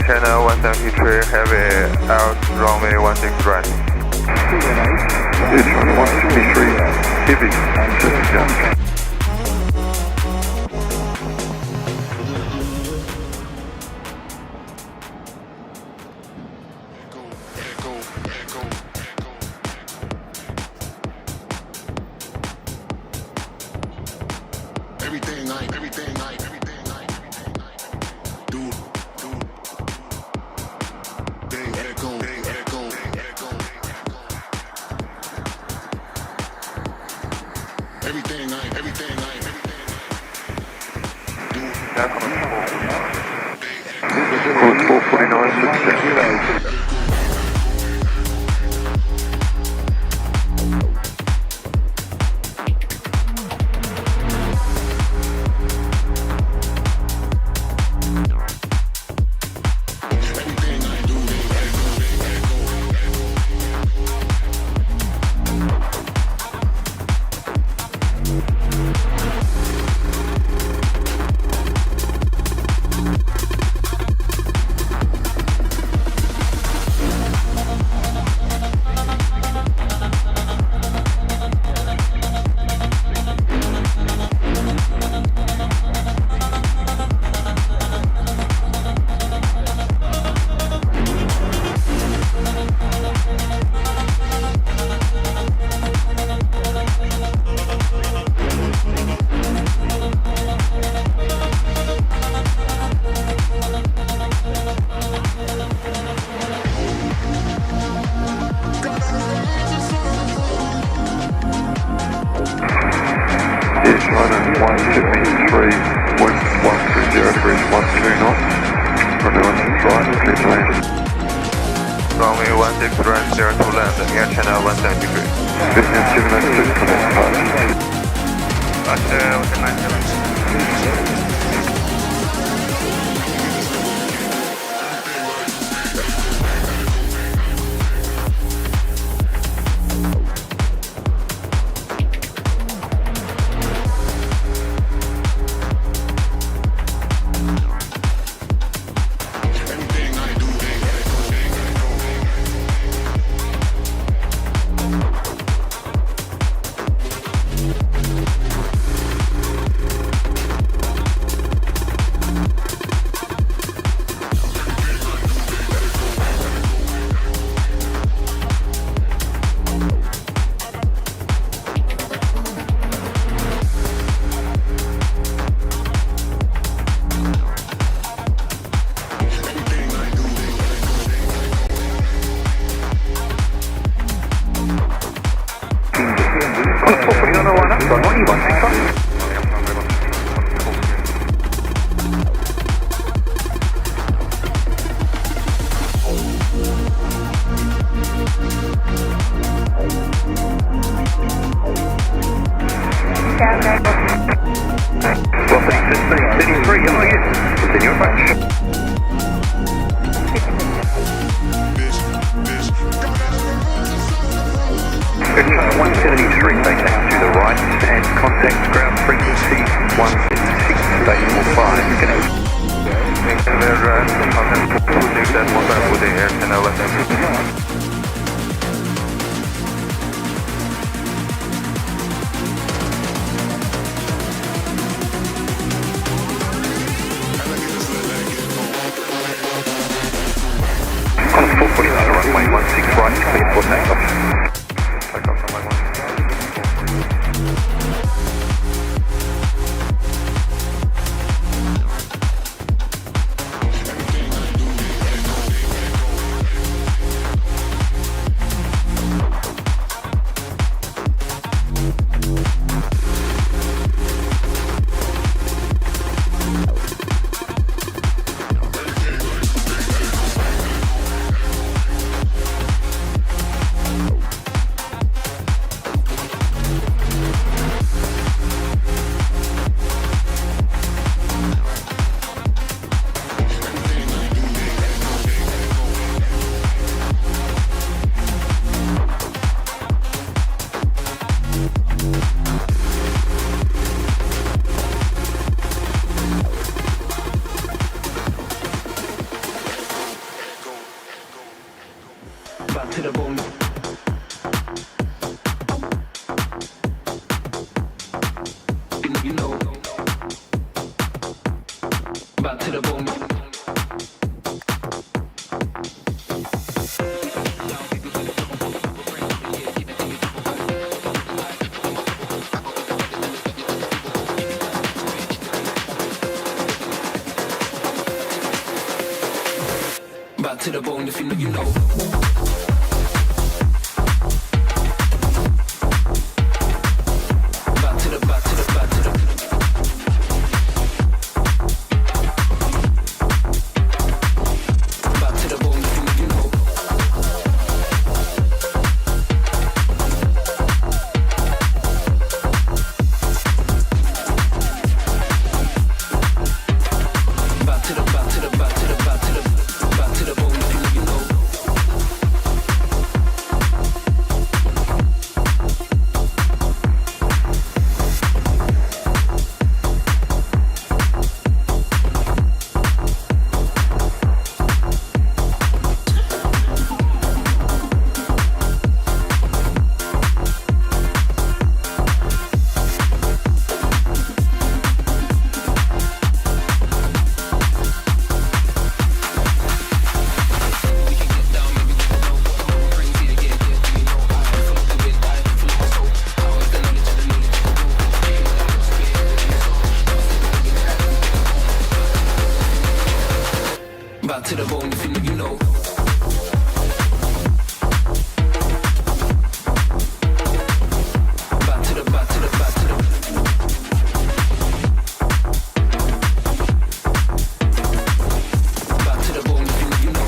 Channel 173, heavy out, runway 16 right. It's 173, heavy, yeah. Code 449, Running 173, west 130 degrees, 12 knots. Runway 16 right, clear to land. Runway 16 right, 0 to land, Air Channel 173. Business 706, connect departure. Departure 197. Runway 16 right, clear for takeoff. Takeoff runway 16. to the bone. Back to the bone if you know you know. To the bone if you know you know. Back to the back to the back to the back to the bone if you know you know.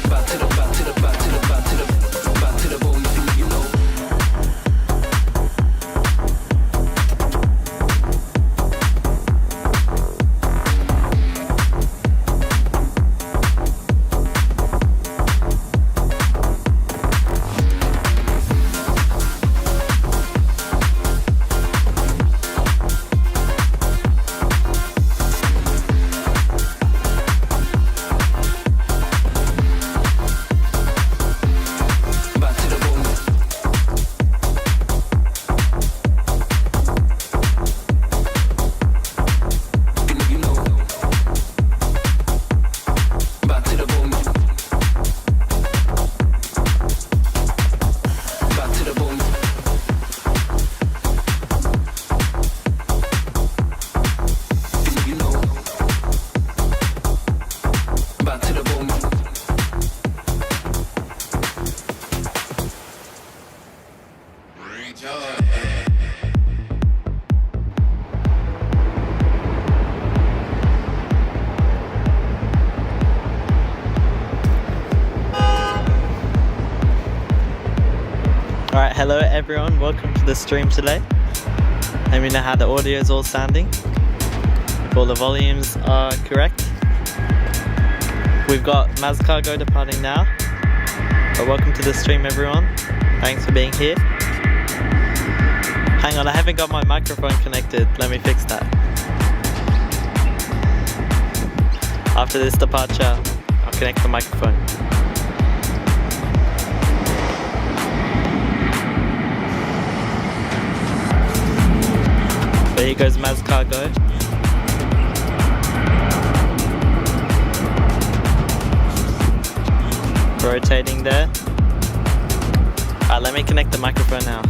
Back to the back to the back to the back to the back to the bone if you know you know. Back to the bone. You know you know. Back to the bone. Back to the bone. You know you know. Back to the bone. Alright, hello everyone, welcome to the stream today. Let me know how the audio is all sounding. If all the volumes are correct. We've got Maz Cargo departing now. But welcome to the stream everyone. Thanks for being here. Hang on, I haven't got my microphone connected. Let me fix that. After this departure, I'll connect the microphone. There here goes Maz Cargo. Rotating there. Alright, let me connect the microphone now.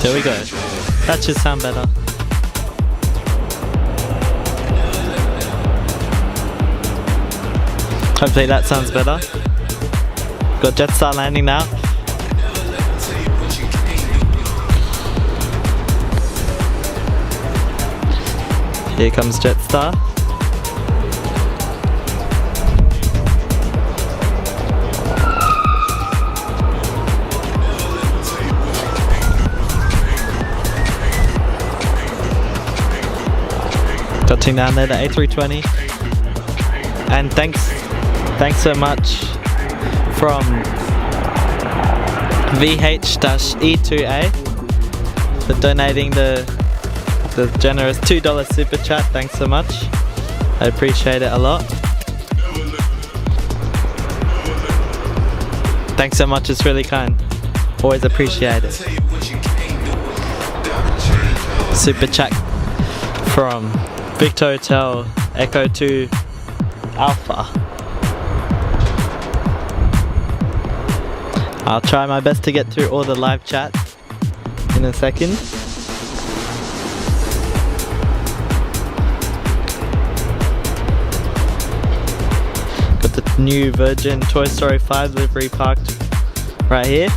There we go. That should sound better. Hopefully that sounds better. Got Jetstar landing now. Here comes Jetstar. Touching down there, the A320. And thanks so much from VH-E2A for donating the generous $2 super chat. Thanks so much. I appreciate it a lot. Thanks so much, it's really kind. Always appreciate it. Super chat from Victor Hotel Echo 2 Alpha. I'll try my best to get through all the live chats in a second. Got the new Virgin Toy Story 5 livery parked right here.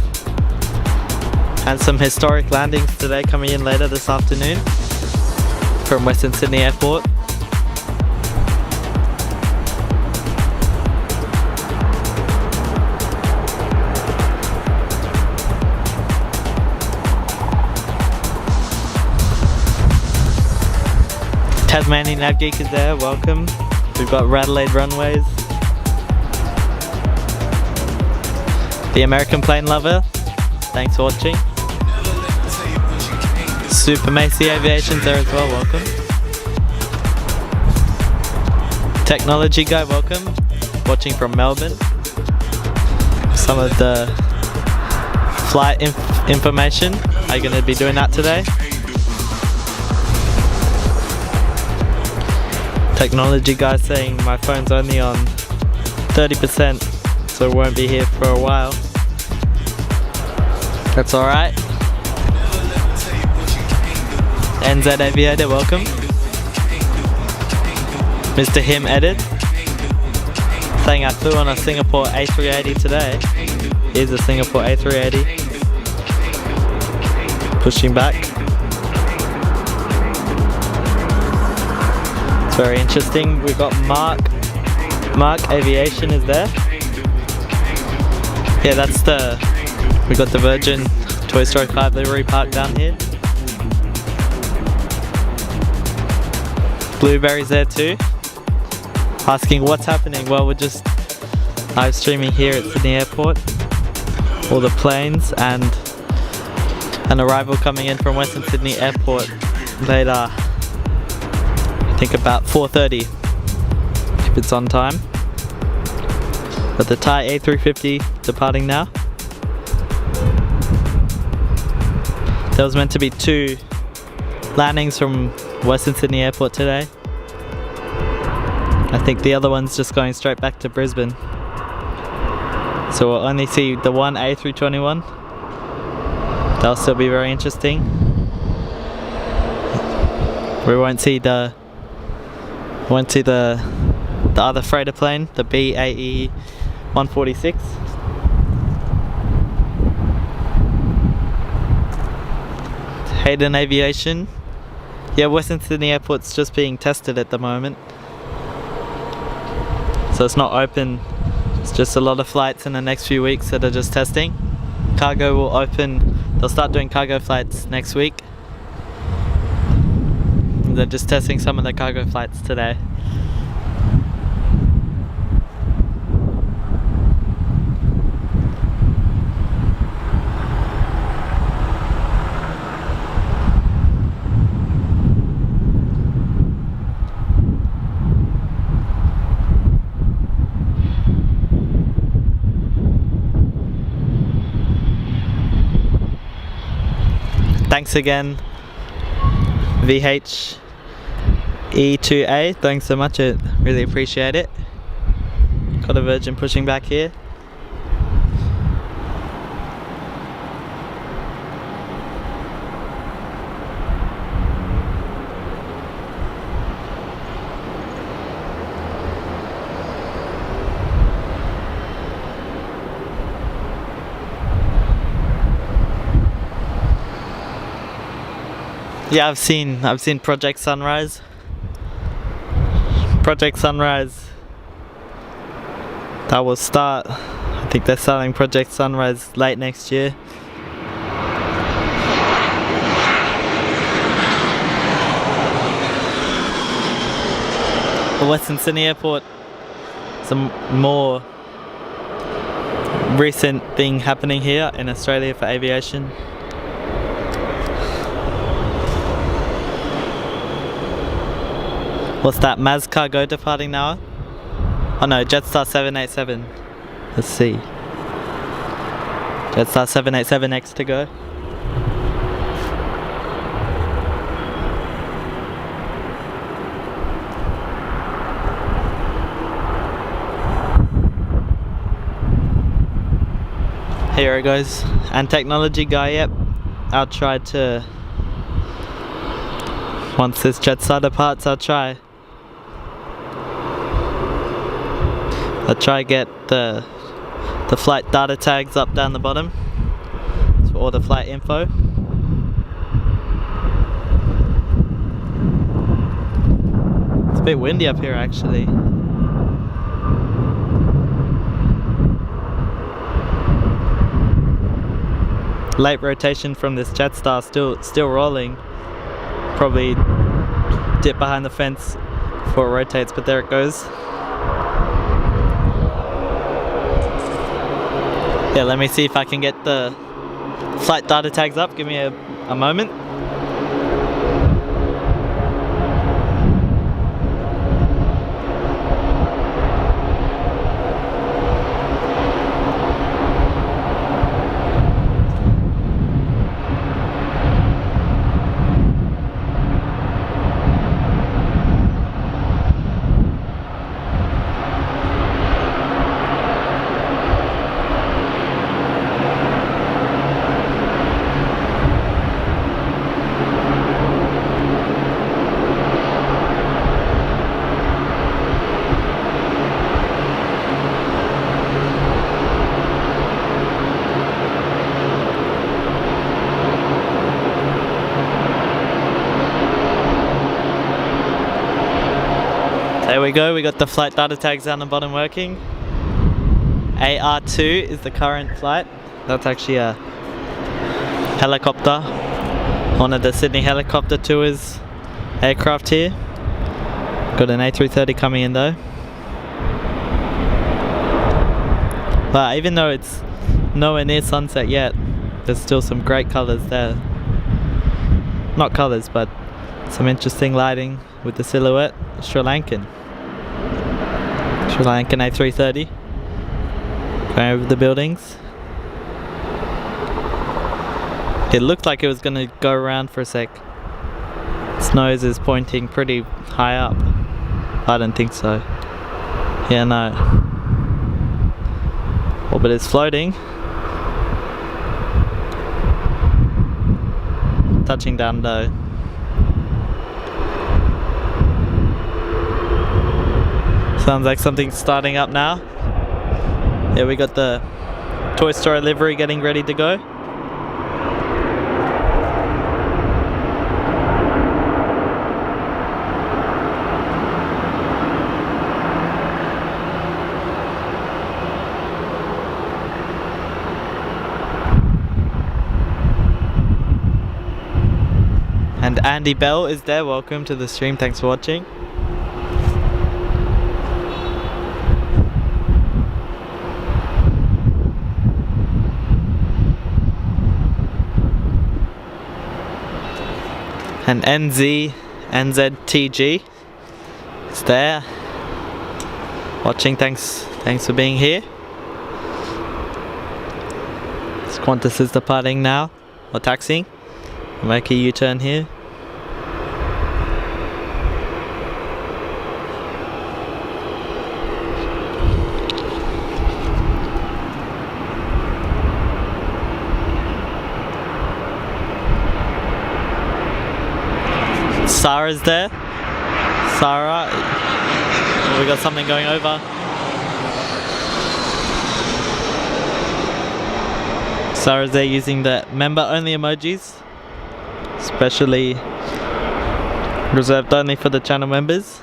And some historic landings today coming in later this afternoon from Western Sydney Airport. Tasmanian Avgeek is there, welcome. We've got Radelaide Runways. The American Plane Lover, thanks for watching. Super Macy Aviation's there as well, welcome. Technology Guy, welcome. Watching from Melbourne. Some of the flight information. Are you going to be doing that today? Technology Guy saying my phone's only on 30%, so it won't be here for a while. That's alright. NZ Aviator, welcome. Mr. Him Edit saying I flew on a Singapore A380 today. Here's a Singapore A380. Pushing back. It's very interesting. We've got Mark Aviation is there. Yeah, that's we got the Virgin Toy Story 5 livery park down here. Blueberry's there too. Asking what's happening. Well, we're just live streaming here at Sydney Airport. All the planes and an arrival coming in from Western Sydney Airport later. I think about 4:30 if it's on time. But the Thai A350 departing now. There was meant to be 2 landings from Western Sydney Airport today. I think the other one's just going straight back to Brisbane. So we'll only see the one A321. That'll still be very interesting. We won't see the other freighter plane, the BAE 146. Hayden Aviation. Yeah, Western Sydney Airport's just being tested at the moment. So it's not open. It's just a lot of flights in the next few weeks that are just testing. Cargo will open. They'll start doing cargo flights next week. They're just testing some of the cargo flights today. Thanks again, VH-E2A. Thanks so much, I really appreciate it. Got a Virgin pushing back here. Yeah, I've seen Project Sunrise. Project Sunrise. That will start. I think they're starting Project Sunrise late next year. The Western Sydney Airport. Some more recent thing happening here in Australia for aviation. What's that? Maz Cargo departing now? Oh no, Jetstar 787. Let's see. Jetstar 787X to go. Here it goes. And technology guy, yep. I'll try to... Once this Jetstar departs, I'll try get the flight data tags up down the bottom. So all the flight info. It's a bit windy up here actually. Late rotation from this Jetstar, still rolling. Probably dip behind the fence before it rotates, but there it goes. Yeah, let me see if I can get the flight data tags up. Give me a moment. There we go, we got the flight data tags down the bottom working. AR2 is the current flight. That's actually a helicopter. One of the Sydney helicopter tours aircraft here. Got an A380 coming in though. But even though it's nowhere near sunset yet, there's still some great colours there. Not colours, but some interesting lighting with the silhouette. Sri Lankan A330 going over the buildings. It looked like it was going to go around for a sec. Its nose is pointing pretty high up. I don't think so. Yeah, no. Oh, but it's floating. Touching down low. Sounds like something's starting up now. Yeah, we got the Toy Story livery getting ready to go. And Andy Bell is there. Welcome to the stream. Thanks for watching. And NZTG is there watching. Thanks for being here. This QANTAS is departing now, or taxiing. Make a U-turn here. Sarah's there. Sarah, oh, we got something going over. Sarah's there using the member-only emojis, especially reserved only for the channel members.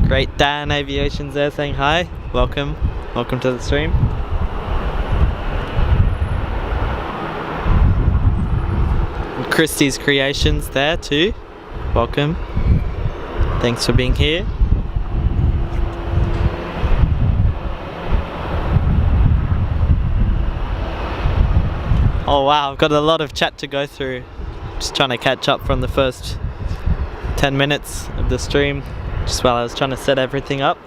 Great Dan Aviation's there saying hi. Welcome to the stream. Christie's Creations there too. Welcome. Thanks for being here. Oh wow, I've got a lot of chat to go through. Just trying to catch up from the first 10 minutes of the stream, just while I was trying to set everything up.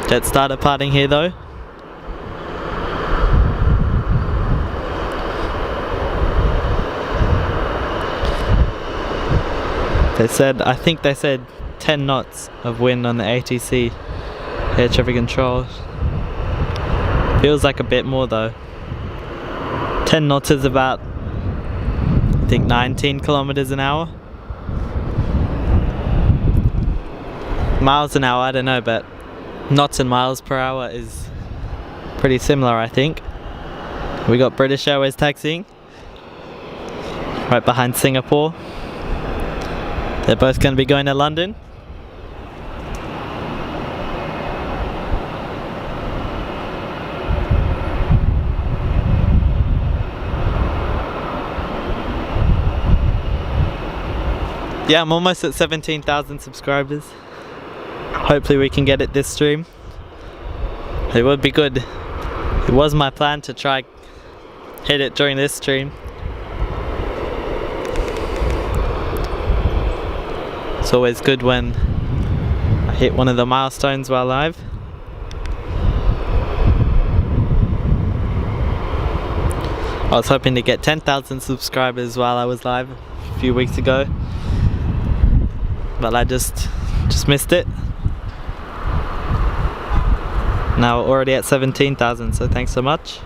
Jet starter parting here though. They said, I think they said 10 knots of wind on the ATC air traffic control. Feels like a bit more though. 10 knots is about, I think, 19 kilometers an hour. Miles an hour, I don't know, but knots and miles per hour is pretty similar, I think. We got British Airways taxiing right behind Singapore. They're both going to be going to London. Yeah, I'm almost at 17,000 subscribers. Hopefully we can get it this stream. It would be good. It was my plan to try hit it during this stream. It's always good when I hit one of the milestones while live. I was hoping to get 10,000 subscribers while I was live a few weeks ago, but I just missed it. Now we're already at 17,000, so thanks so much.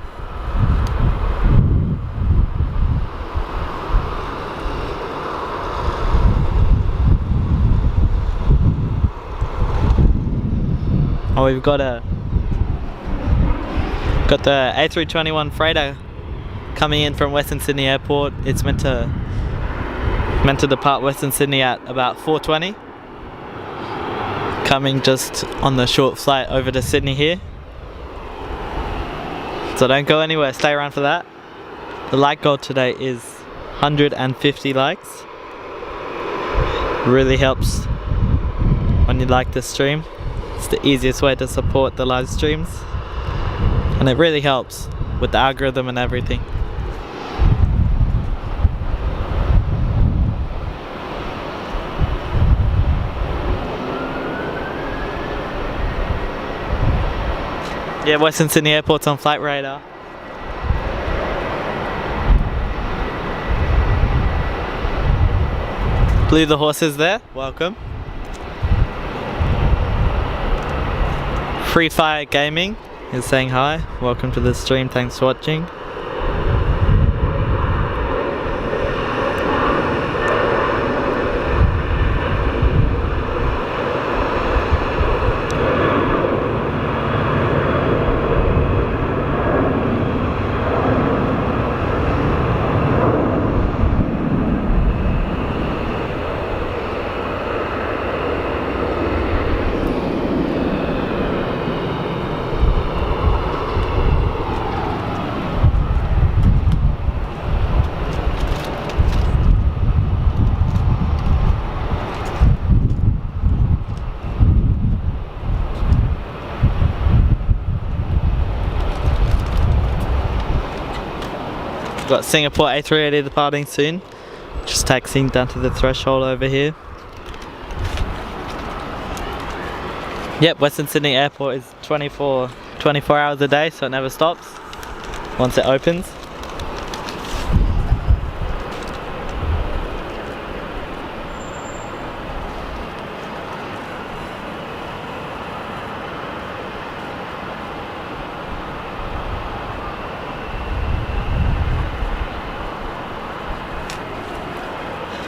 Oh, we've got the A321 freighter coming in from Western Sydney Airport. It's meant to depart Western Sydney at about 4:20. Coming just on the short flight over to Sydney here. So don't go anywhere, stay around for that. The like goal today is 150 likes. Really helps when you like this stream. It's the easiest way to support the live streams, and it really helps with the algorithm and everything. Yeah, Western Sydney Airport's on flight radar. Blue the Horses there, welcome. Free Fire Gaming is saying hi, welcome to the stream, thanks for watching. Got Singapore A380 departing soon. Just taxiing down to the threshold over here. Yep, Western Sydney Airport is 24 hours a day, so it never stops once it opens.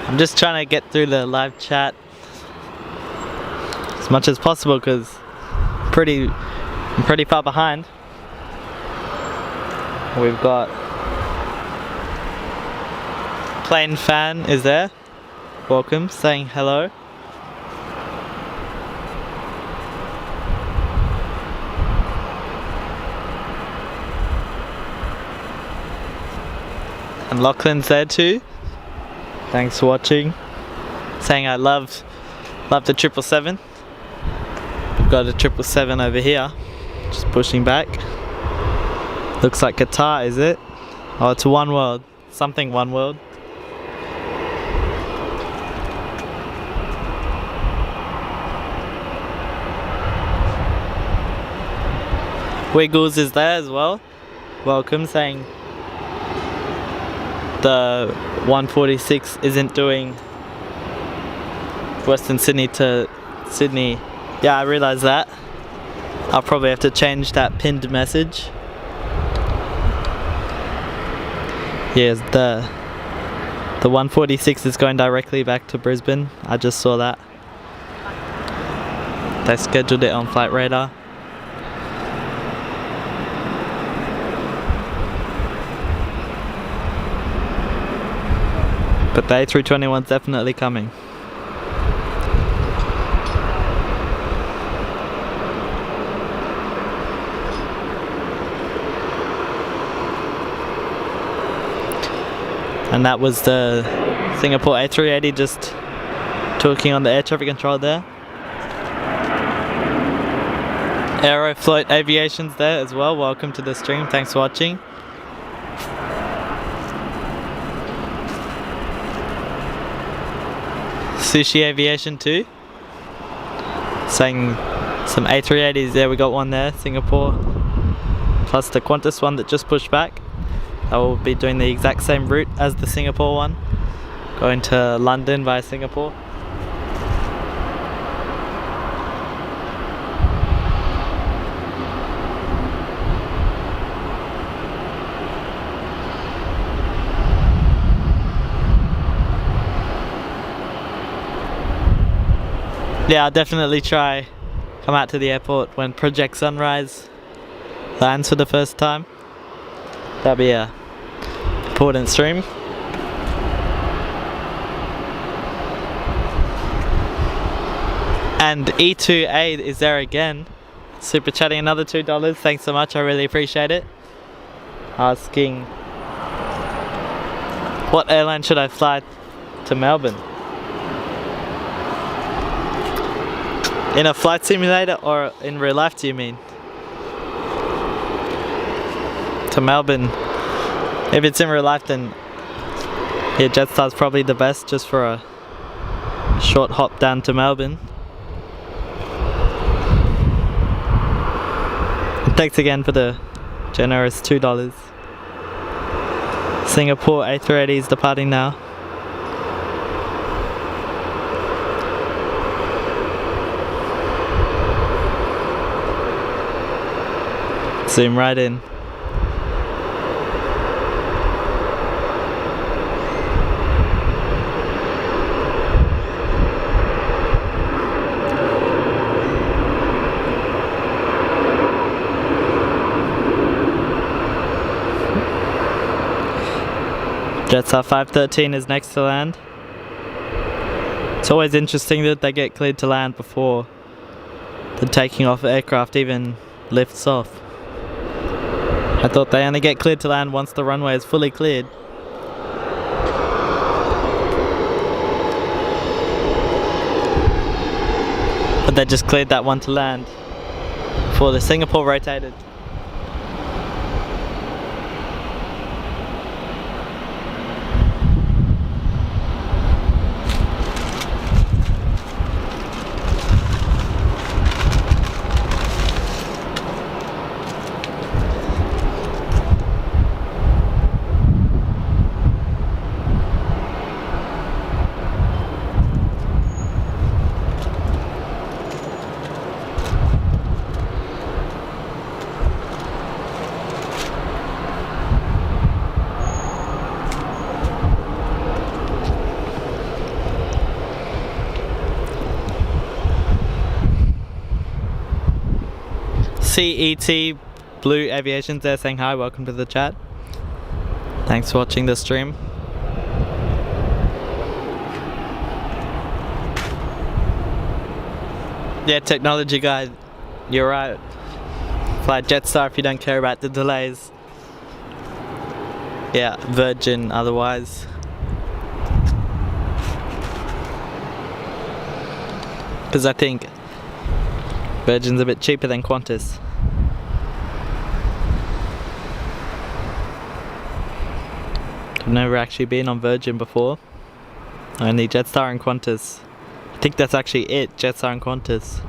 I'm just trying to get through the live chat as much as possible because I'm pretty far behind. We've got Plane Fan is there, welcome, saying hello. And Lachlan's there too. Thanks for watching. Saying I love the 777. We've got a 777 over here, just pushing back. Looks like Qatar, is it? Oh, it's One World. Something One World. Wiggles is there as well. Welcome, saying the 146 isn't doing Western Sydney to Sydney. Yeah, I realise that. I'll probably have to change that pinned message. Yes, the 146 is going directly back to Brisbane. I just saw that. They scheduled it on Flight Radar. But the A321's definitely coming. And that was the Singapore A380 just talking on the air traffic control there. Aeroflot Aviation's there as well. Welcome to the stream. Thanks for watching. Sushi Aviation too. Saying some A380s there. We got one there, Singapore. Plus the QANTAS one that just pushed back. I will be doing the exact same route as the Singapore one, going to London via Singapore. Yeah, I'll definitely try come out to the airport when Project Sunrise lands for the first time. That'll be a important stream. And E2A is there again. Super chatting another $2. Thanks so much, I really appreciate it. Asking what airline should I fly to Melbourne? In a flight simulator or in real life, do you mean? To Melbourne. If it's in real life, then yeah, Jetstar's probably the best just for a short hop down to Melbourne. And thanks again for the generous $2. Singapore A380 is departing now. Zoom right in. Jetstar 513 is next to land. It's always interesting that they get cleared to land before the taking off aircraft even lifts off. I thought they only get cleared to land once the runway is fully cleared. But they just cleared that one to land before the Singapore rotated. CET Blue Aviation's there saying hi, welcome to the chat. Thanks for watching the stream. Yeah, technology guy, you're right. Fly Jetstar if you don't care about the delays. Yeah, Virgin otherwise. Because I think Virgin's a bit cheaper than Qantas. I've never actually been on Virgin before. Only Jetstar and Qantas. I think that's actually it, Jetstar and Qantas.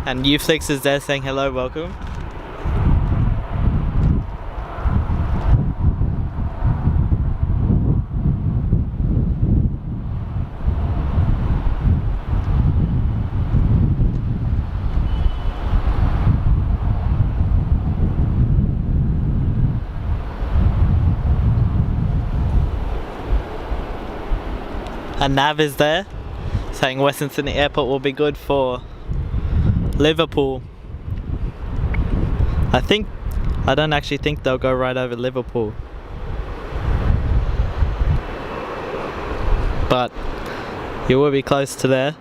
And Uflix is there saying hello, welcome. And Nav is there saying Western Sydney Airport will be good for Liverpool. I don't actually think they'll go right over Liverpool, but you will be close to there.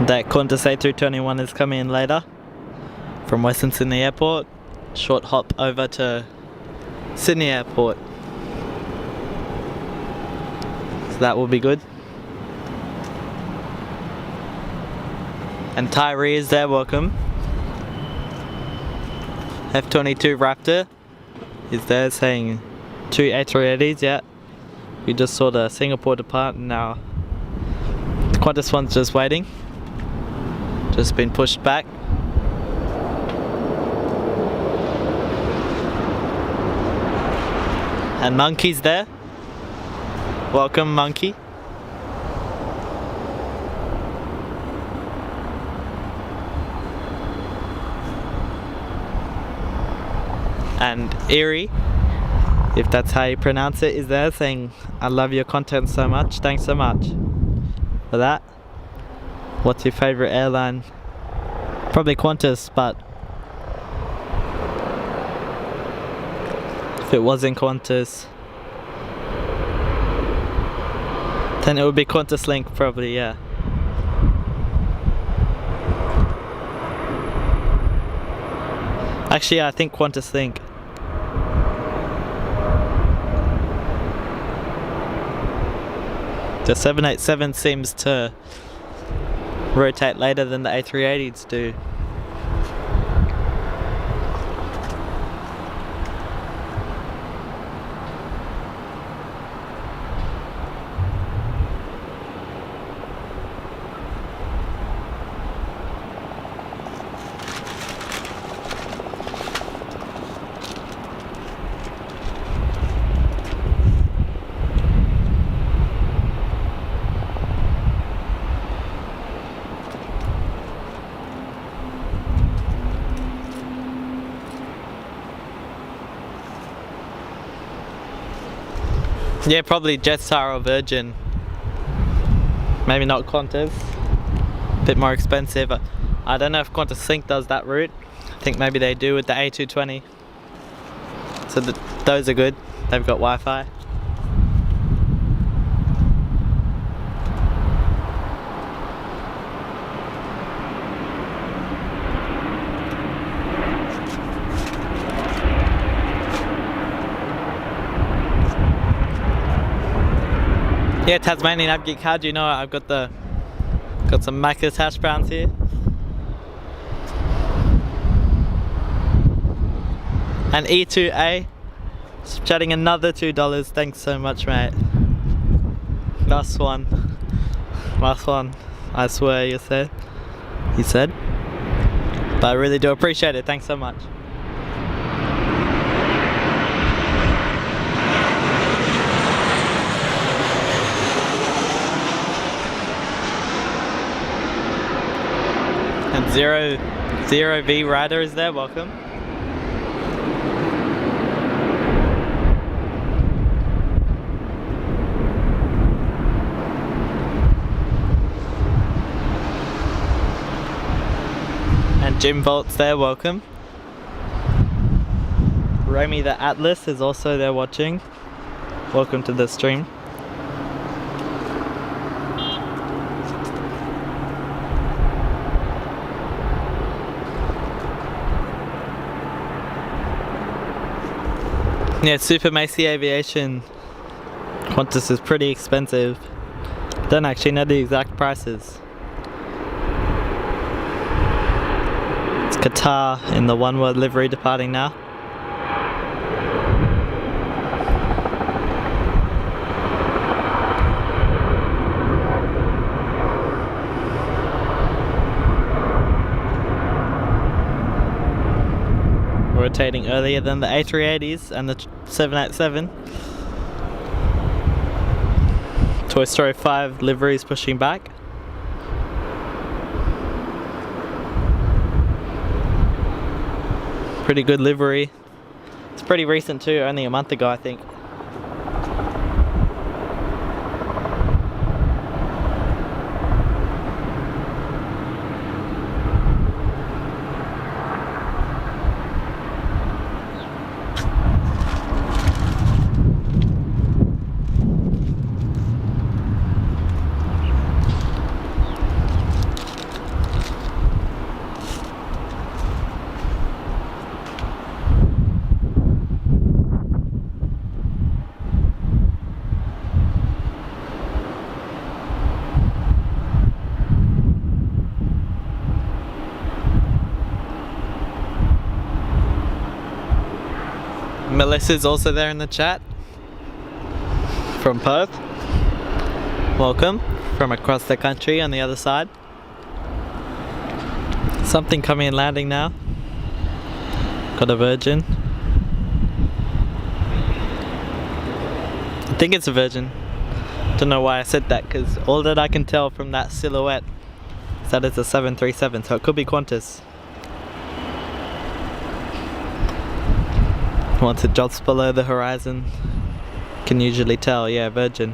That Qantas A321 is coming in later from Western Sydney Airport. Short hop over to Sydney Airport. So that will be good. And Tyree is there, welcome. F-22 Raptor is there saying 2 A380s, yeah. We just saw the Singapore depart and now the Qantas one's just waiting. Just been pushed back. And Monkey's there. Welcome, Monkey. And Erie, if that's how you pronounce it, is there saying, I love your content so much. Thanks so much for that. What's your favorite airline? Probably Qantas, but if it wasn't Qantas, then it would be Qantas Link, probably, yeah. Actually, I think Qantas Link. The 787 seems to rotate later than the A380s do. Yeah, probably Jetstar or Virgin. Maybe not Qantas. A bit more expensive. I don't know if Qantas Link does that route. I think maybe they do with the A220. So those are good. They've got Wi-Fi. Yeah, Tasmanian Avgeek, how do you know I've got some Macca's hash browns here. And E2A, chatting another $2. Thanks so much, mate. Last one, I swear you said. But I really do appreciate it, thanks so much. And Zero V Rider is there, welcome. Jim Volt's there, welcome. Remy the Atlas is also there watching. Welcome to the stream. Yeah, Super Macy Aviation QANTAS is pretty expensive. Don't actually know the exact prices. It's Qatar in the one word livery departing now. Rotating earlier than the A380s and the 787. Toy Story 5 liveries pushing back. Pretty good livery. It's pretty recent too, only a month ago I think. Melissa's also there in the chat from Perth. Welcome from across the country on the other side. Something coming and landing now. Got a Virgin. I think it's a Virgin. Don't know why I said that, because all that I can tell from that silhouette is that it's a 737, so it could be QANTAS. Once it drops below the horizon, can usually tell, yeah, Virgin.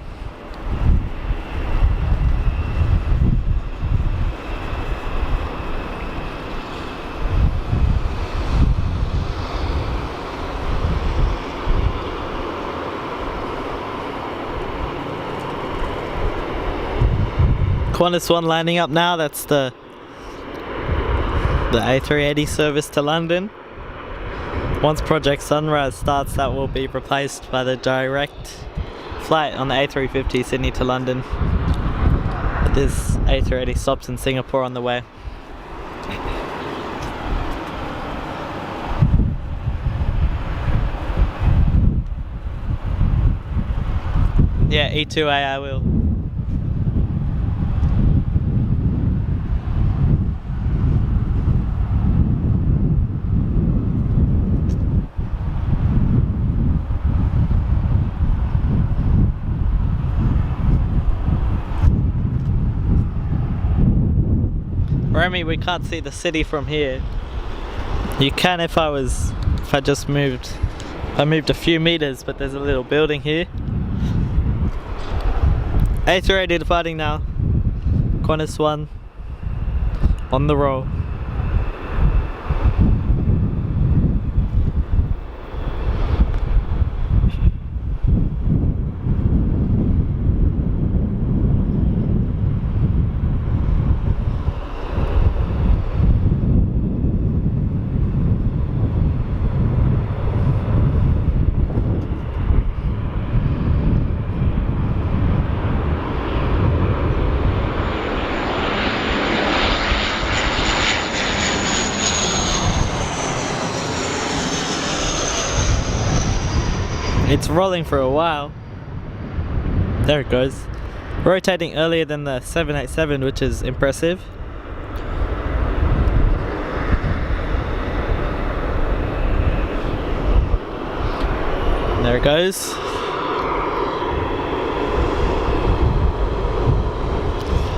QANTAS 1 lining up now, that's the A380 service to London. Once Project Sunrise starts, that will be replaced by the direct flight on the A350 Sydney to London. But this A380 stops in Singapore on the way. Yeah, E2A I will. Remy, we can't see the city from here. You can if I moved a few meters, but there's a little building here. A380 departing now. QANTAS 1 on the roll. It's rolling for a while. There it goes. Rotating earlier than the 787, which is impressive. There it goes.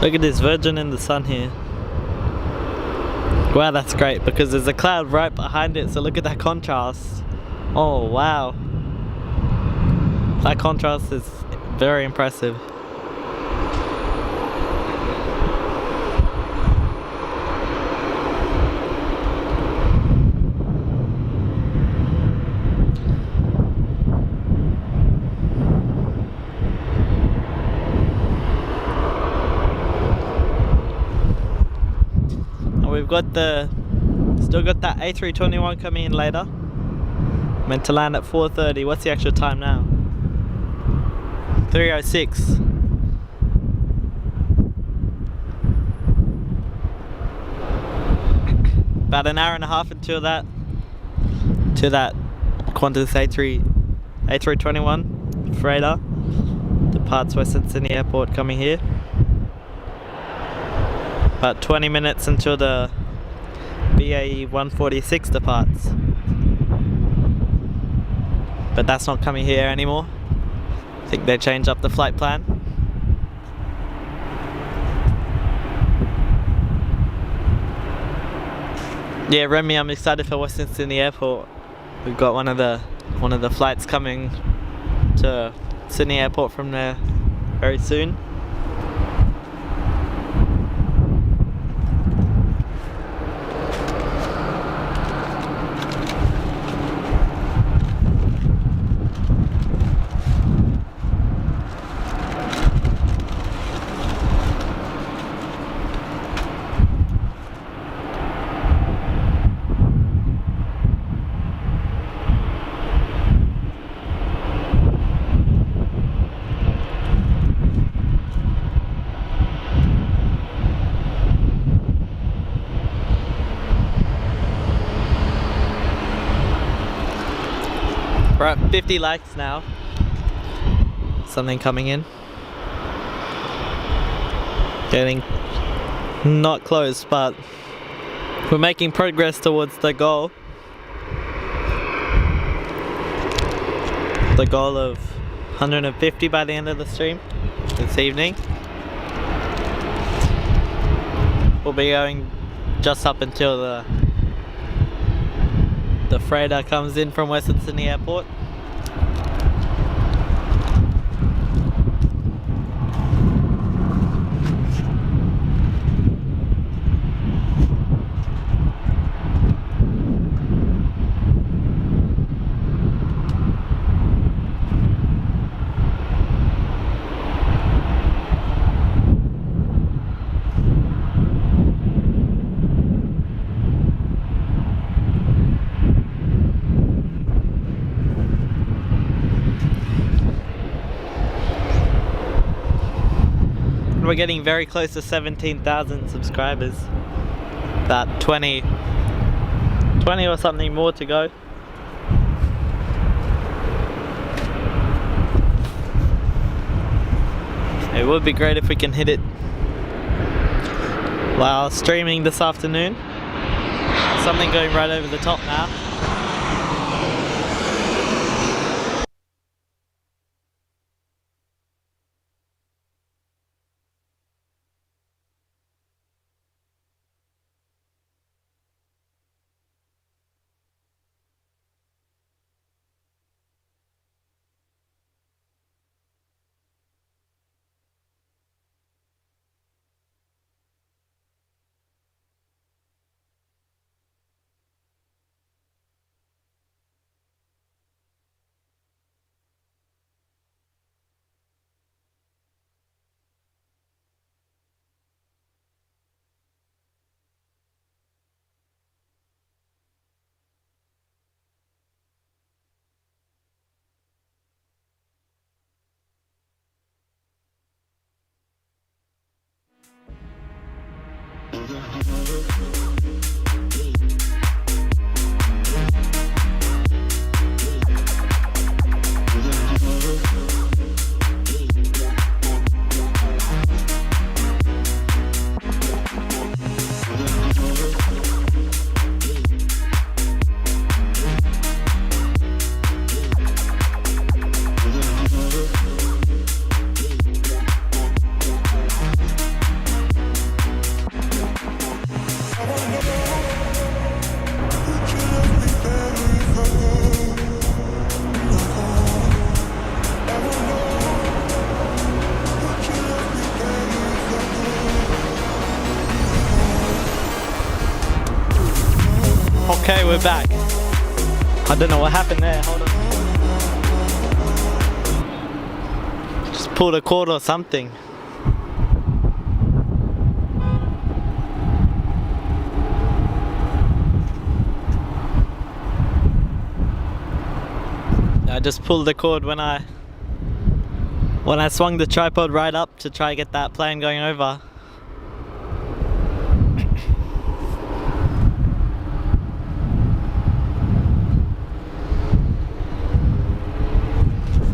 Look at this Virgin in the sun here. Wow, that's great because there's a cloud right behind it, so look at that contrast. Oh wow. That contrast is very impressive. got that A321 coming in later. Meant to land at 4:30. What's the actual time now? 3:06. About an hour and a half until that QANTAS A321 freighter departs Western Sydney Airport coming here. About 20 minutes until the BAE 146 departs. But that's not coming here anymore. I think they changed up the flight plan. Yeah, Remy, I'm excited for Western Sydney Airport. We've got one of the flights coming to Sydney Airport from there very soon. We're at 50 likes now. Something coming in. Getting not close, but we're making progress towards the goal. The goal of 150 by the end of the stream this evening. We'll be going just up until the freighter comes in from Western Sydney Airport. We're getting very close to 17,000 subscribers. About 20 or something more to go. It would be great if we can hit it while streaming this afternoon. Something going right over the top now. Okay, we're back. I don't know what happened there, hold on. Just pulled a cord or something. I just pulled the cord when I swung the tripod right up to try to get that plane going over.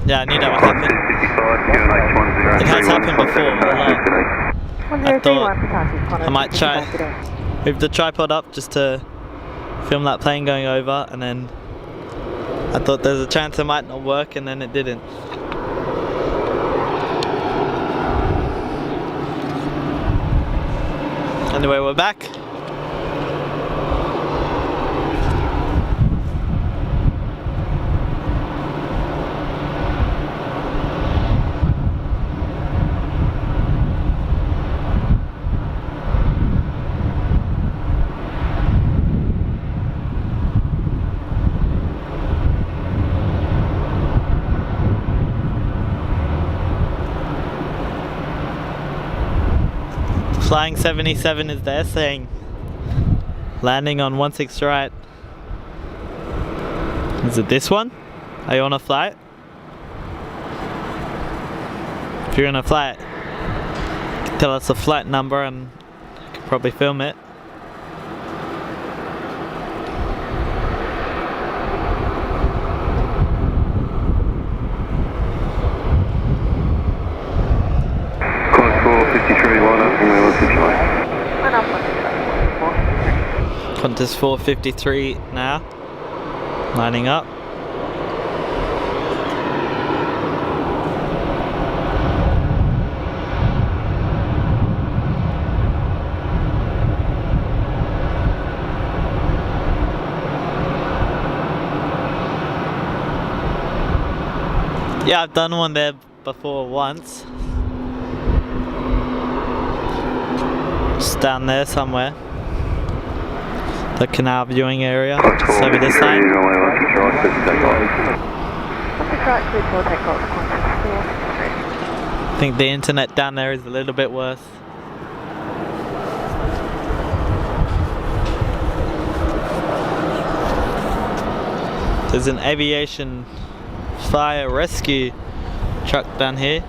Yeah, I knew that would happen. It has happened before a lot. I thought I might try move the tripod up just to film that plane going over, and then I thought there's a chance it might not work, and then it didn't. Anyway, we're back. Flying 77 is there saying landing on 16 right. Is it this one? Are you on a flight? If you're on a flight, tell us the flight number and I could probably film it. Qantas 453 now, lining up. Yeah, I've done one there before once. Just down there somewhere. The canal viewing area, just over this side. I think the internet down there is a little bit worse. There's an aviation fire rescue truck down here.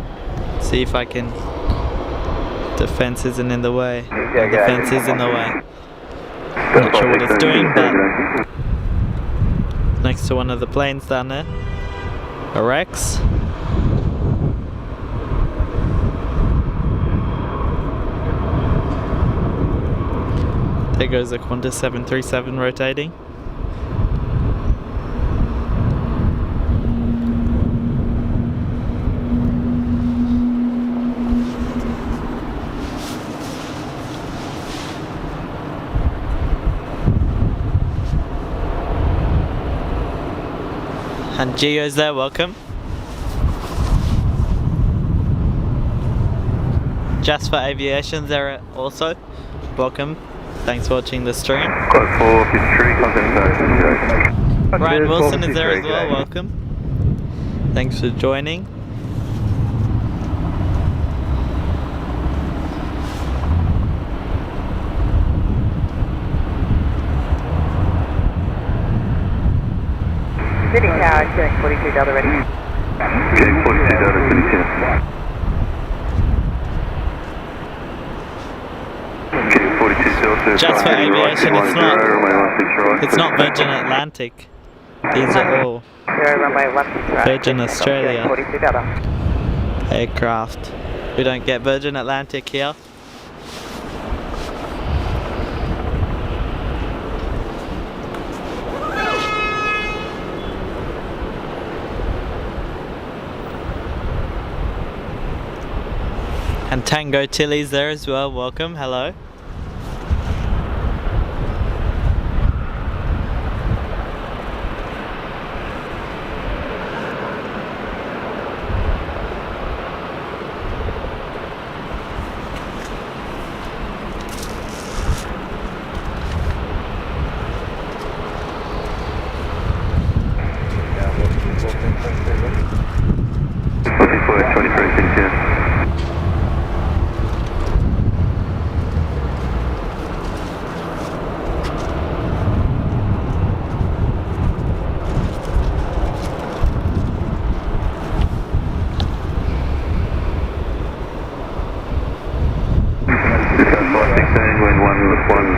See if I can. The fence isn't in the way. The fence is in the way. Not sure what it's doing, but next to one of the planes down there. A Rex. There goes a Qantas 737 rotating. And Gio's there, welcome. Just for Aviation's there also, welcome. Thanks for watching the stream. Ryan Wilson is there as well, welcome. Thanks for joining. Sydney Tower, showing 42 Delta ready. Okay, 42 Delta, Sydney Tower. Okay, 42 Delta. Just for Aviation, it's not Virgin Atlantic. These are all Virgin Australia aircraft. We don't get Virgin Atlantic here. And Tango Tilly's there as well, welcome, hello.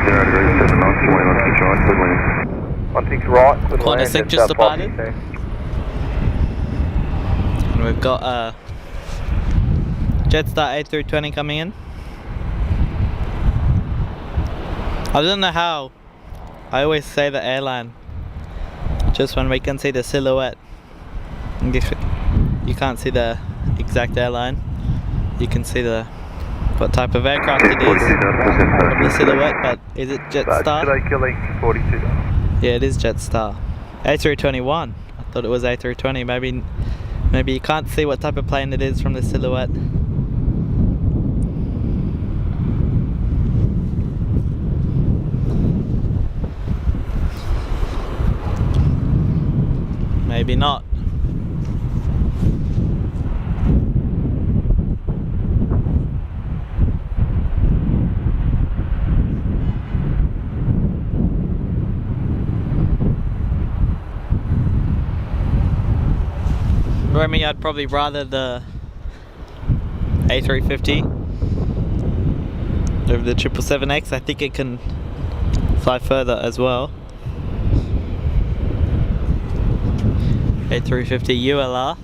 degrees, 7 knots, 20 knots to try, good wind. 16 right, clear to Qantas land, just and departed. 560. And we've got Jetstar A320 coming in. I don't know how I always say the airline just when we can see the silhouette. And if you can't see the exact airline, you can see what type of aircraft it is from the silhouette. But is it Jetstar? Today killing 42. Yeah, it is Jetstar. A321. I thought it was A320. Maybe you can't see what type of plane it is from the silhouette. Maybe not. Remy, I'd probably rather the A350 over the 777X. I think it can fly further as well. A350 ULR,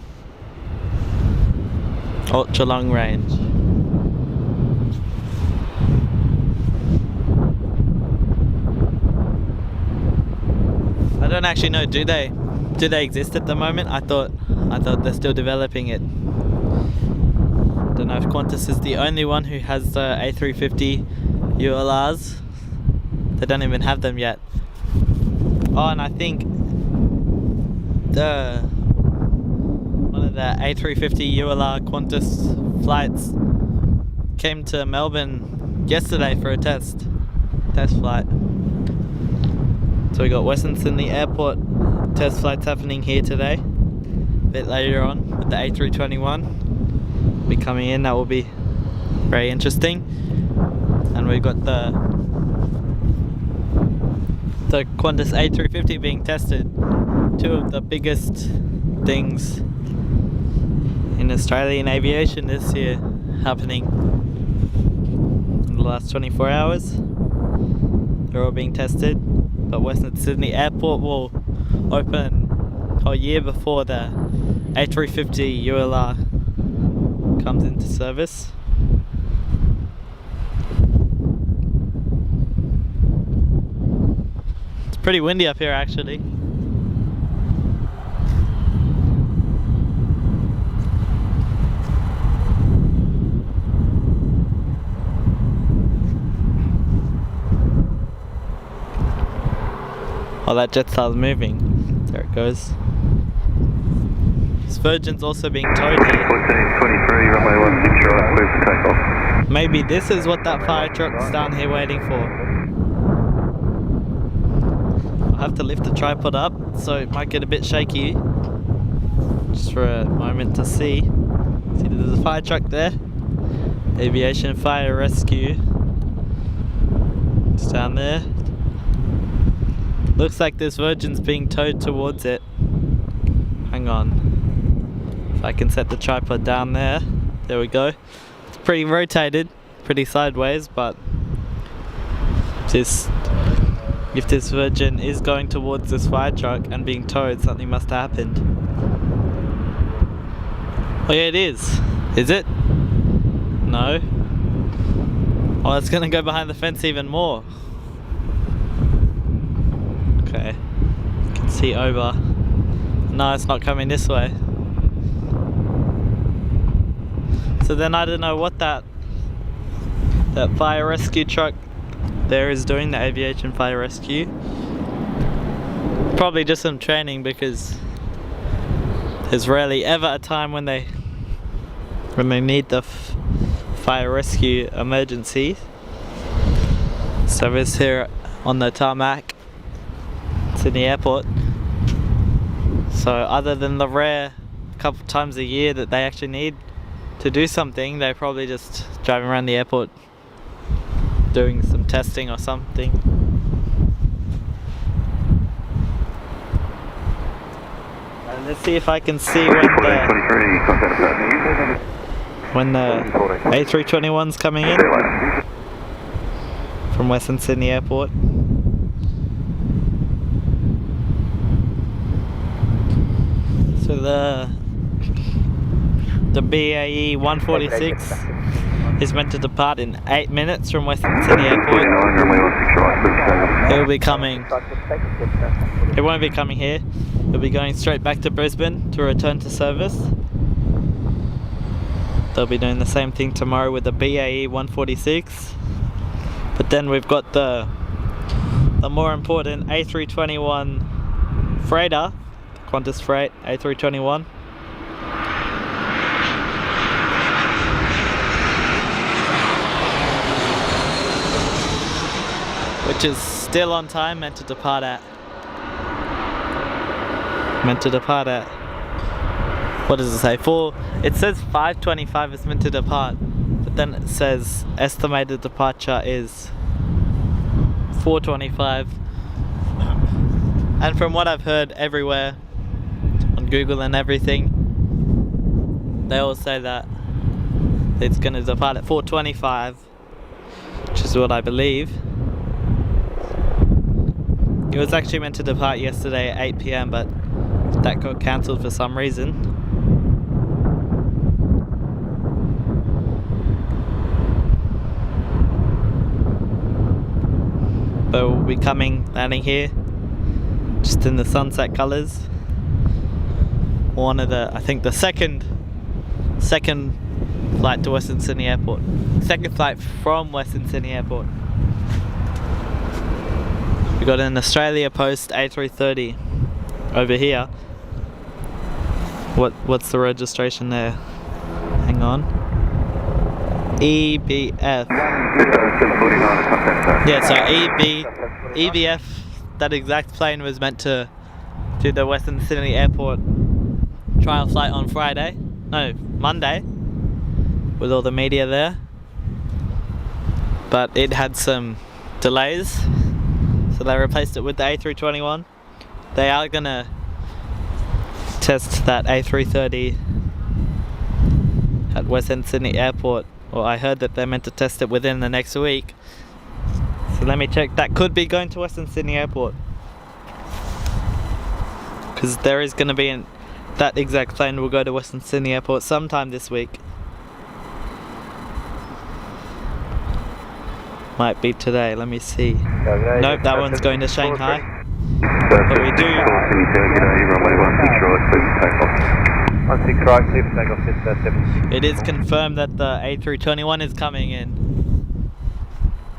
ultra long range. I don't actually know, do they exist at the moment? I thought they're still developing it. Don't know if Qantas is the only one who has the A350 ULRs. They don't even have them yet. Oh, and I think one of the A350 ULR Qantas flights came to Melbourne yesterday for a test flight. So we got Western Sydney Airport test flights happening here today. A bit later on with the A321 be coming in. That will be very interesting. And we've got the Qantas A350 being tested. Two of the biggest things in Australian aviation this year happening in the last 24 hours. They're all being tested, but Western Sydney Airport will open a year before the A350 ULR comes into service. It's pretty windy up here actually. Oh, that Jetstar's moving. There it goes. This Virgin's also being towed here. 1423, runway 16 right, clear for takeoff. Maybe this is what that fire truck's down here waiting for. I'll have to lift the tripod up, so it might get a bit shaky. Just for a moment to see. See, there's a fire truck there. Aviation Fire Rescue. It's down there. Looks like this Virgin's being towed towards it. Hang on. If I can set the tripod down there. There we go. It's pretty rotated, pretty sideways, but if this Virgin is going towards this fire truck and being towed, something must have happened. Oh yeah, it is. Is it? No. Oh, it's gonna go behind the fence even more. Okay, you can see over. No, it's not coming this way. So then I don't know what that fire rescue truck there is doing, the aviation fire rescue. Probably just some training, because there's rarely ever a time when they need the fire rescue emergency service here on the tarmac. Sydney Airport. So other than the rare couple times a year that they actually need to do something, they're probably just driving around the airport doing some testing or something. And let's see if I can see when the A321's coming in. If from Western Sydney Airport. So the BAE 146 is meant to depart in 8 minutes from Western Sydney Airport. It will be coming. It won't be coming here. It'll be going straight back to Brisbane to return to service. They'll be doing the same thing tomorrow with the BAE 146. But then we've got the more important A321 freighter, QANTAS freight A321. Which is still on time, meant to depart at. What does it say? It says 5:25 is meant to depart, but then it says estimated departure is 4:25. And from what I've heard everywhere on Google and everything, they all say that it's going to depart at 4:25, which is what I believe. It was actually meant to depart yesterday at 8 PM, but that got cancelled for some reason. But we'll be landing here, just in the sunset colours. One of the, I think the second flight to Western Sydney Airport. Second flight from Western Sydney Airport. We got an Australia Post A380 over here. What's the registration there? Hang on. EBF. Yeah, so EBF, that exact plane was meant to do the Western Sydney Airport trial flight on Monday, with all the media there. But it had some delays, so they replaced it with the A321. They are gonna test that A330 at Western Sydney Airport, or I heard that they're meant to test it within the next week. So let me check. That could be going to Western Sydney Airport, because there is going to be that exact plane will go to Western Sydney Airport sometime this week. Might be today, let me see. Nope, that one's going to Shanghai. But we do. 16 right, clear for takeoff, 7. It is confirmed that the A321 is coming in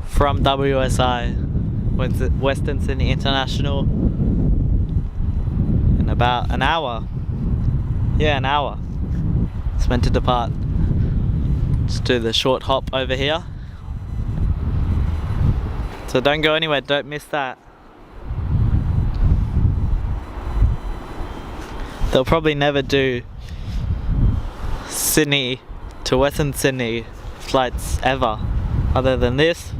from WSI, Western Sydney International, in about an hour. Yeah, an hour. It's meant to depart. Just do the short hop over here. So don't go anywhere, don't miss that. They'll probably never do Sydney to Western Sydney flights ever, other than this.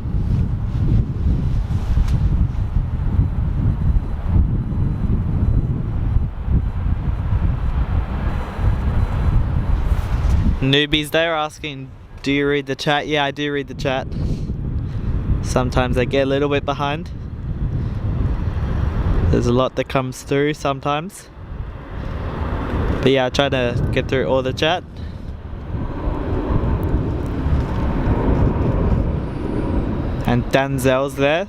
Newbies there asking, do you read the chat? Yeah, I do read the chat. Sometimes I get a little bit behind. There's a lot that comes through sometimes. But yeah, I try to get through all the chat. And Danzel's there,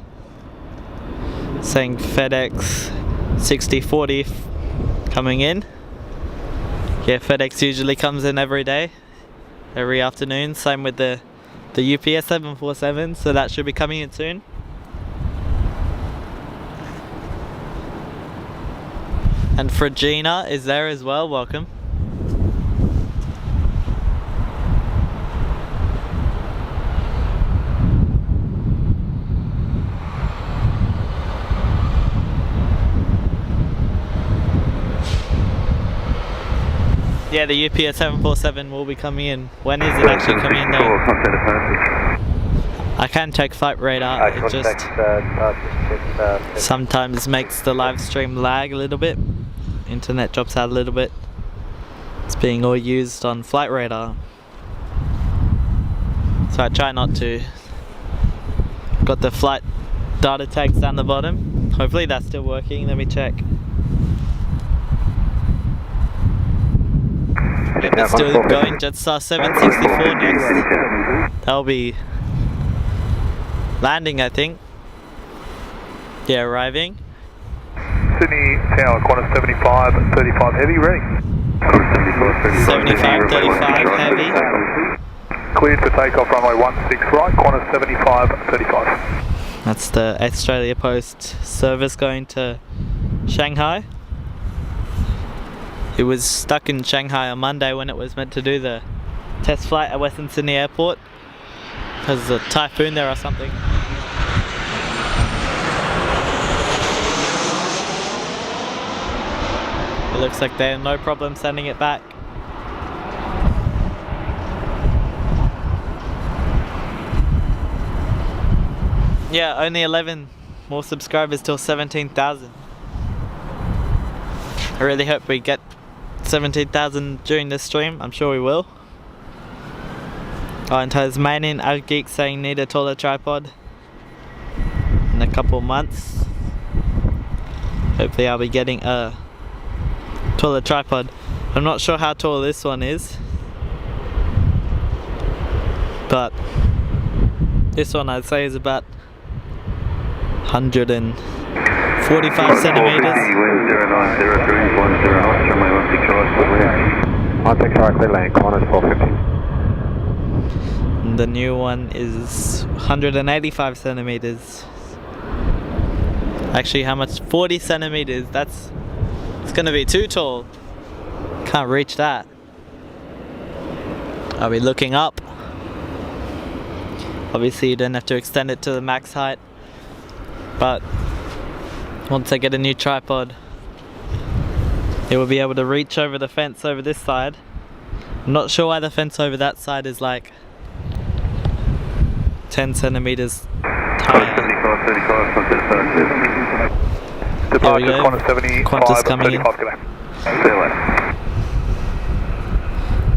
saying FedEx 6040 coming in. Yeah, FedEx usually comes in every day, every afternoon. Same with the UPS 747, so that should be coming in soon. And Fragina is there as well, welcome. Yeah, the UPS 747 will be coming in. When is it actually coming in though? I can check flight radar, it just sometimes makes the live stream lag a little bit. Internet drops out a little bit. It's being all used on flight radar, so I try not to Got the flight data tags down the bottom. Hopefully that's still working. Let me check. Yep, it's still going. Jetstar 764 next. That'll be landing, I think. Yeah, arriving. Sydney Tower, Qantas 75, 35 heavy, ready. 75, 35 heavy. Cleared for takeoff, runway 16 right, Qantas 75, 35. That's the Australia Post service going to Shanghai. It was stuck in Shanghai on Monday when it was meant to do the test flight at Western Sydney Airport because of a typhoon there or something. It looks like they had no problem sending it back. Yeah, only 11 more subscribers till 17,000. I really hope we get 17,000 during this stream. I'm sure we will. Oh, and Tasmanian avgeeks saying need a taller tripod in a couple months. Hopefully I'll be getting a taller tripod. I'm not sure how tall this one is, but this one I'd say is about 145 centimeters. I'll take correctly lane, Qantas 450. And the new one is 185 centimeters. Actually, how much? 40 centimeters. It's gonna be too tall. Can't reach that. Are we looking up? Obviously, you don't have to extend it to the max height. But once I get a new tripod, it will be able to reach over the fence over this side. I'm not sure why the fence over that side is like 10 centimeters higher. There we go. Qantas coming in.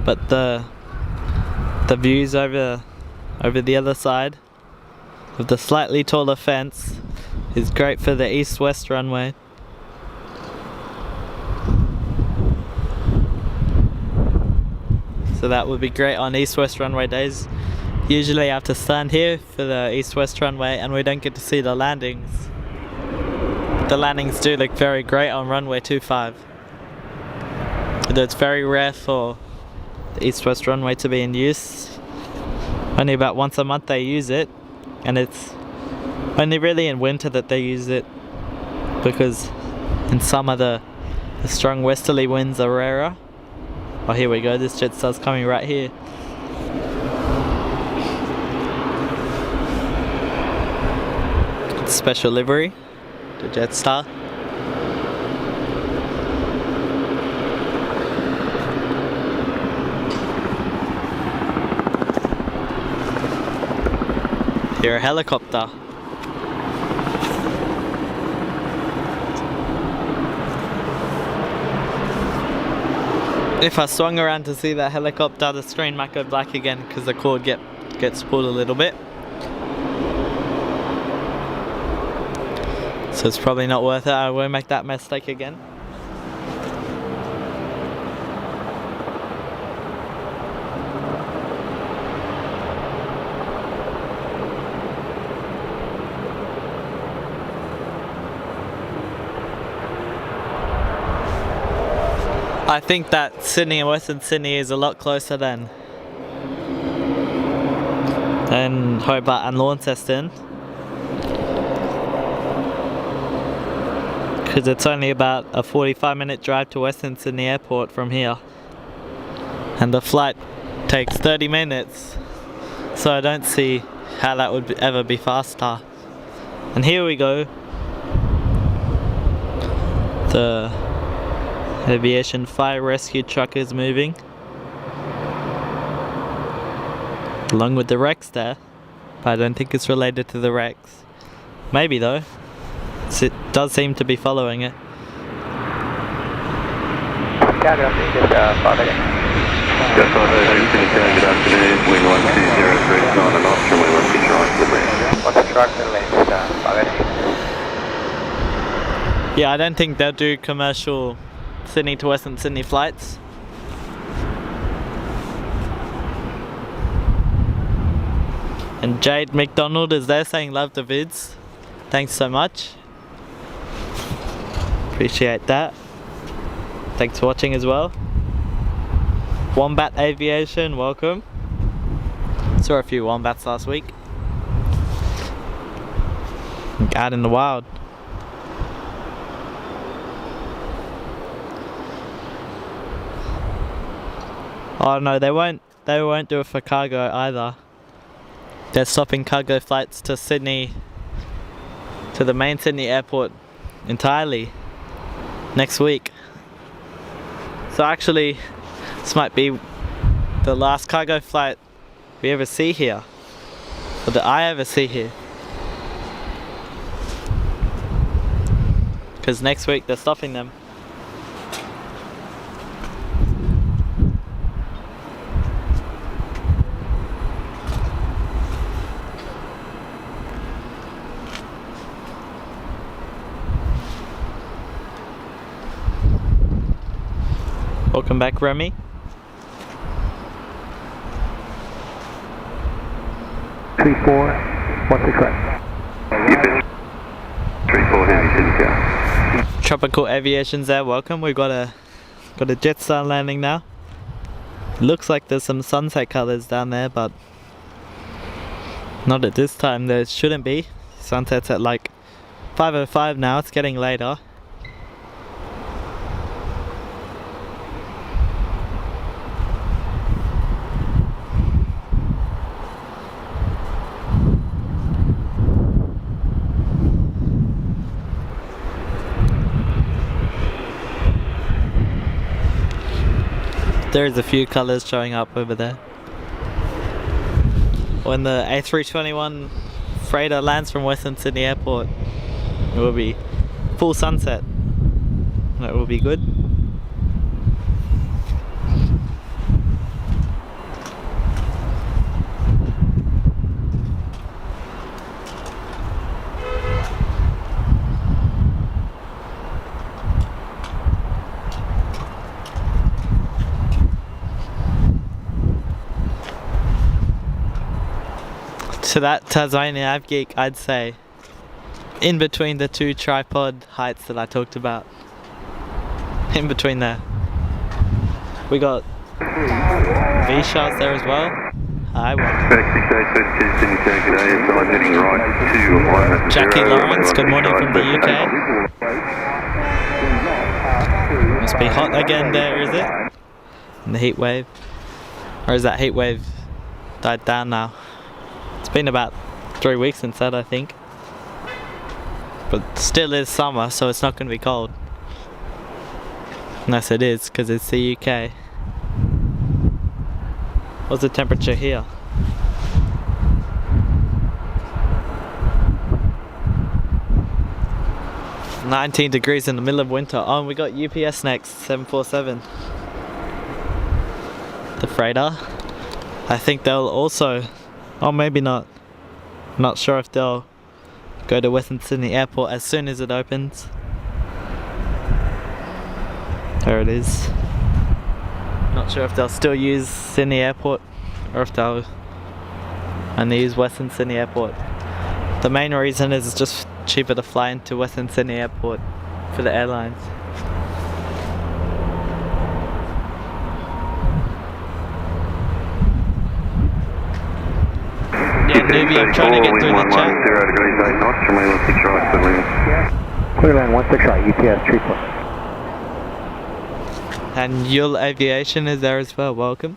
But the views over the other side of the slightly taller fence is great for the east-west runway. So that would be great on east-west runway days. Usually I have to stand here for the east-west runway and we don't get to see the landings. The landings do look very great on runway 25. Although it's very rare for the east-west runway to be in use. Only about once a month they use it, and it's only really in winter that they use it, because in summer the strong westerly winds are rarer. Oh, here we go, this Jetstar's coming right here. Special livery, the Jetstar. Here a helicopter. If I swung around to see that helicopter, the screen might go black again because the cord gets pulled a little bit. So it's probably not worth it. I won't make that mistake again. I think that Sydney and Western Sydney is a lot closer than Hobart and Launceston, because it's only about a 45-minute drive to Western Sydney Airport from here, and the flight takes 30 minutes, so I don't see how that would ever be faster. And here we go, the aviation fire rescue truck is moving along with the wrecks there, but I don't think it's related to the wrecks. Maybe though, it does seem to be following it. Good afternoon, wind 1203, 9 and off, runway 16 right, Roger, latest, aviation. Yeah, I don't think they'll do commercial Sydney to Western Sydney flights. And Jade McDonald is there saying love the vids. Thanks so much. Appreciate that. Thanks for watching as well. Wombat Aviation, welcome. Saw a few wombats last week. Out in the wild. Oh no, they won't do it for cargo either. They're stopping cargo flights to Sydney, to the main Sydney airport entirely next week. So actually, this might be the last cargo flight we ever see here, or that I ever see here. Because next week they're stopping them. Welcome back, Remy. Three, four, what's the correct? 3-4 heavy Sydney. Tropical Aviation's there, welcome. We've got a Jetstar landing now. Looks like there's some sunset colours down there, but not at this time. There shouldn't be. Sunset's at like 5:05 now, it's getting later. There's a few colours showing up over there. When the A321 freighter lands from Western Sydney Airport, it will be full sunset. That will be good. To that Tasmania avgeek, I'd say in between the two tripod heights that I talked about. In between there. We got V-shots there as well. Hi, Jackie Lawrence, good morning from the UK. Must be hot again there, is it? In the heat wave. Or is that heat wave died down now? It's been about 3 weeks since that, I think. But still is summer, so it's not going to be cold. Unless it is, because it's the UK. What's the temperature here? "19 degrees in the middle of winter." Oh, and we got UPS next, 747. The freighter. I think they'll also... Oh, maybe not. Not sure if they'll go to Western Sydney Airport as soon as it opens. There it is. Not sure if they'll still use Sydney Airport or if they'll only use Western Sydney Airport. The main reason is it's just cheaper to fly into Western Sydney Airport for the airlines. Yeah, newbie, I'm trying to get through the chat. 0 degrees 8 knots, remain on 6 right, clear land. Clear land 16 right, UPS 34. And Yule Aviation is there as well, welcome.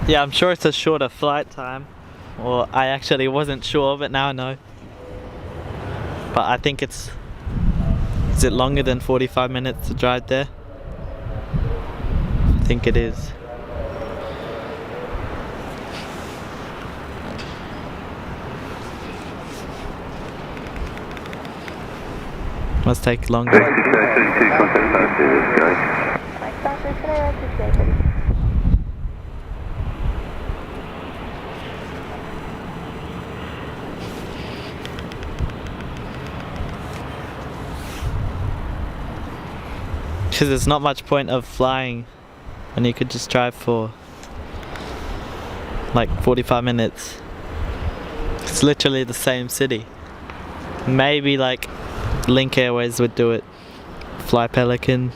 Yeah, I'm sure it's a shorter flight time. Or I actually wasn't sure, but now I know. But I think is it longer than 45 minutes to drive there? I think it is. Must take longer. Because there's not much point of flying when you could just drive for like 45 minutes. It's literally the same city. Maybe like Link Airways would do it. Fly Pelican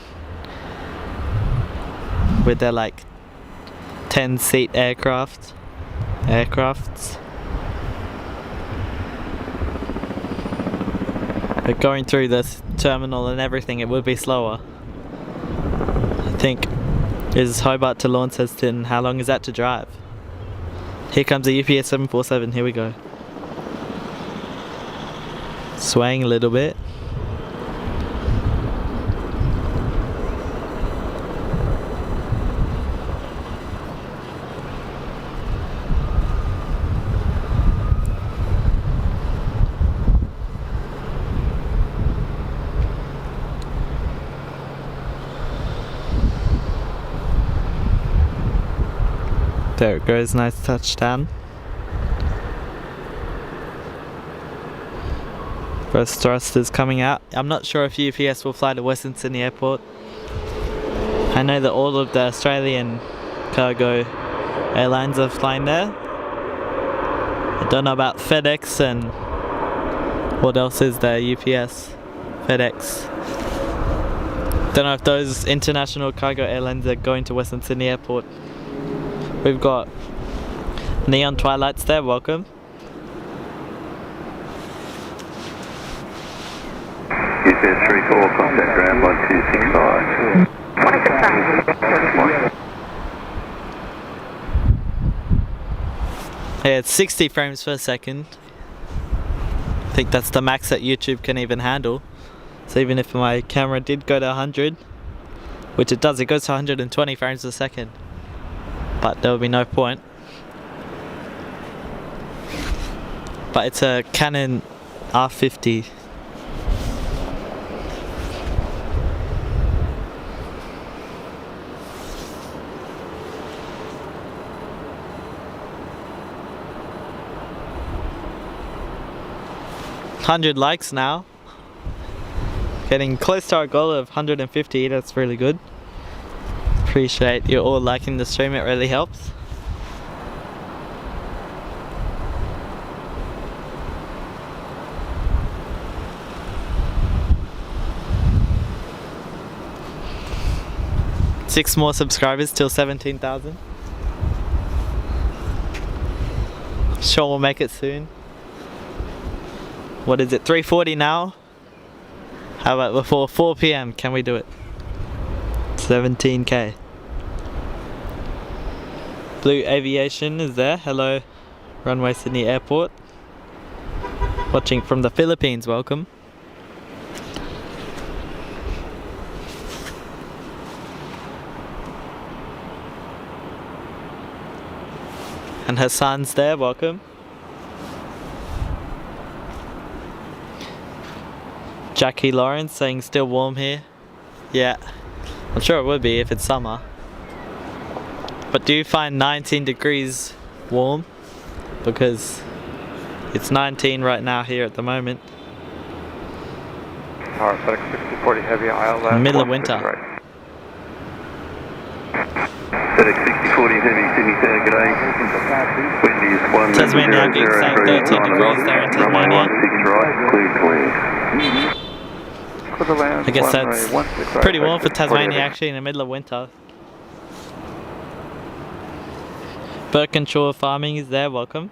with their like 10-seat aircrafts. But going through this terminal and everything, it would be slower. I think is Hobart to Launceston. How long is that to drive? Here comes a UPS 747. Here we go. Swaying a little bit. There it goes, nice touchdown. First thrusters coming out. I'm not sure if UPS will fly to Western Sydney Airport. I know that all of the Australian cargo airlines are flying there. I don't know about FedEx and what else is there, UPS, FedEx. Don't know if those international cargo airlines are going to Western Sydney Airport. We've got Neon Twilights there, welcome. UPS 34, contact ground 1265. Yeah, it's 60 frames per second. I think that's the max that YouTube can even handle. So even if my camera did go to 100, which it does, it goes to 120 frames per second. But there will be no point. But it's a Canon R50. $100 likes now. Getting close to our goal of 150, that's really good. Appreciate you all liking the stream, it really helps. Six more subscribers till 17,000. Sure we'll make it soon. What is it, 3:40 now? How about before 4 PM, can we do it? 17k. Blue Aviation is there. Hello, Runway Sydney Airport. Watching from the Philippines, welcome. And Hassan's there, welcome. Jackie Lawrence saying still warm here. Yeah, I'm sure it would be if it's summer. But do you find 19 degrees warm? Because it's 19 right now here at the moment. Alright, FedEx 6040 Heavy ILS. Middle of winter. FedEx 6040 Heavy Sydney Center, g'day. Windy is 1. Tasmania Geeks saying 13 degrees there in Tasmania. 16 right, clear. I guess that's pretty warm for Tasmania actually in the middle of winter. Birkenshaw Farming is there, welcome.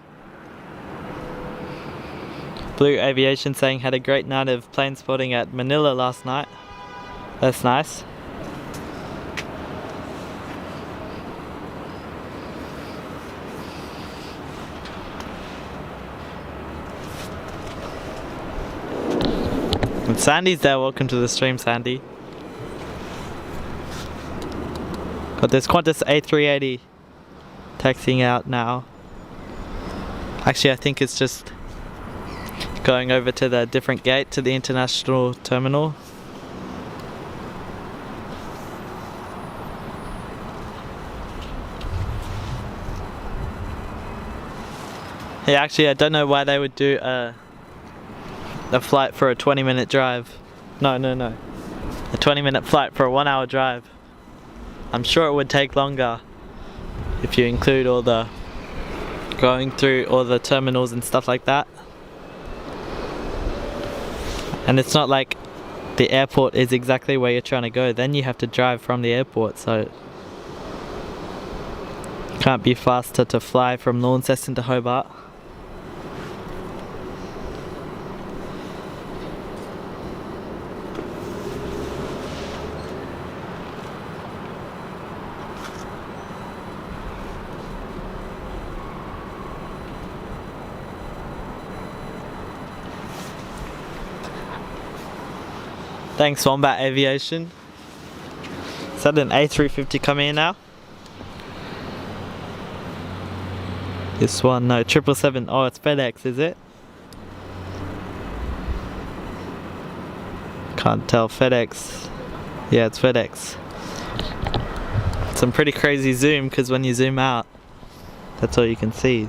Blue Aviation saying had a great night of plane spotting at Manila last night. That's nice. And Sandy's there, welcome to the stream, Sandy. Got this QANTAS A380 taxiing out now. Actually, I think it's just going over to the different gate to the international terminal. Yeah, actually, I don't know why they would do a flight for a 20-minute drive. No. a 20-minute flight for a 1-hour drive. I'm sure it would take longer if you include all the going through all the terminals and stuff like that. And it's not like the airport is exactly where you're trying to go, then you have to drive from the airport, so it can't be faster to fly from Launceston to Hobart. Thanks Wombat Aviation. Is that an A350 coming in now? This one, no, 777. Oh, it's FedEx, is it? Can't tell. FedEx. Yeah, it's FedEx. Some pretty crazy zoom, because when you zoom out, that's all you can see.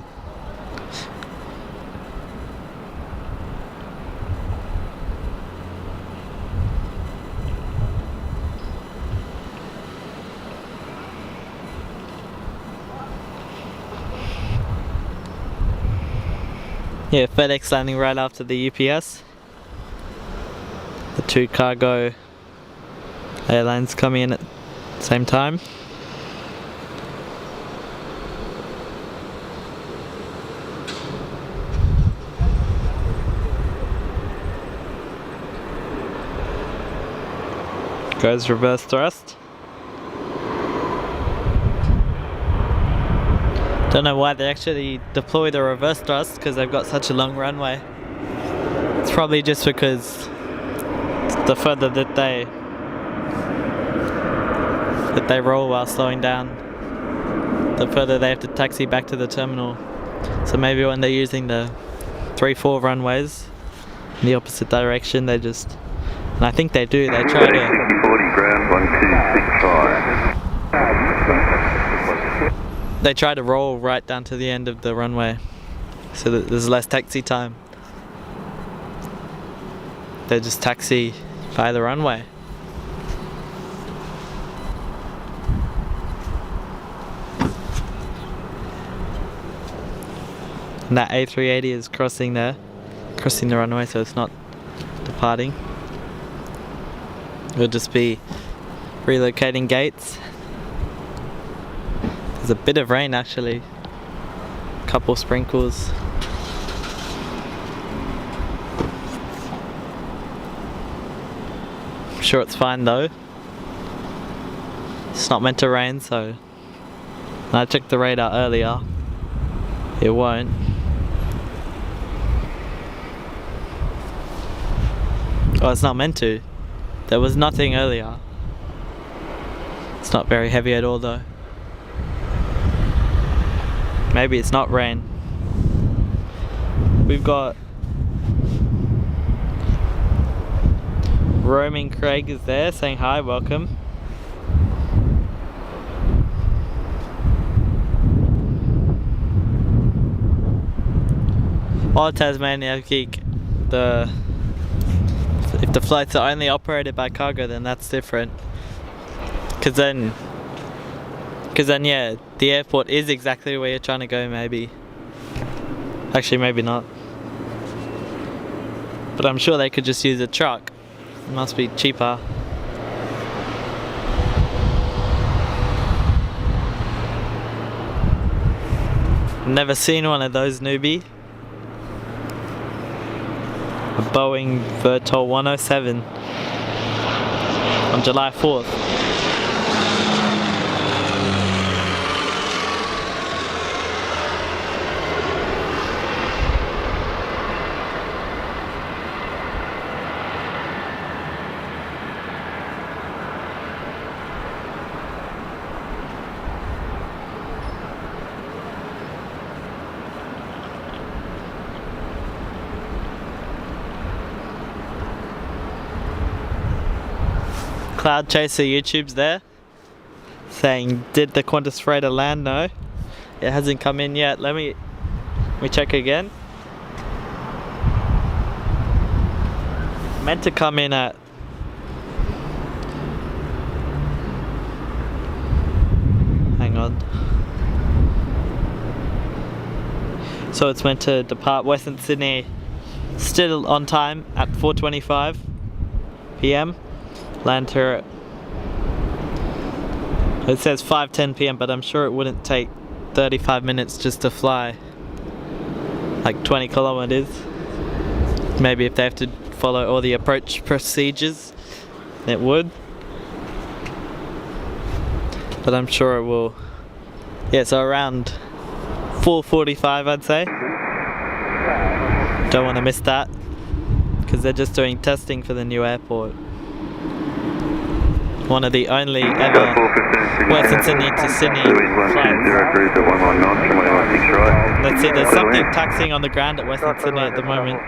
Yeah, FedEx landing right after the UPS. The two cargo airlines coming in at the same time. Goes reverse thrust. Don't know why they actually deploy the reverse thrust, because they've got such a long runway. It's probably just because the further that they roll while slowing down, the further they have to taxi back to the terminal. So maybe when they're using the 3-4 runways in the opposite direction, they just, and I think they do, they try to 40 ground 1265. they try to roll right down to the end of the runway so that there's less taxi time. They just taxi by the runway. And that A380 is crossing the runway, so it's not departing. It'll just be relocating gates. There's a bit of rain actually, a couple sprinkles. I'm sure it's fine though. It's not meant to rain, so when I checked the radar earlier, it won't. Oh, it's not meant to. There was nothing earlier. It's not very heavy at all though. Maybe it's not rain. We've got Roaming Craig is there saying hi, welcome. Oh, Tasmania Geek, if the flights are only operated by cargo, then that's different. Cause then yeah, the airport is exactly where you're trying to go maybe. Actually maybe not. But I'm sure they could just use a truck. It must be cheaper. Never seen one of those, newbie. A Boeing Vertol 107 on July 4th. Cloud Chaser YouTube's there saying, did the Qantas freighter land? No, it hasn't come in yet. Let me check again. Meant to come in at on. So it's meant to depart Western Sydney still on time at 4:25 p.m. Land here at, it says 5:10 p.m. but I'm sure it wouldn't take 35 minutes just to fly like 20 kilometers. Maybe if they have to follow all the approach procedures, it would. But I'm sure it will. Yeah, so around 4:45 I'd say. Don't want to miss that because they're just doing testing for the new airport. One of the only ever Western Sydney to Sydney flights. Let's see, there's something taxiing on the ground at Western Sydney at the moment.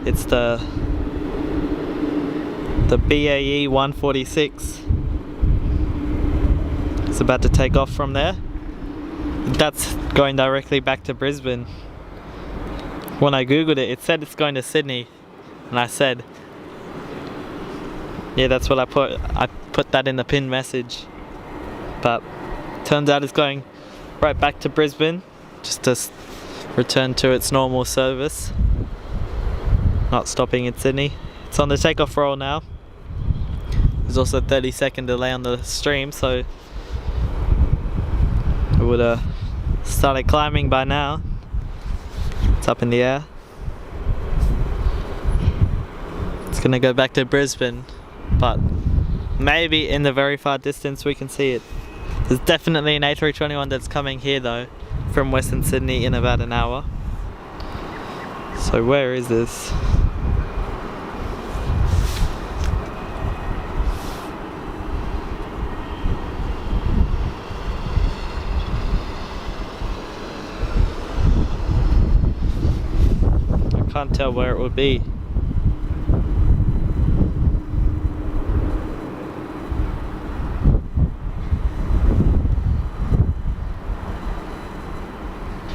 It's the BAE 146. It's about to take off from there. That's going directly back to Brisbane. When I googled it, it said it's going to Sydney, and I said, yeah, that's what I put that in the pinned message. But turns out it's going right back to Brisbane just to return to its normal service, not stopping in Sydney. It's on the takeoff roll now. There's also a 30-second delay on the stream, so it would have started climbing by now. It's up in the air. It's gonna go back to Brisbane, but maybe in the very far distance we can see it. There's definitely an A321 that's coming here though, from Western Sydney in about an hour. So where is this? I can't tell where it would be.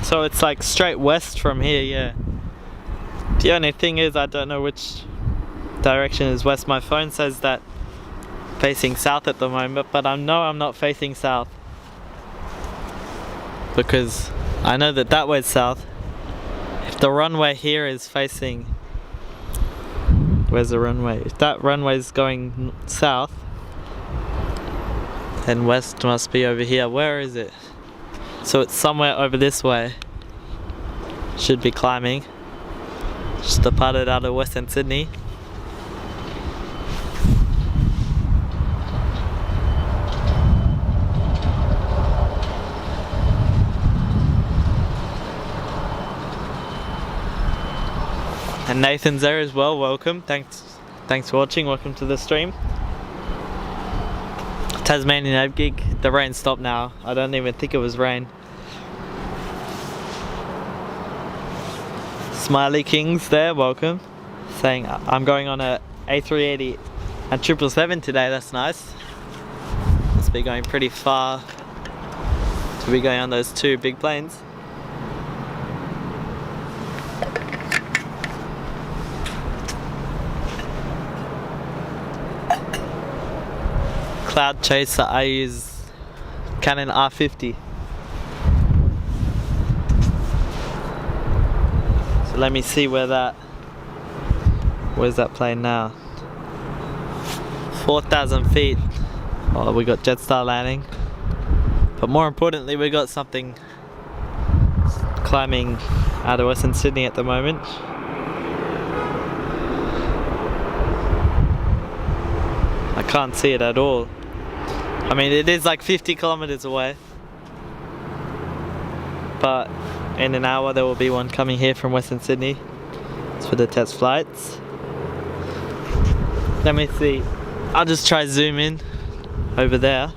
So it's like straight west from here, yeah. The only thing is I don't know which direction is west. My phone says that facing south at the moment, but I know I'm not facing south because I know that that way's south. If the runway here is facing, where's the runway? If that runway is going south, then west must be over here. Where is it? So it's somewhere over this way. Should be climbing. Just departed out of Western Sydney. And Nathan's there as well. Welcome. Thanks for watching. Welcome to the stream. Tasmanian avgeek. The rain stopped now. I don't even think it was rain. Smiley Kings there, welcome. Saying I'm going on a A380 and 777 today, that's nice. Must be going pretty far to be going on those two big planes. Cloud chaser, I use Canon R50. So let me see where's that plane now? 4,000 feet. Oh, we got Jetstar landing. But more importantly, we got something climbing out of Western Sydney at the moment. I can't see it at all. I mean, it is like 50 kilometers away. But in an hour there will be one coming here from Western Sydney. It's for the test flights. Let me see. I'll just try zoom in over there.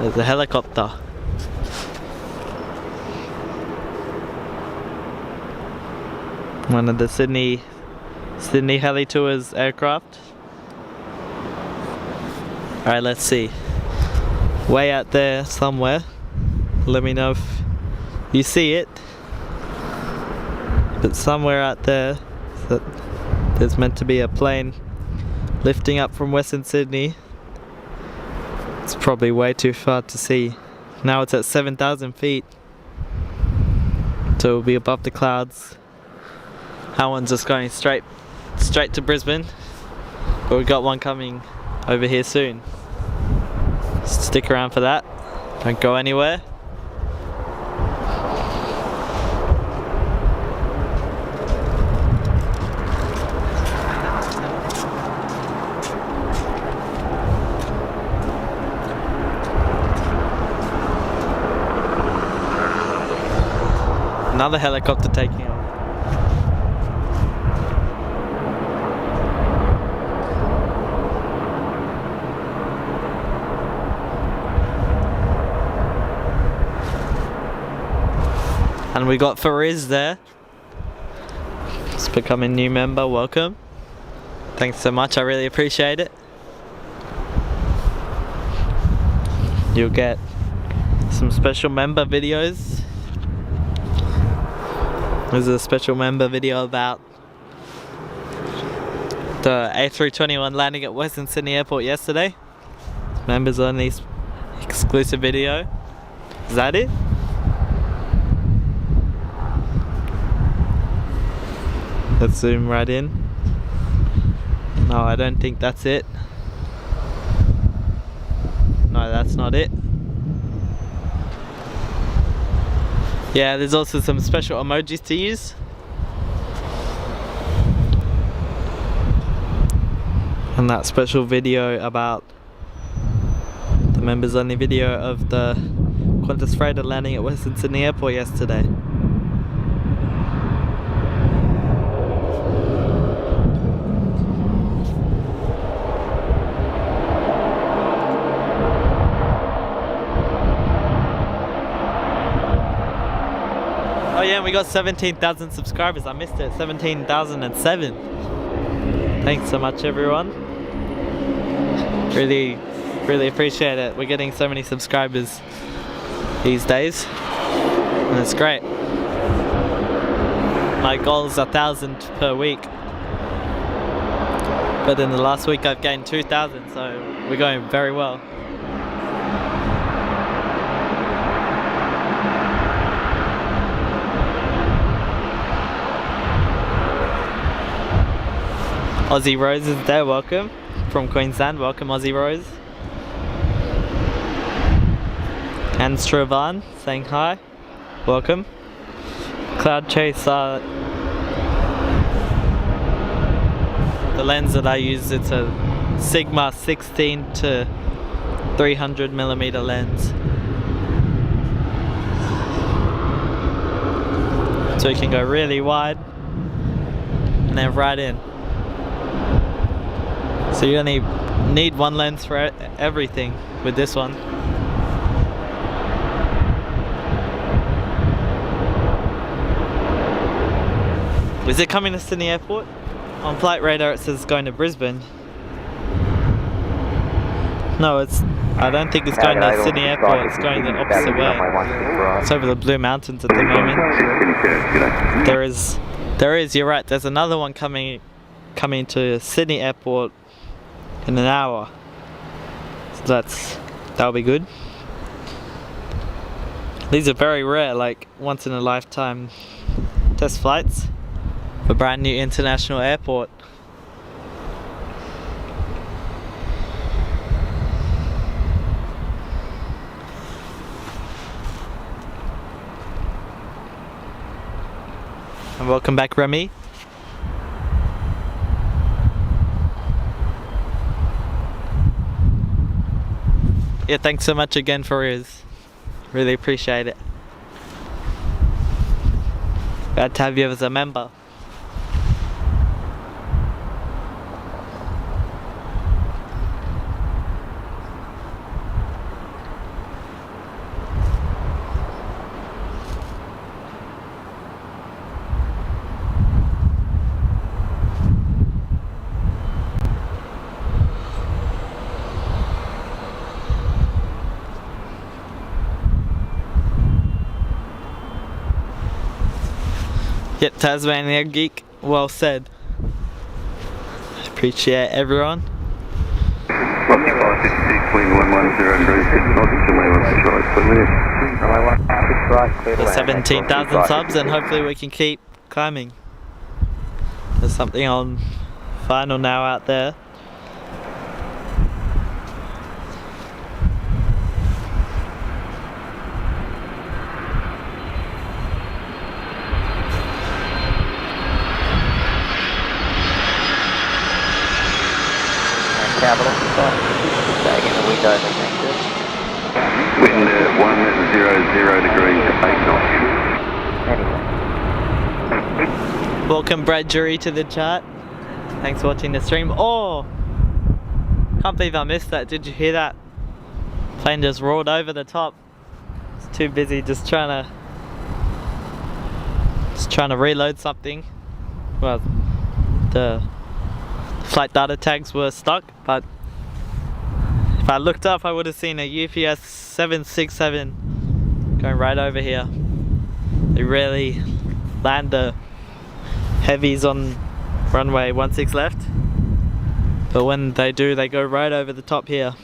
There's a helicopter. One of the Sydney Heli Tours aircraft. Alright, let's see. Way out there somewhere. Let me know if you see it. But somewhere out there, there's meant to be a plane lifting up from Western Sydney. It's probably way too far to see. Now it's at 7,000 feet. So it'll be above the clouds. That one's just going straight to Brisbane. But we've got one coming over here soon. Stick around for that. Don't go anywhere. Another helicopter taking off. And we got Fariz there. He's becoming a new member, welcome. Thanks so much, I really appreciate it. You'll get some special member videos. There's a special member video about the A380 landing at Western Sydney Airport yesterday. Members only exclusive video. Is that it? Let's zoom right in. No, I don't think that's it. No, that's not it. Yeah, there's also some special emojis to use. And that special video about the members only video of the QANTAS freighter landing at Western Sydney Airport yesterday. Oh yeah, we got 17,000 subscribers. I missed it. 17,007. Thanks so much, everyone. Really appreciate it. We're getting so many subscribers these days, and it's great. My goal is 1,000 per week, but in the last week I've gained 2,000, so we're going very well. Aussie Rose is there, welcome. From Queensland, welcome Aussie Rose. And Stravan saying hi, welcome. Cloud Chaser, the lens that I use, it's a Sigma 16 to 300mm lens. So you can go really wide and then right in. So you only need one lens for everything with this one. Is it coming to Sydney Airport? On flight radar it says going to Brisbane. No, I don't think it's going to Sydney Airport, it's going the opposite way. It's over the Blue Mountains at the moment. There is, you're right, there's another one coming to Sydney Airport in an hour. So that'll be good. These are very rare, like once in a lifetime test flights for brand new international airport. And welcome back, Remy. Yeah, thanks so much again for his. Really appreciate it. Glad to have you as a member. Yep, Tasmania Geek, well said. Appreciate everyone. Rocky 556, wind 110 degrees, 6 knots, runway 16 right, clear. Runway 16 right, clear to The land. 17,000 subs, and hopefully we can keep climbing. There's something on final now out there. Capital, staying in the window, thank you. Wind 100 degrees, 8 knots. Anyway. Welcome Brad Jury to the chat. Thanks for watching the stream. Oh! Can't believe I missed that. Did you hear that? Plane just roared over the top. It's too busy just trying to reload something. Well, the flight data tags were stuck, but if I looked up I would have seen a UPS 767 going right over here. They rarely land the heavies on runway 16 left, but when they do, they go right over the top here.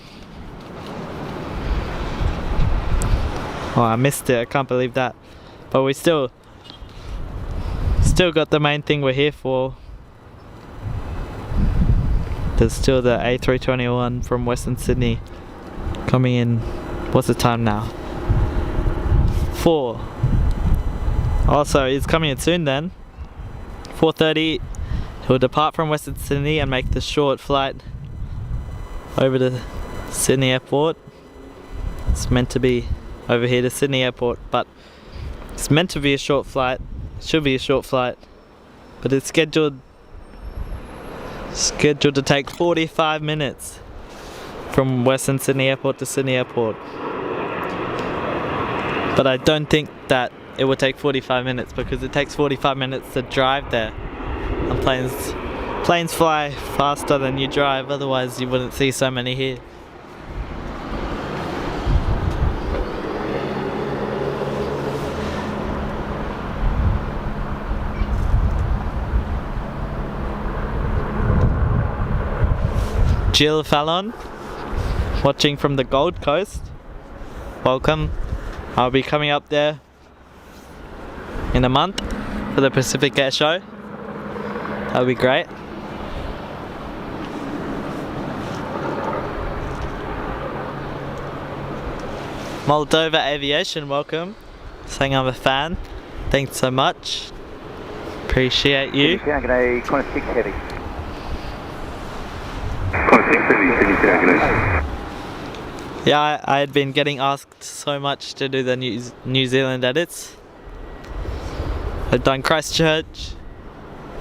Oh, I missed it, I can't believe that. But we still got the main thing we're here for. There's still the A321 from Western Sydney coming in. What's the time now? 4. Also, it's coming in soon then. 4:30. He'll depart from Western Sydney and make the short flight over to Sydney Airport. It's meant to be over here to Sydney Airport, but it's meant to be a short flight. It should be a short flight, but it's scheduled to take 45 minutes from Western Sydney Airport to Sydney Airport. But I don't think that it will take 45 minutes because it takes 45 minutes to drive there. And planes fly faster than you drive, otherwise you wouldn't see so many here. Jill Fallon, watching from the Gold Coast. Welcome. I'll be coming up there in a month for the Pacific Air Show. That'll be great. Moldova Aviation, welcome. Saying I'm a fan. Thanks so much. Appreciate you. I'm going to Qantas 6 heavy. Yeah, I had been getting asked so much to do the New Zealand edits. I've done Christchurch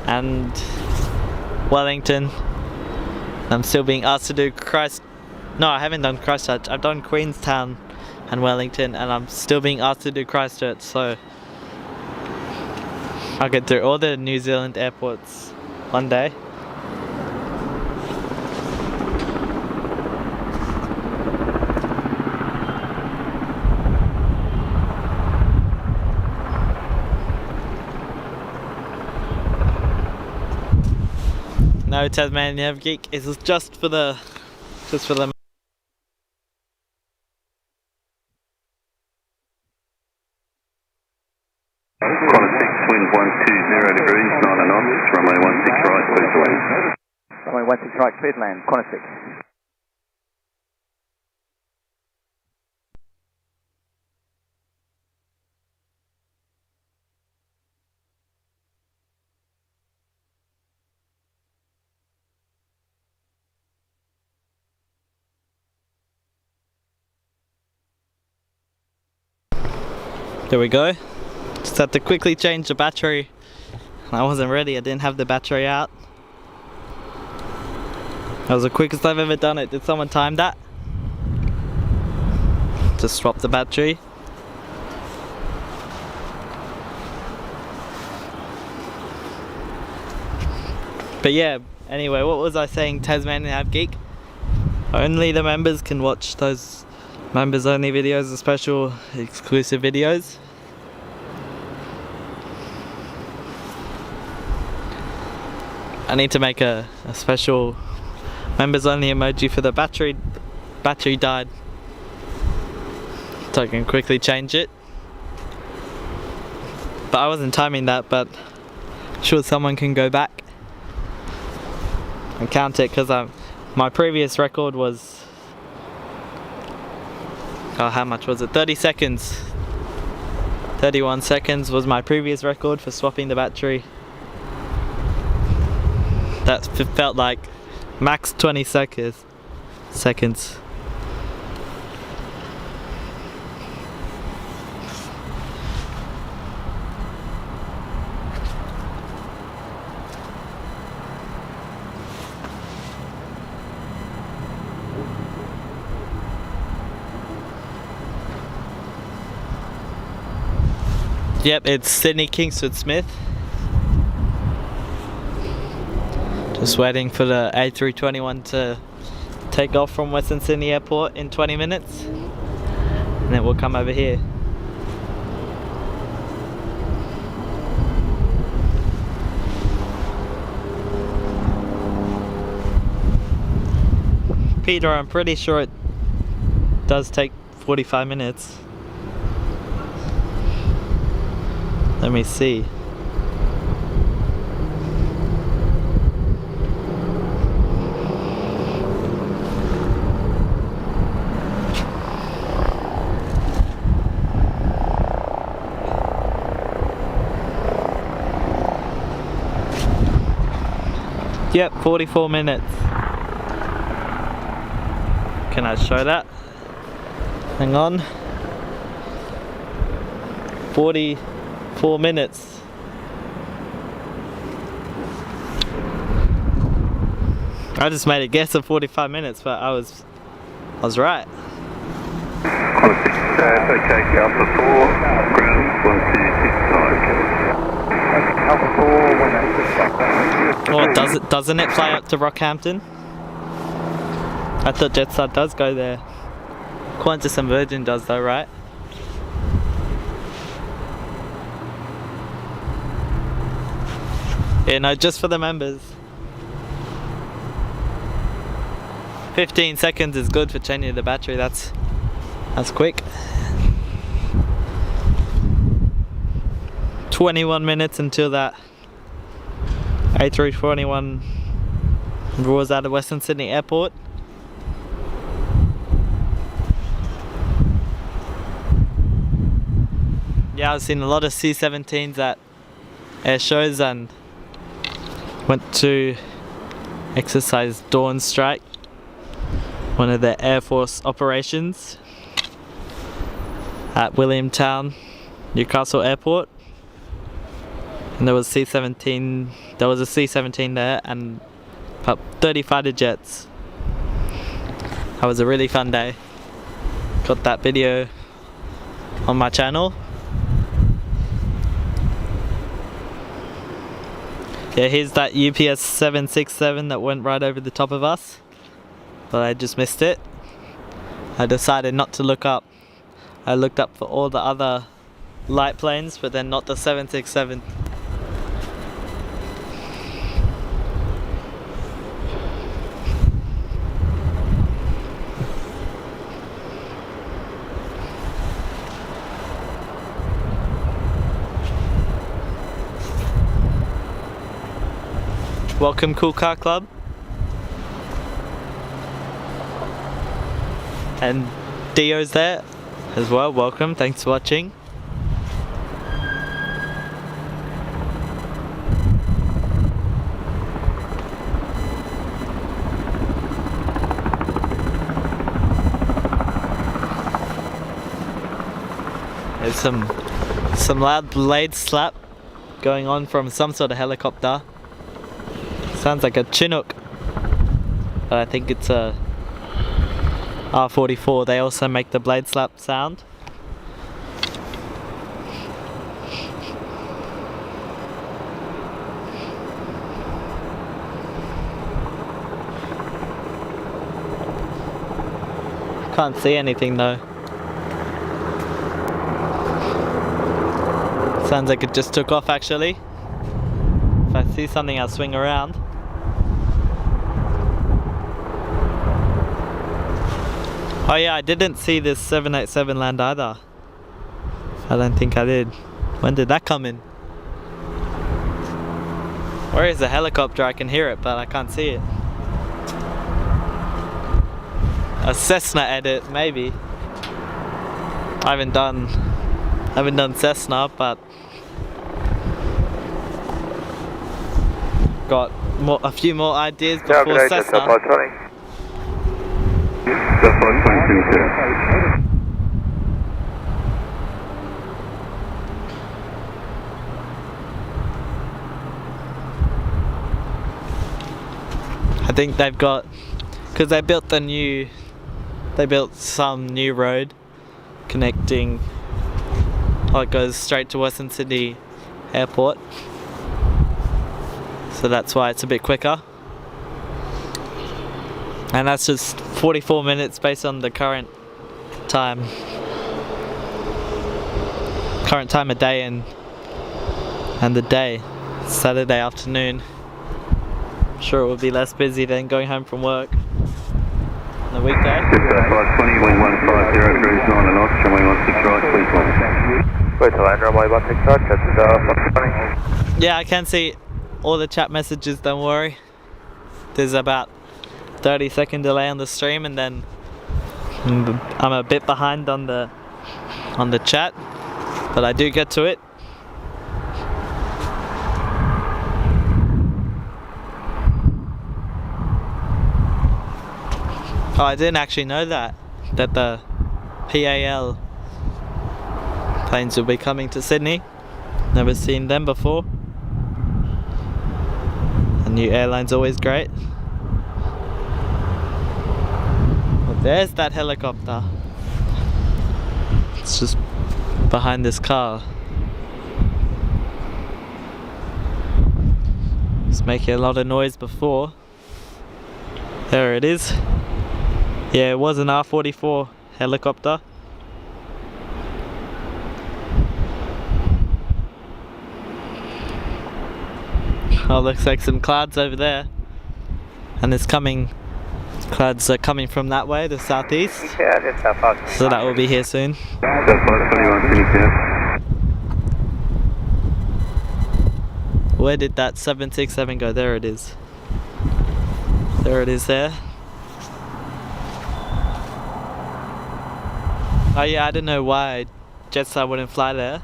and Wellington. I'm still being asked to do No, I haven't done Christchurch. I've done Queenstown and Wellington, and I'm still being asked to do Christchurch, so I'll get through all the New Zealand airports one day. No, Tasmania Geek is just for the Qantas 6, wind 120 degrees, 9 knots, runway 16 right, clear to land. Runway 16 right, clear to land. Qantas 6. There we go. Just had to quickly change the battery. I wasn't ready, I didn't have the battery out. That was the quickest I've ever done it. Did someone time that? Just swap the battery. But yeah, anyway, what was I saying? Tasmania Geek? Only the members can watch those members only videos, the special exclusive videos. I need to make a special Members only emoji for the battery. Battery died. So I can quickly change it. But I wasn't timing that, but I'm sure someone can go back and count it, because my previous record was, oh, how much was it? 30 seconds. 31 seconds was my previous record for swapping the battery. That felt like max 20 seconds. Yep, it's Sydney Kingsford Smith. Just waiting for the A321 to take off from Western Sydney Airport in 20 minutes. And then we'll come over here. Peter, I'm pretty sure it does take 45 minutes. Let me see. Yep, 44 minutes. Can I show that? Hang on. 44 minutes. I just made a guess of 45 minutes, but I was right. Okay, Alpha 4, ground 1265. Alpha 4, 186. Or doesn't it fly up to Rockhampton? I thought Jetstar does go there. Qantas and Virgin does though, right? Yeah, no, just for the members. 15 seconds is good for changing the battery. That's quick. 21 minutes until that A321 roars out of Western Sydney Airport. Yeah, I've seen a lot of C-17s at air shows and went to exercise Dawn Strike, one of their Air Force operations at Williamtown, Newcastle Airport. And there was a C-17 there and about 30 fighter jets. That was a really fun day. Got that video on my channel. Yeah, here's that UPS 767 that went right over the top of us, but I just missed it. I decided not to look up. I looked up for all the other light planes, but then not the 767. Welcome, Cool Car Club. And Dio's there as well. Welcome, thanks for watching. There's some loud blade slap going on from some sort of helicopter. Sounds like a Chinook, but I think it's a R44. They also make the blade slap sound. Can't see anything though. Sounds like it just took off actually. If I see something, I'll swing around. Oh yeah, I didn't see this 787 land either. I don't think I did. When did that come in? Where is the helicopter? I can hear it, but I can't see it. A Cessna edit, maybe. I haven't done Cessna, but got a few more ideas before Cessna. I think they've got, because they built some new road connecting, it goes straight to Western Sydney Airport, so that's why it's a bit quicker, and that's just 44 minutes based on the current time of day and the day, Saturday afternoon. I'm sure it will be less busy than going home from work on a weekday. 520, wind 150 degrees 9 knots, runway 16 right, please land. Wait till land, runway 16 right, that's 520. Yeah, I can see all the chat messages, don't worry. There's about 30-second delay on the stream, and then I'm a bit behind on the chat, but I do get to it. Oh, I didn't actually know that the PAL planes will be coming to Sydney. Never seen them before. A new airline's always great. Well, there's that helicopter. It's just behind this car. It's making a lot of noise before. There it is. Yeah, it was an R-44 helicopter. Oh, looks like some clouds over there. And clouds are coming from that way, the southeast. Yeah, that's how fast. So that will be here soon. Where did that 767 go? There it is. There it is there. Oh yeah, I don't know why Jetstar wouldn't fly there.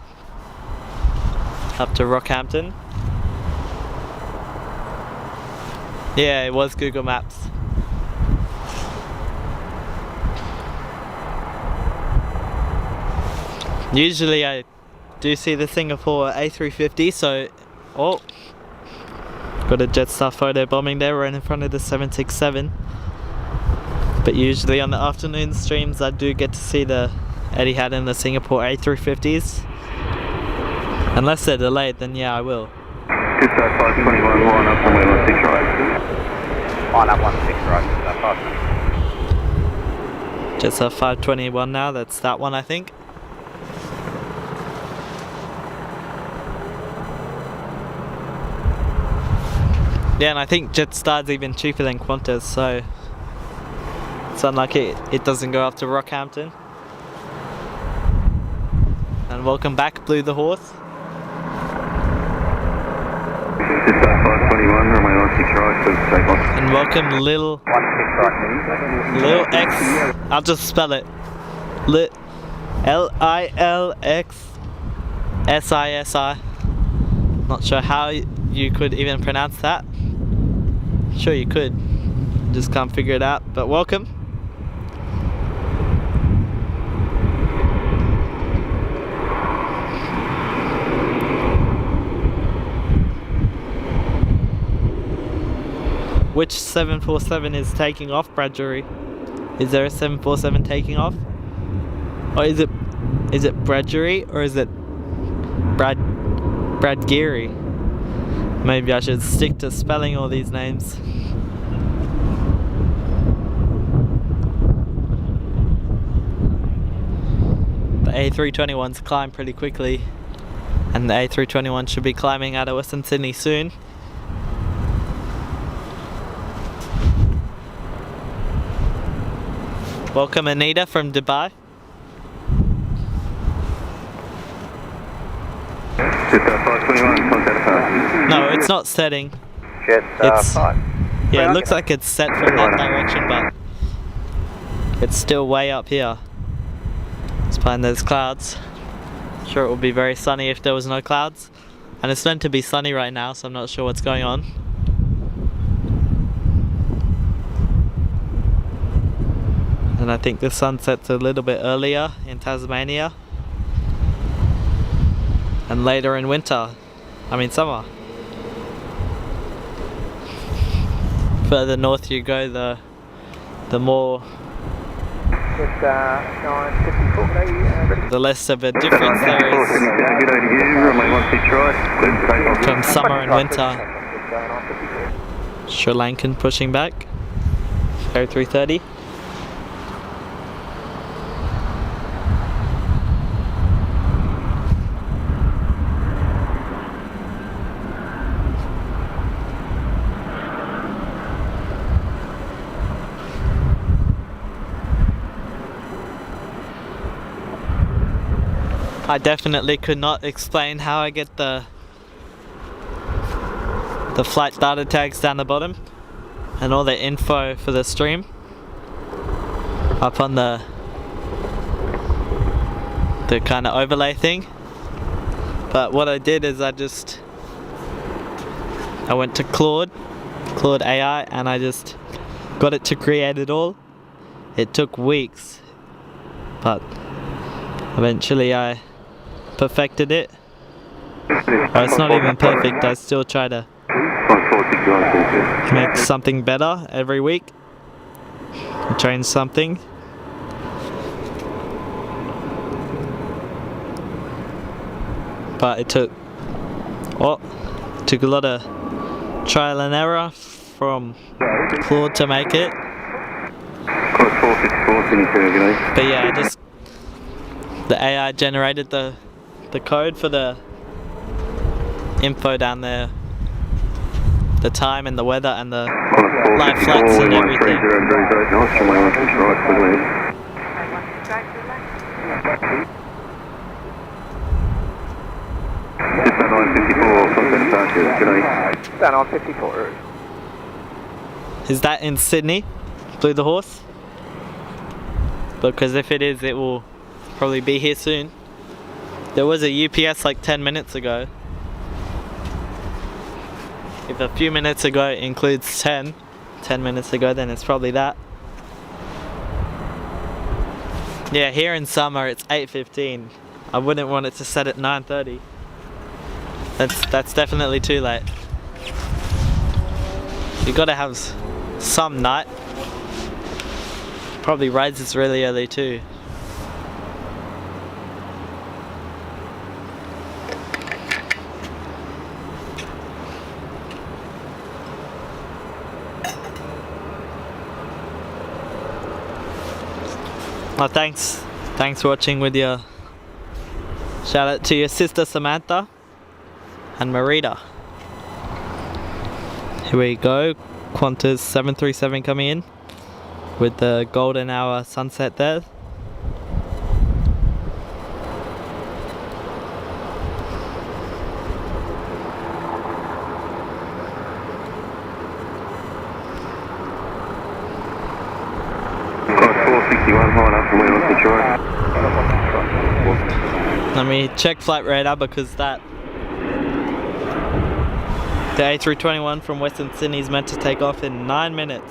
Up to Rockhampton. Yeah, it was Google Maps. Usually I do see the Singapore A380, so... Oh! Got a Jetstar photo bombing there right in front of the 767. But usually on the afternoon streams I do get to see the Etihad and the Singapore A350s. Unless they're delayed, then yeah, I will. Jetstar 521, line up runway 16 right. Line up 16 right, that's fast. Jetstar 521 now, that's that one I think. Yeah, and I think Jetstar's even cheaper than Qantas, so it's unlucky it doesn't go up to Rockhampton. And welcome back, Blue the Horse. Jetstar 521, runway 16 right, please take off. And welcome Lil 16 right. Lil X. I'll just spell it. LILXSISI. Not sure how you could even pronounce that. Sure you could. Just can't figure it out. But welcome. Which 747 is taking off, Bradbury? Is there a 747 taking off? Or is it Bradbury or is it Bradgeary? Maybe I should stick to spelling all these names. The A321s climb pretty quickly, and the A321 should be climbing out of Western Sydney soon. Welcome Anita from Dubai. Just 521, contact pass. No, it's not setting. Jet It's 5. yeah, it looks like it's set from that direction, but it's still way up here. It's behind those clouds. Sure, it would be very sunny if there was no clouds, and it's meant to be sunny right now, so I'm not sure what's going on. And I think the sun sets a little bit earlier in Tasmania and later in winter. I mean summer. Further north you go, the more, Jet 954. Ready? the less of a difference there Get is over here, runway 16 right. Clear for takeoff. from summer and winter. Jet 954. Sri Lankan pushing back. A330. I definitely could not explain how I get the flight data tags down the bottom and all the info for the stream up on the kind of overlay thing. But what I did is I went to Claude AI, and I just got it to create it all. It took weeks, but eventually I perfected it. Well, it's not even perfect. I still try to make something better every week, change something. But it took a lot of trial and error from Claude to make it. But yeah, the AI generated the code for the info down there, the time and the weather and the live flights and everything. Jet 954. Is that in Sydney? Blue the Horse? Because if it is, it will probably be here soon. There was a UPS like 10 minutes ago. If a few minutes ago includes 10 minutes ago, then it's probably that. Yeah, here in summer it's 8:15. I wouldn't want it to set at 9:30. That's definitely too late. You gotta have some night. Probably rises really early too. Well, thanks for watching with your shout out to your sister Samantha and Marita. Here we go, Qantas 737 coming in with the golden hour sunset there. Let me check flight radar because the A321 from Western Sydney is meant to take off in 9 minutes.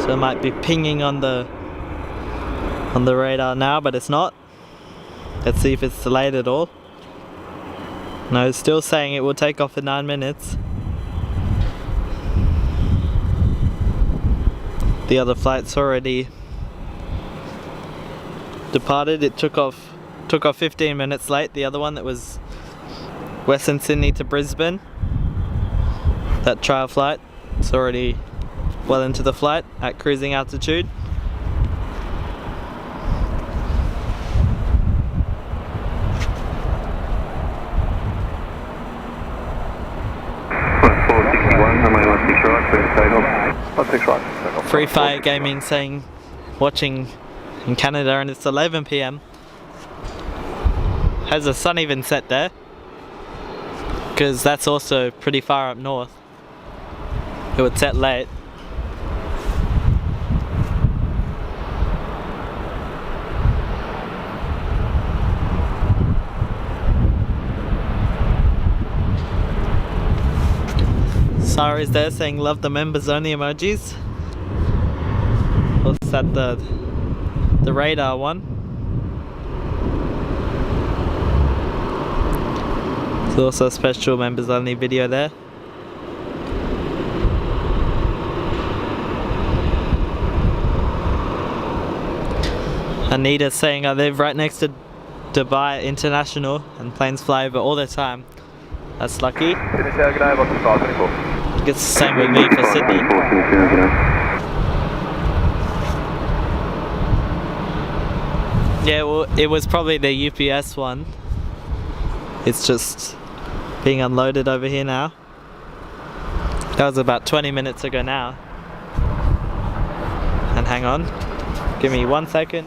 So it might be pinging on the radar now, but it's not. Let's see if it's delayed at all. No, it's still saying it will take off in 9 minutes. The other flight's already departed. It took off 15 minutes late. The other one that was Western Sydney to Brisbane, that trial flight, it's already well into the flight at cruising altitude. Right. Free Fire Gaming saying watching in Canada and it's 11 p.m. Has the sun even set there? Because that's also pretty far up north. It would set late. Sari's there saying love the members only emojis. What's that, the radar one? There's also a special members only video there. Anita's saying I live right next to Dubai International and planes fly over all the time. That's lucky. Sydney Tower, good day, welcome to 524. It's the same with me for Sydney. Yeah, well, it was probably the UPS one. It's just being unloaded over here now. That was about 20 minutes ago now. And hang on, give me 1 second.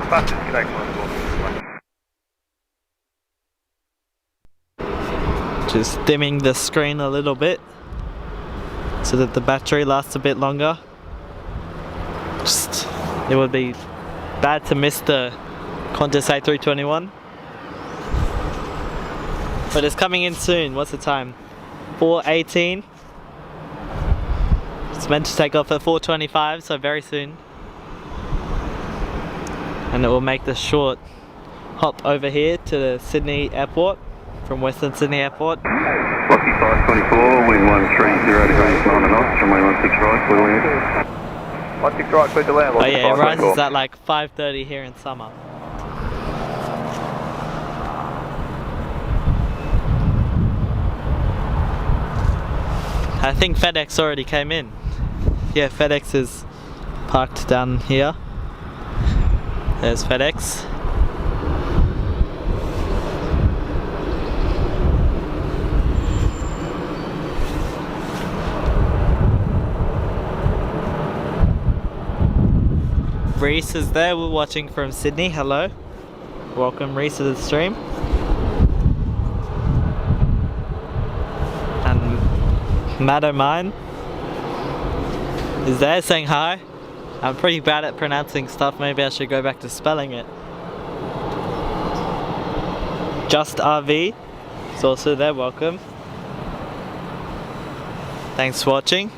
Fastest connection on the board. Just dimming the screen a little bit so that the battery lasts a bit longer. Just, it would be bad to miss the QANTAS A321. But it's coming in soon. What's the time? 4:18. It's meant to take off at 4:25, so very soon. And it will make the short hop over here to the Sydney Airport from Western Sydney Airport. Rocky 524, wind 130 degrees 9 knots, runway 16 right, clear to land. 16 right, clear to land. Oh yeah, it rises at like 5:30 here in summer. I think FedEx already came in. Yeah, FedEx is parked down here. There's FedEx. Reese is there, we're watching from Sydney. Hello. Welcome Reese to the stream. And Maddo Mine is there saying hi. I'm pretty bad at pronouncing stuff, maybe I should go back to spelling it. Just RV is also there, welcome. Thanks for watching.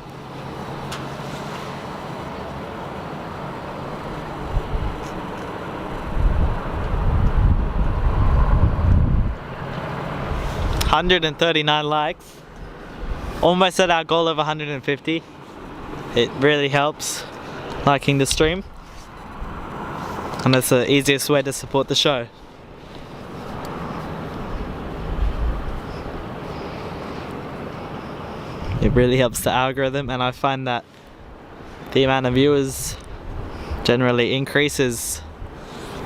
$139 likes. Almost at our goal of 150. It really helps liking the stream. And it's the easiest way to support the show. It really helps the algorithm, and I find that the amount of viewers generally increases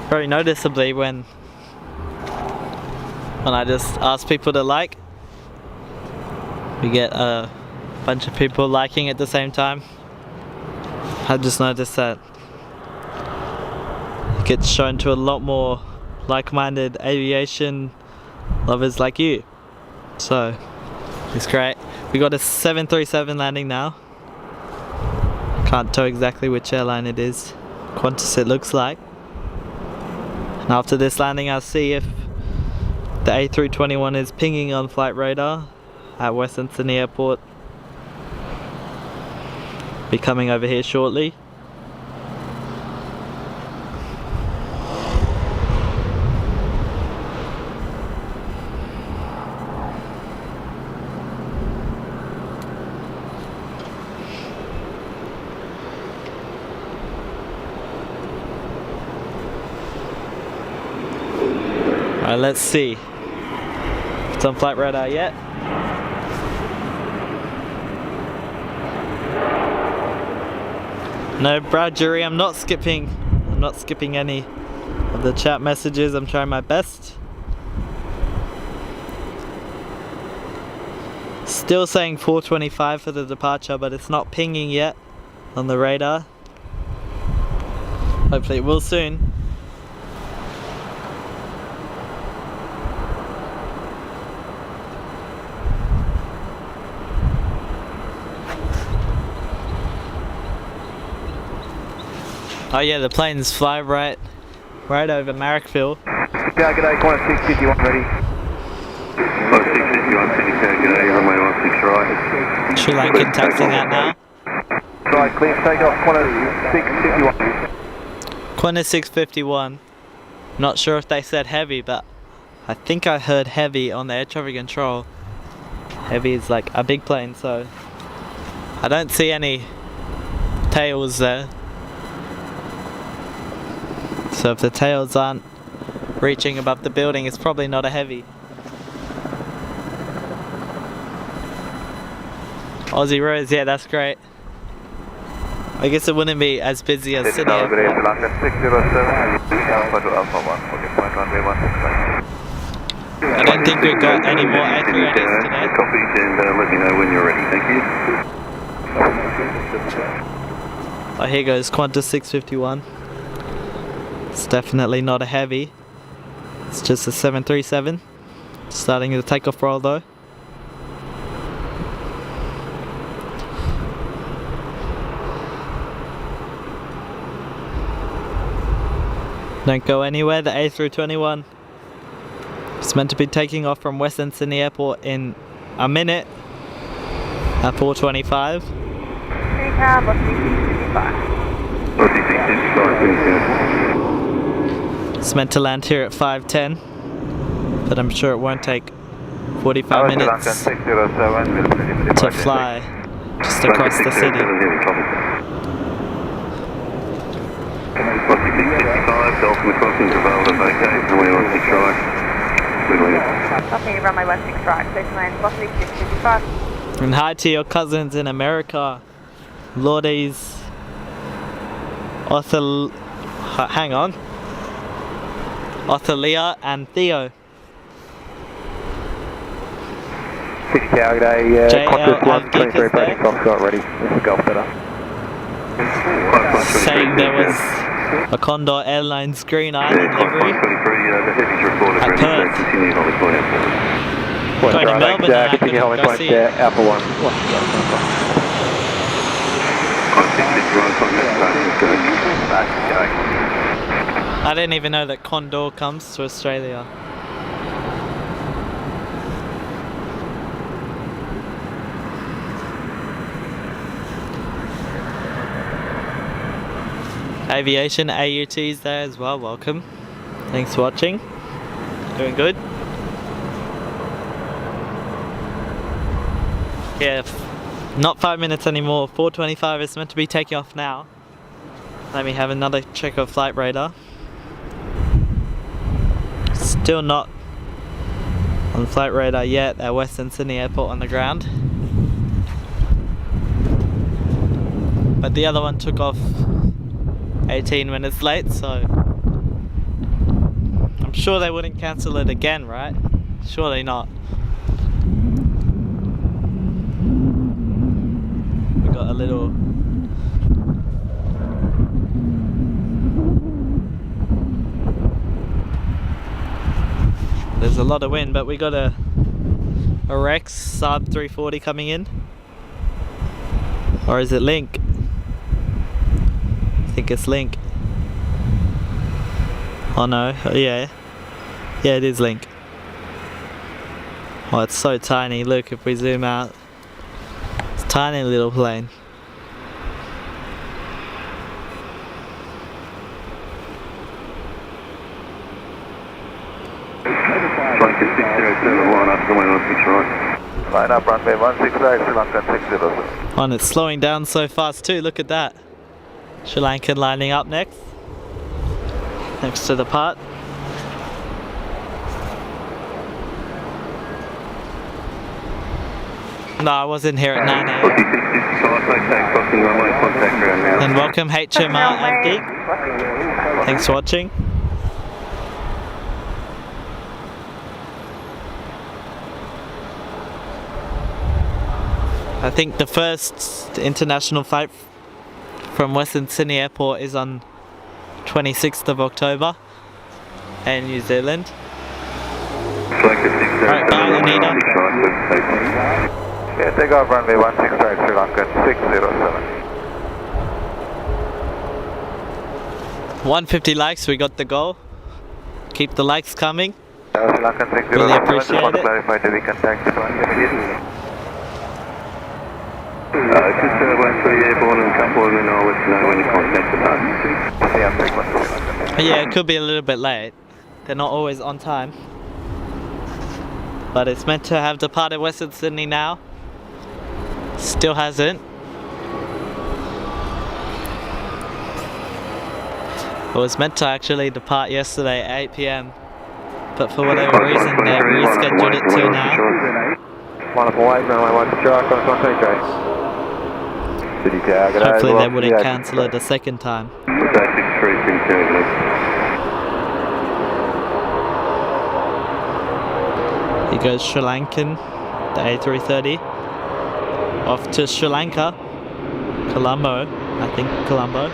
very noticeably when I just ask people to like. We get a bunch of people liking at the same time. I just noticed that it gets shown to a lot more like-minded aviation lovers like you. So it's great. We got a 737 landing now. Can't tell exactly which airline it is. QANTAS it looks like. And after this landing I'll see if the A321 is pinging on flight radar at Western Sydney Airport. Be coming over here shortly. Alright, let's see. It's on flight radar yet. No, Brad Jury, I'm not skipping any of the chat messages. I'm trying my best. Still saying 4:25 for the departure, but it's not pinging yet. on the radar. Hopefully it will soon. Oh yeah, the planes fly right over Marrickville. Yeah, g'day, Qantas 651 ready. 651 Sydney Airport, g'day, runway 16 right. Sri Lankan taxiing out now. Right, clear for takeoff, Qantas 651. Qantas 651. Not sure if they said heavy, but I think I heard heavy on the air traffic control. Heavy is like a big plane, so I don't see any tails there. So if the tails aren't reaching above the building, it's probably not a heavy. Aussie Rose, yeah, that's great. I guess it wouldn't be as busy as Sydney Airport. I don't think we've got any more A380s today. Copy, and let me know when you're ready. Thank you. Oh, here goes Qantas 651. It's definitely not a heavy. It's just a 737. Starting the takeoff roll though. Don't go anywhere, the A321. It's meant to be taking off from Western Sydney Airport in a minute at 4:25. It's meant to land here at 5:10, but I'm sure it won't take 45 minutes to fly just across the city. Copy, runway 16 right, clear to land, velocity 655. And hi to your cousins in America, Lourdes, Othalia and Theo. 6 tower, g'day, JL Qantas 1, avgeeks 23 is there. approaching Foxtrot ready. This is Golf better. Saying there was a Condor Airlines Green Island livery at Perth. Going to Melbourne and I continue holding go point see there, it. Alpha 1. I didn't even know that Condor comes to Australia. Aviation AUT's there as well, welcome. Thanks for watching. Doing good. Yeah, not 5 minutes anymore. 4:25 is meant to be taking off now. Let me have another check of flight radar. Still not on flight radar yet at Western Sydney Airport on the ground. But the other one took off 18 minutes late, so I'm sure they wouldn't cancel it again, right? Surely not. We got a little there's a lot of wind, but we got a Rex sub 340 coming in. Or is it Link? I think it's Link. Oh no, yeah. Yeah, it is Link. Oh, it's so tiny. Look, if we zoom out, it's a tiny little plane. Line up, runway 16 right, Sri Lankan 607. Oh, and it's slowing down so fast too, look at that. Sri Lankan lining up next to the part. No, I wasn't here at 9 AM. And welcome HMR avgeeks. Thanks for watching. I think the first international flight from Western Sydney Airport is on 26th of October in New Zealand. Alright, bye Anita. Yeah, take off runway 16 right, Sri Lankan 607. 150 likes, we got the goal. Keep the likes coming. Sri Lankan 607. Really Just appreciate want to it. clarify that we contact the flight immediately. Just Westbury Airborne and couple of know what to know when you contact the bus. Yeah, frequent Sri Lankan. But yeah, it could be a little bit late. They're not always on time. But it's meant to have departed Western Sydney now. Still hasn't. It was meant to actually depart yesterday at 8 PM. But for whatever reason they rescheduled it till now. 108, runway 16 right, contact 123. City Tower, good day. Hopefully they wouldn't cancel it a second time. Here goes Sri Lankan, the A380. Off to Sri Lanka. Colombo, I think Colombo.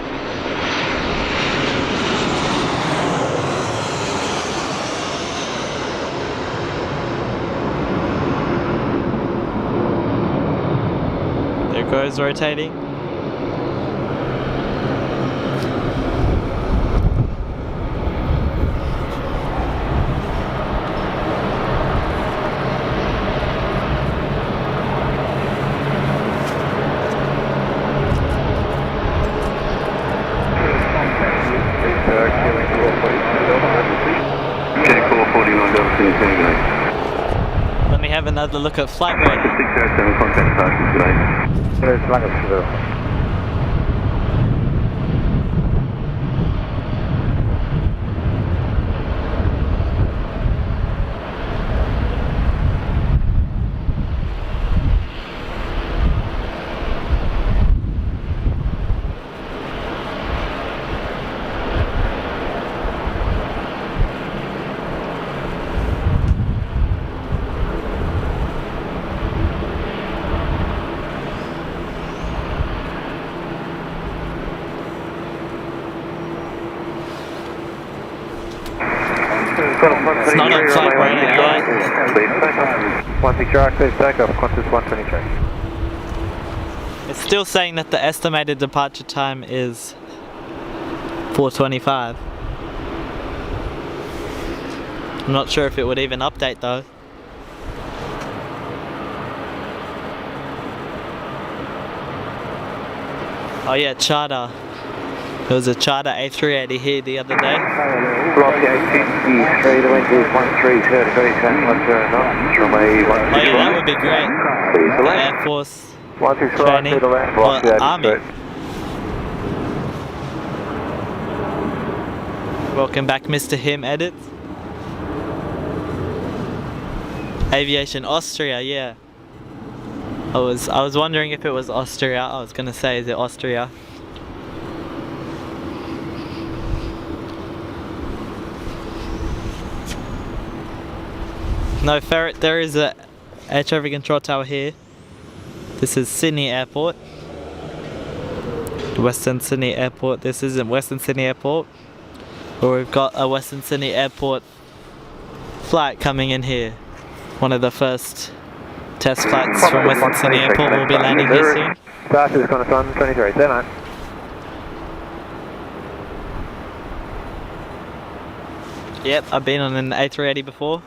There goes rotating. Let me have another look at flight radar. 607 contact starting today. Sri Lankan 607. It's not on flight radar yet. 16 right, please take off, Qantas 123. It's still saying that the estimated departure time is 4:25. I'm not sure if it would even update though. Oh yeah, charter. There was a charter A380 here the other day. Block 853, the wind is 13 degrees, 109 knots, runway 16 Oh yeah, that would be great. The Air Force 126 right, training, clear to land, or block Army. Welcome back, Mr. Him Edits. Aviation Austria, yeah. I was wondering if it was Austria. I was gonna say, is it Austria? No ferret, there is a air traffic control tower here. This is Sydney Airport. Western Sydney Airport. This isn't Western Sydney Airport. But we've got a Western Sydney Airport flight coming in here. One of the first test flights from Western Sydney Airport will be landing here soon. Start is Qantas 123, stand on. Yep, I've been on an A380 before.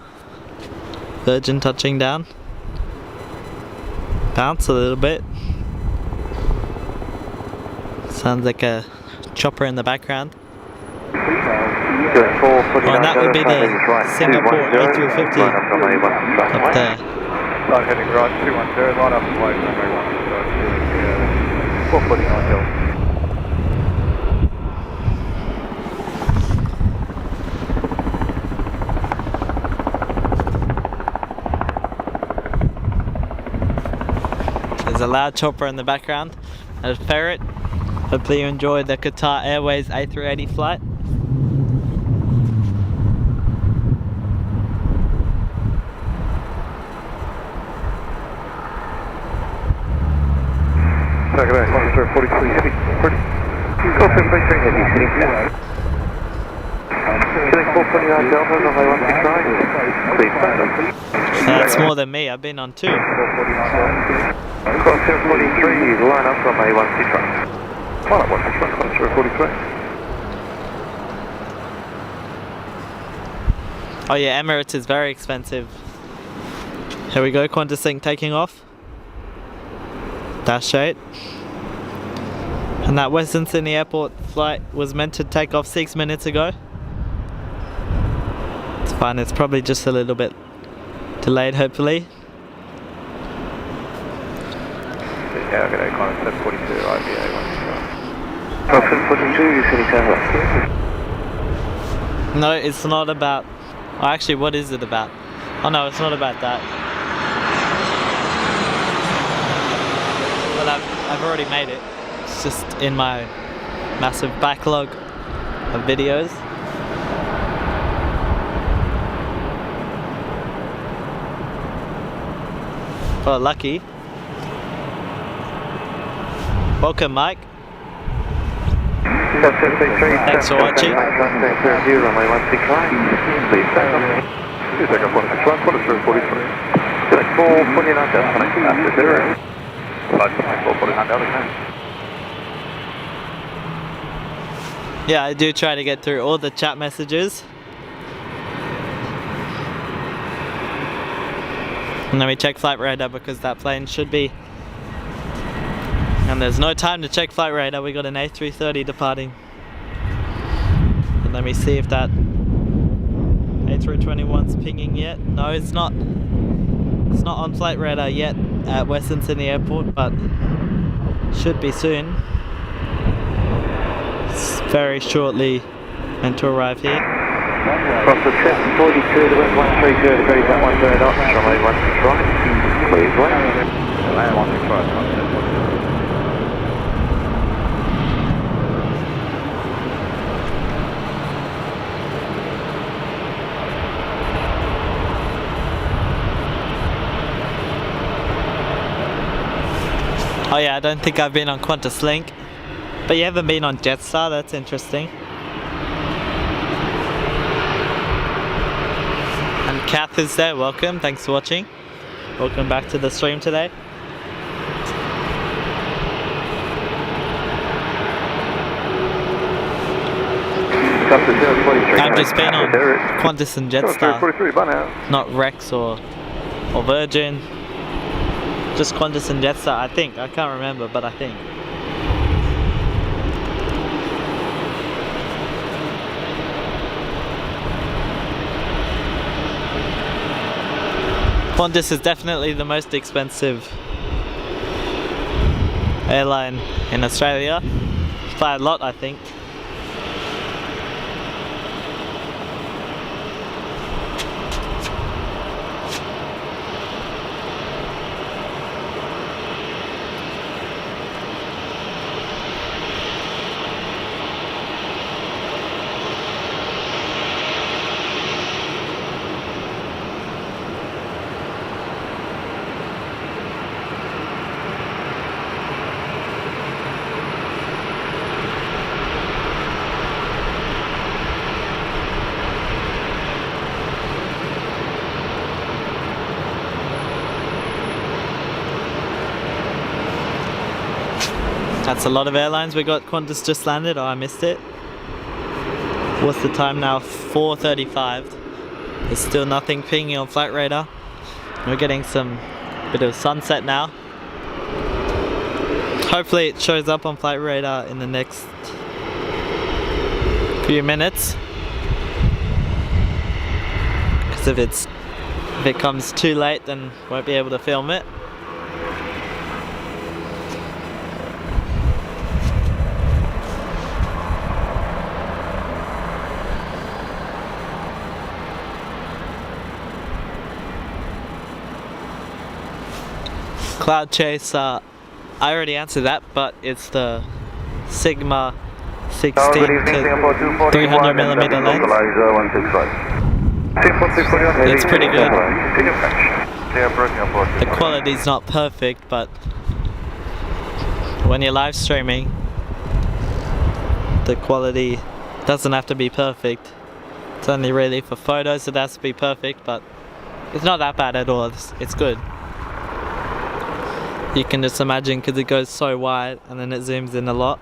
Virgin touching down. Bounce a little bit. Sounds like a chopper in the background. And that would be the Singapore A350 up there. Start heading right, 210, line up and wait, runway 16, 449 hill. There's a loud chopper in the background. There's Ferret. Hopefully you enjoyed the Qatar Airways A380 flight. Second, 43 heavy, pretty. heading south. Killing 429 Delta, runway 16 right. Please pass. That's more than me, I've been on 2. Cross 043, line up runway 16 right. Line up 16 right, cross 043. Oh yeah, Emirates is very expensive. Here we go, Qantas Sync taking off. Dash 8. And that Western Sydney Airport flight was meant to take off 6 minutes ago. It's fine, it's probably just a little bit delayed, hopefully. Yeah, I'm going to climb 742, IBA 1. Cross 742, you're heading south. No, it's not about... Oh, actually, what is it about? Oh no, it's not about that. Well, I've already made it. It's just in my massive backlog of videos. Well, lucky. Welcome, Mike. Thanks for watching. Runway 16 right. Please back up. You take up 161, Qantas 043. Select 449 Delta, connecting after 0. Flight 449 Delta, connect. Yeah, I do try to get through all the chat messages. And then we check flight radar because that plane should be... And there's no time to check flight radar, we got an A380 departing. And let me see if that A321's pinging yet. No, it's not. It's not on flight radar yet at Western Sydney Airport, but should be soon. It's very shortly meant to arrive here. Cross the 742 to wind 130 degrees at 130 knots, runway 16 right. Please wait. Land 16 right. Oh yeah, I don't think I've been on Qantas Link. But you haven't been on Jetstar, that's interesting. And Kath is there, welcome, thanks for watching. Welcome back to the stream today. I've just been on Qantas and Jetstar, not Rex or Virgin. Just Qantas and Jetstar, I think. I can't remember, but I think. Qantas is definitely the most expensive airline in Australia. By a lot, I think. That's a lot of airlines. We got Qantas just landed. Oh, I missed it. What's the time now? 4:35. There's still nothing pinging on flight radar. We're getting some bit of sunset now. Hopefully it shows up on flight radar in the next few minutes. Because if it comes too late, then won't be able to film it. Cloud Chase, I already answered that, but it's the Sigma 16 to 300mm lens. It's pretty good. The quality's not perfect, but when you're live streaming, the quality doesn't have to be perfect. It's only really for photos it has to be perfect, but it's not that bad at all. It's good. You can just imagine, because it goes so wide and then it zooms in a lot.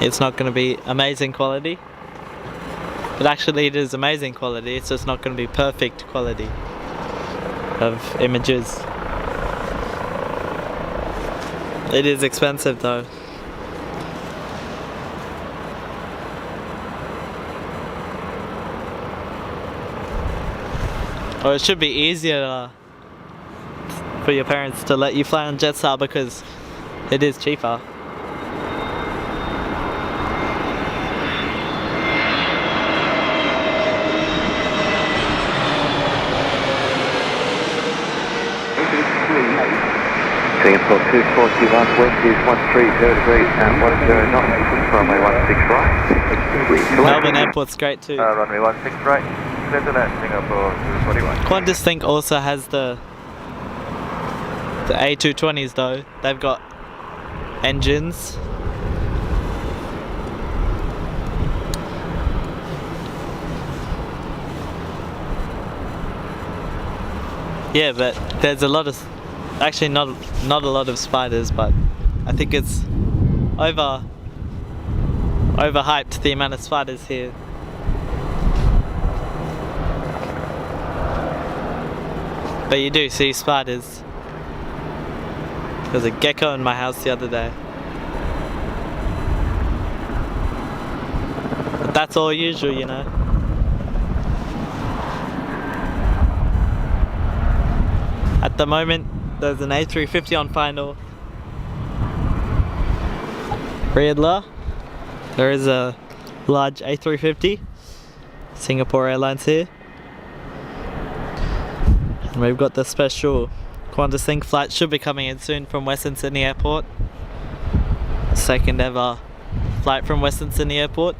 It's not going to be amazing quality. But actually it is amazing quality, it's just not going to be perfect quality of images. It is expensive though. Or it should be easier for your parents to let you fly on Jetstar because it is cheaper. Singapore 240 last wind is 130 degrees and 10 knots. Runway 16 right. Melbourne Airport's great too. Runway 16 right. Clear to land, Singapore 241. Qantas think also has the A220s though. They've got engines. Yeah, but there's a lot of, actually not a lot of spiders, but I think it's overhyped the amount of spiders here. But you do see spiders. There was a gecko in my house the other day. But that's all usual, you know. At the moment, there's an A350 on final. Riedler. There is a large A350. Singapore Airlines here. And we've got the special Qantas Think flight should be coming in soon from Western Sydney Airport. Second ever flight from Western Sydney Airport.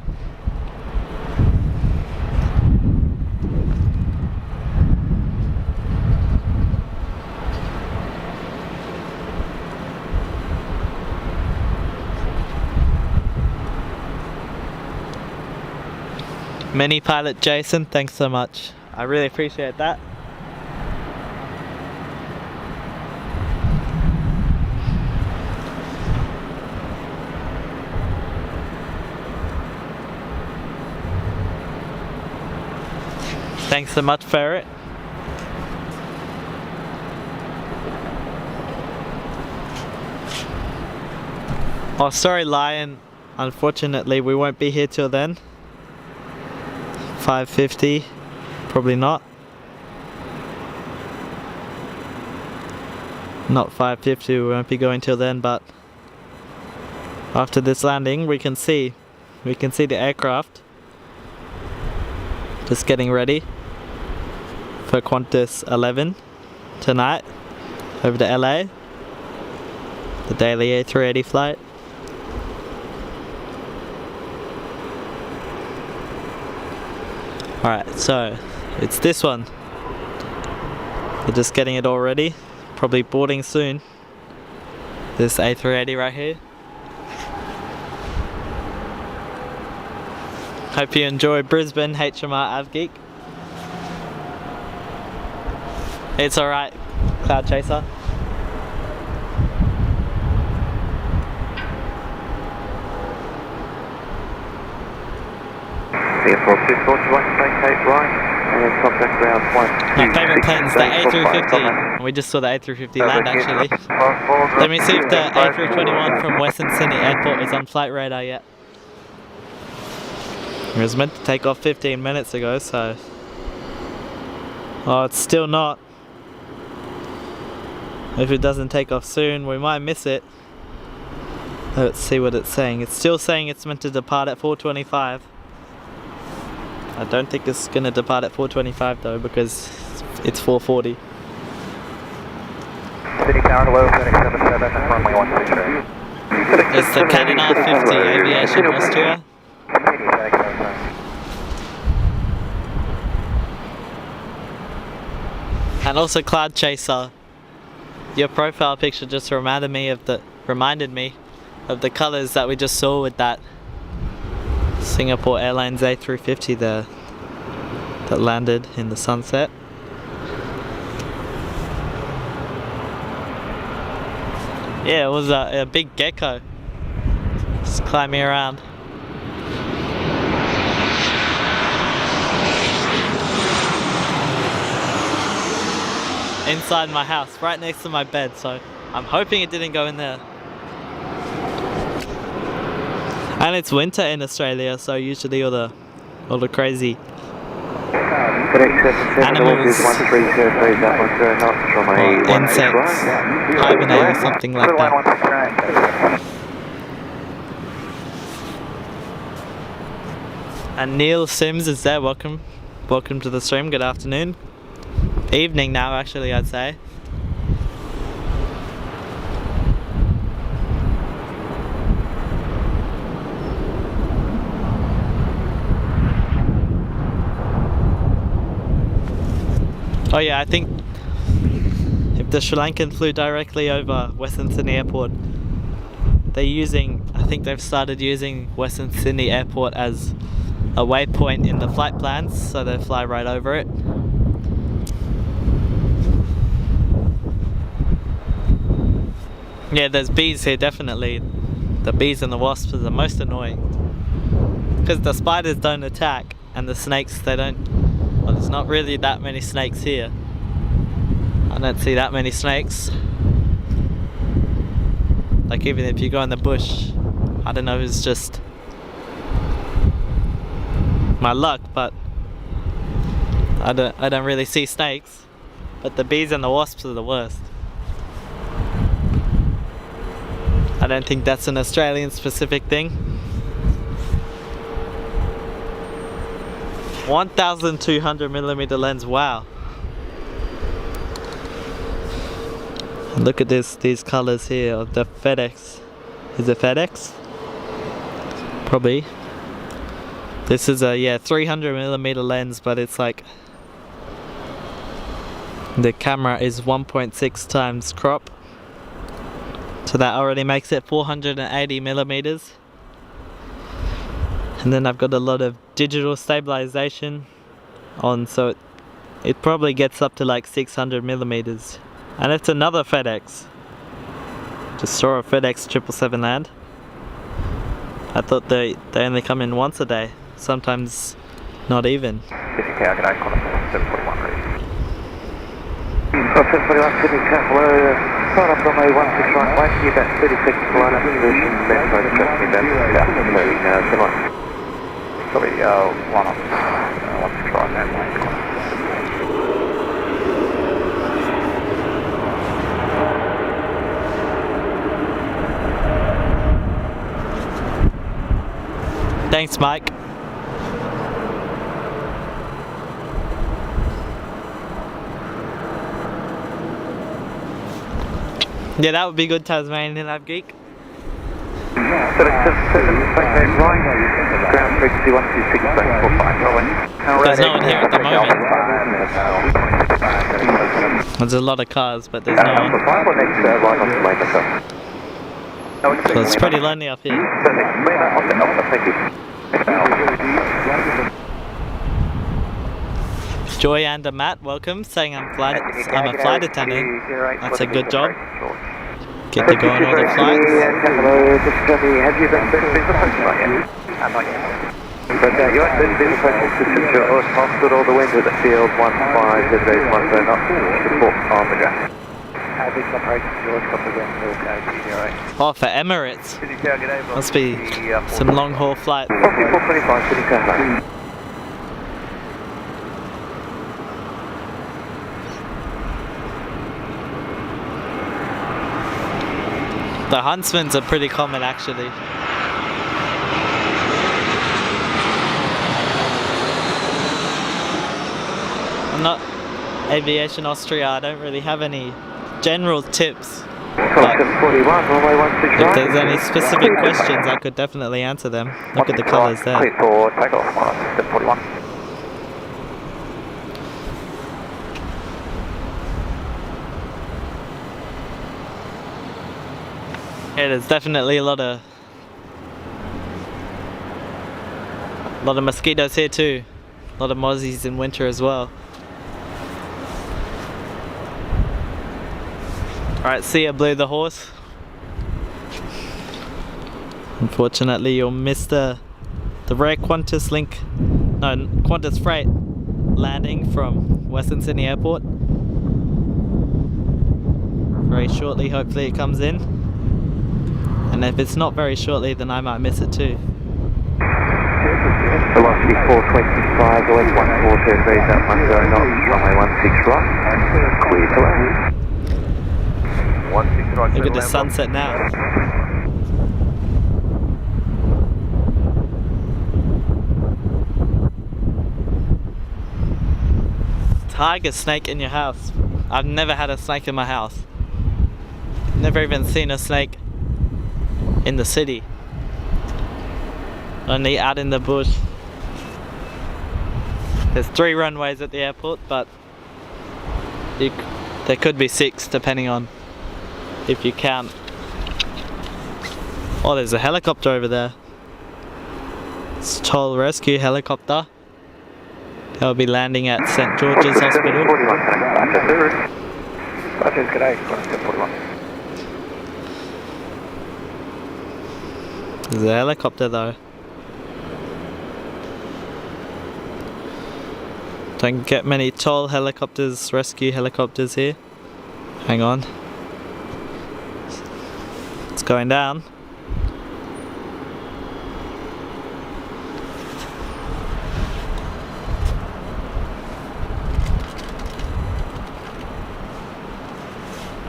Mini pilot Jason, thanks so much. I really appreciate that. Thanks so much, Ferret. Oh, sorry, Lion. Unfortunately, we won't be here till then. 5:50, probably not. Not 5:50, we won't be going till then, but after this landing we can see the aircraft just getting ready for Qantas 11 tonight over to LA, the daily A380 flight. Alright, so it's this one. We're just getting it all ready. Probably boarding soon. This A380 right here. Hope you enjoy Brisbane HMR avgeek. It's alright, Cloud Chaser. Singapore 241, take right, and then contact ground 1. My favourite plane's the A350. We just saw the A350 land actually. Let me see if the A321 from Western Sydney Airport is on flight radar yet. It was meant to take off 15 minutes ago, so... Oh, it's still not. If it doesn't take off soon, we might miss it. Let's see what it's saying. It's still saying it's meant to depart at 4:25. I don't think it's going to depart at 4:25 though, because it's 4:40. City Tower, hello, 777, runway 16. It's the QANTAS 50 Aviation Austria. And also Cloud Chaser, your profile picture just reminded me of the colours that we just saw with that Singapore Airlines A380 there that landed in the sunset. Yeah, it was a big gecko just climbing around. Inside my house, right next to my bed, so I'm hoping it didn't go in there. And it's winter in Australia, so usually all the crazy animals or insects hibernate or something like that. And Neil Sims is there. Welcome to the stream. Good afternoon. Evening now, actually, I'd say. Oh yeah, I think if the Sri Lankan flew directly over Western Sydney Airport, I think they've started using Western Sydney Airport as a waypoint in the flight plans, so they fly right over it. Yeah, there's bees here, definitely. The bees and the wasps are the most annoying. Because the spiders don't attack, and the snakes, they don't. Well, there's not really that many snakes here. I don't see that many snakes. Like, even if you go in the bush, I don't know if it's just my luck, but I don't really see snakes. But the bees and the wasps are the worst. I don't think that's an Australian specific thing. 1200mm lens, wow. And look at these colors here of the FedEx. Is it FedEx? Probably. This is a 300mm lens, but it's like the camera is 1.6 times crop. So that already makes it 480mm. And then I've got a lot of digital stabilization on, so it probably gets up to like 600mm. And it's another FedEx. Just saw a FedEx 777 land. I thought they only come in once a day, sometimes not even. Start up Runway 16 right, wait for you about 30 seconds to line up position, then try to trust me then, sorry, line up, 16 right now, Thanks, Mike. Yeah, that would be good, Tasmanian avgeek. Ground frequency 126.45. There's no one here at the moment. There's a lot of cars, but there's no one. So it's pretty lonely up here. Joy and Matt, welcome, saying I'm a flight attendant. That's a good job. Get to go on all the flights. Have you been approached yet? Not yet. But you have been approached to secure hospital, the wind at the field 15, 10 knots, support on the ground. Oh, for Emirates. Must be some long haul flights. 425, Sydney Airport. The Huntsmans are pretty common, actually. I'm not Aviation Austria, I don't really have any general tips. But if there's any specific questions, I could definitely answer them. Look at the colours there. Clear for takeoff, 741. Yeah, there's definitely a lot of mosquitoes here too. A lot of mozzies in winter as well. Alright, see ya, Blue the horse. Unfortunately, you'll miss the rare Qantas Qantas freight landing from Western Sydney Airport. Very shortly, hopefully it comes in. And if it's not very shortly, then I might miss it too. Velocity 425, OS 140 degrees at 10 knots, runway 16 right. Clear to land. 16 right. Look at the sunset now. Tiger snake in your house. I've never had a snake in my house. Never even seen a snake in the city. Only out in the bush. There's 3 runways at the airport, but there could be 6 depending on if you count. Oh, there's a helicopter over there. It's a toll rescue helicopter. They'll be landing at St. George's Hospital. There's a helicopter though. Don't get many toll helicopters, rescue helicopters here. Hang on. It's going down.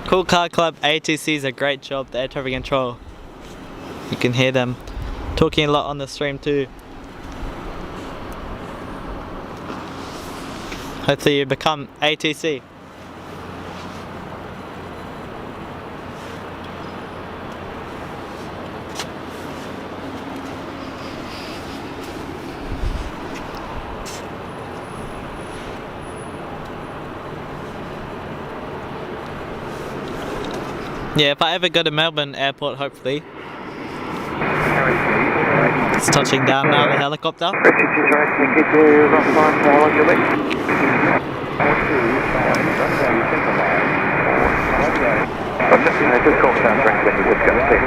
Cool Car Club ATC's a great job, the air traffic control. You can hear them talking a lot on the stream too. Hopefully you become ATC. Yeah, if I ever go to Melbourne Airport, hopefully. It's touching down now, the helicopter. Just call down directly, we're just going to see.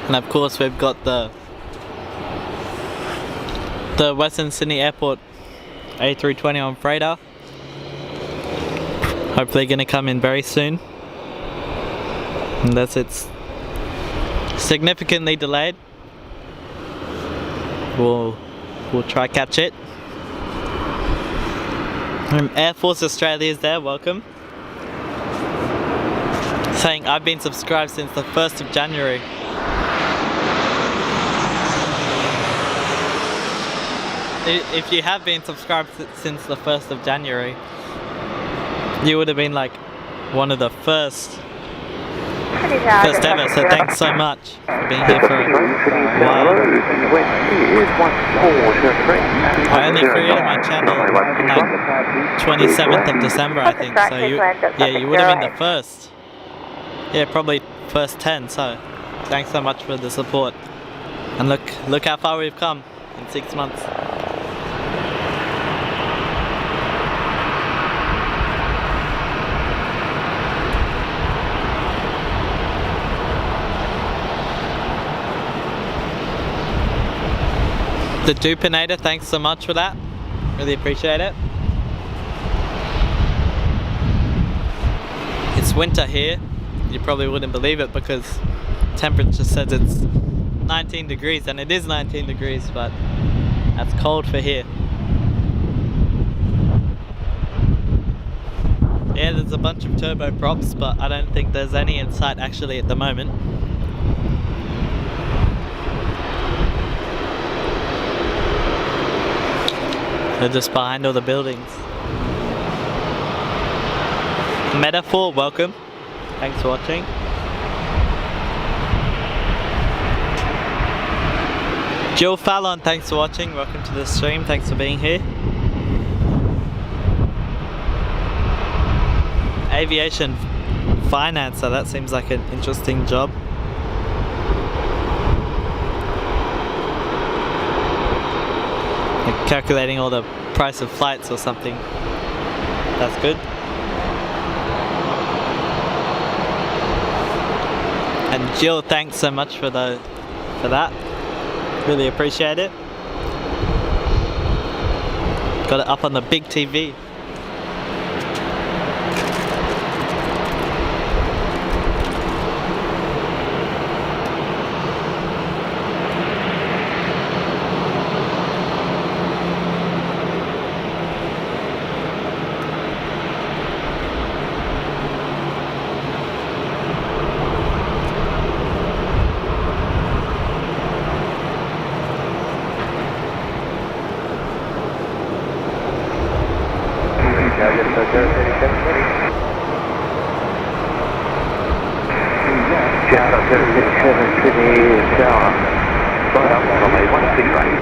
And of course we've got the Western Sydney Airport A380 on freighter. Hopefully going to come in very soon. Unless it's significantly delayed. We'll try catch it. Air Force Australia is there, welcome. Saying I've been subscribed since the 1st of January. If you have been subscribed since the 1st of January, you would have been like one of the first ever, so thanks so much for being here for a while. I only created my channel on like 27th of December, I think, so you would have been the first. Yeah, probably first 10, so thanks so much for the support. And look how far we've come in 6 months. The Dupinator, thanks so much for that. Really appreciate it. It's winter here. you probably wouldn't believe it because temperature says it's 19 degrees, and it is 19 degrees, but that's cold for here. Yeah, there's a bunch of turboprops, but I don't think there's any in sight actually at the moment. They're just behind all the buildings. Metaphor, welcome. Thanks for watching. Jill Fallon, thanks for watching. Welcome to the stream. Thanks for being here. Aviation financer, that seems like an interesting job. Like calculating all the price of flights or something. That's good. And Jill, thanks so much for that. Really appreciate it. Got it up on the big TV. Sydney Tower. Right up from a 16 right.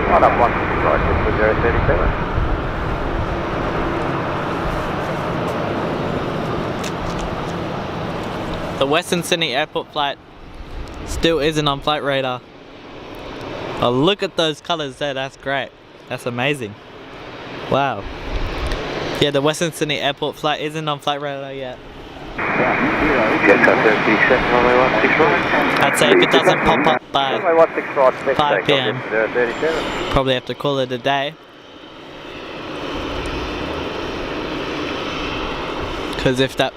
Right up 16 right, 61037. The Western Sydney Airport flight still isn't on flight radar. Oh, look at those colours there, that's great. That's amazing. Wow. Yeah, the Western Sydney Airport flight isn't on flight radar yet. I'd say if it doesn't pop up by 5 PM, probably have to call it a day. Because if that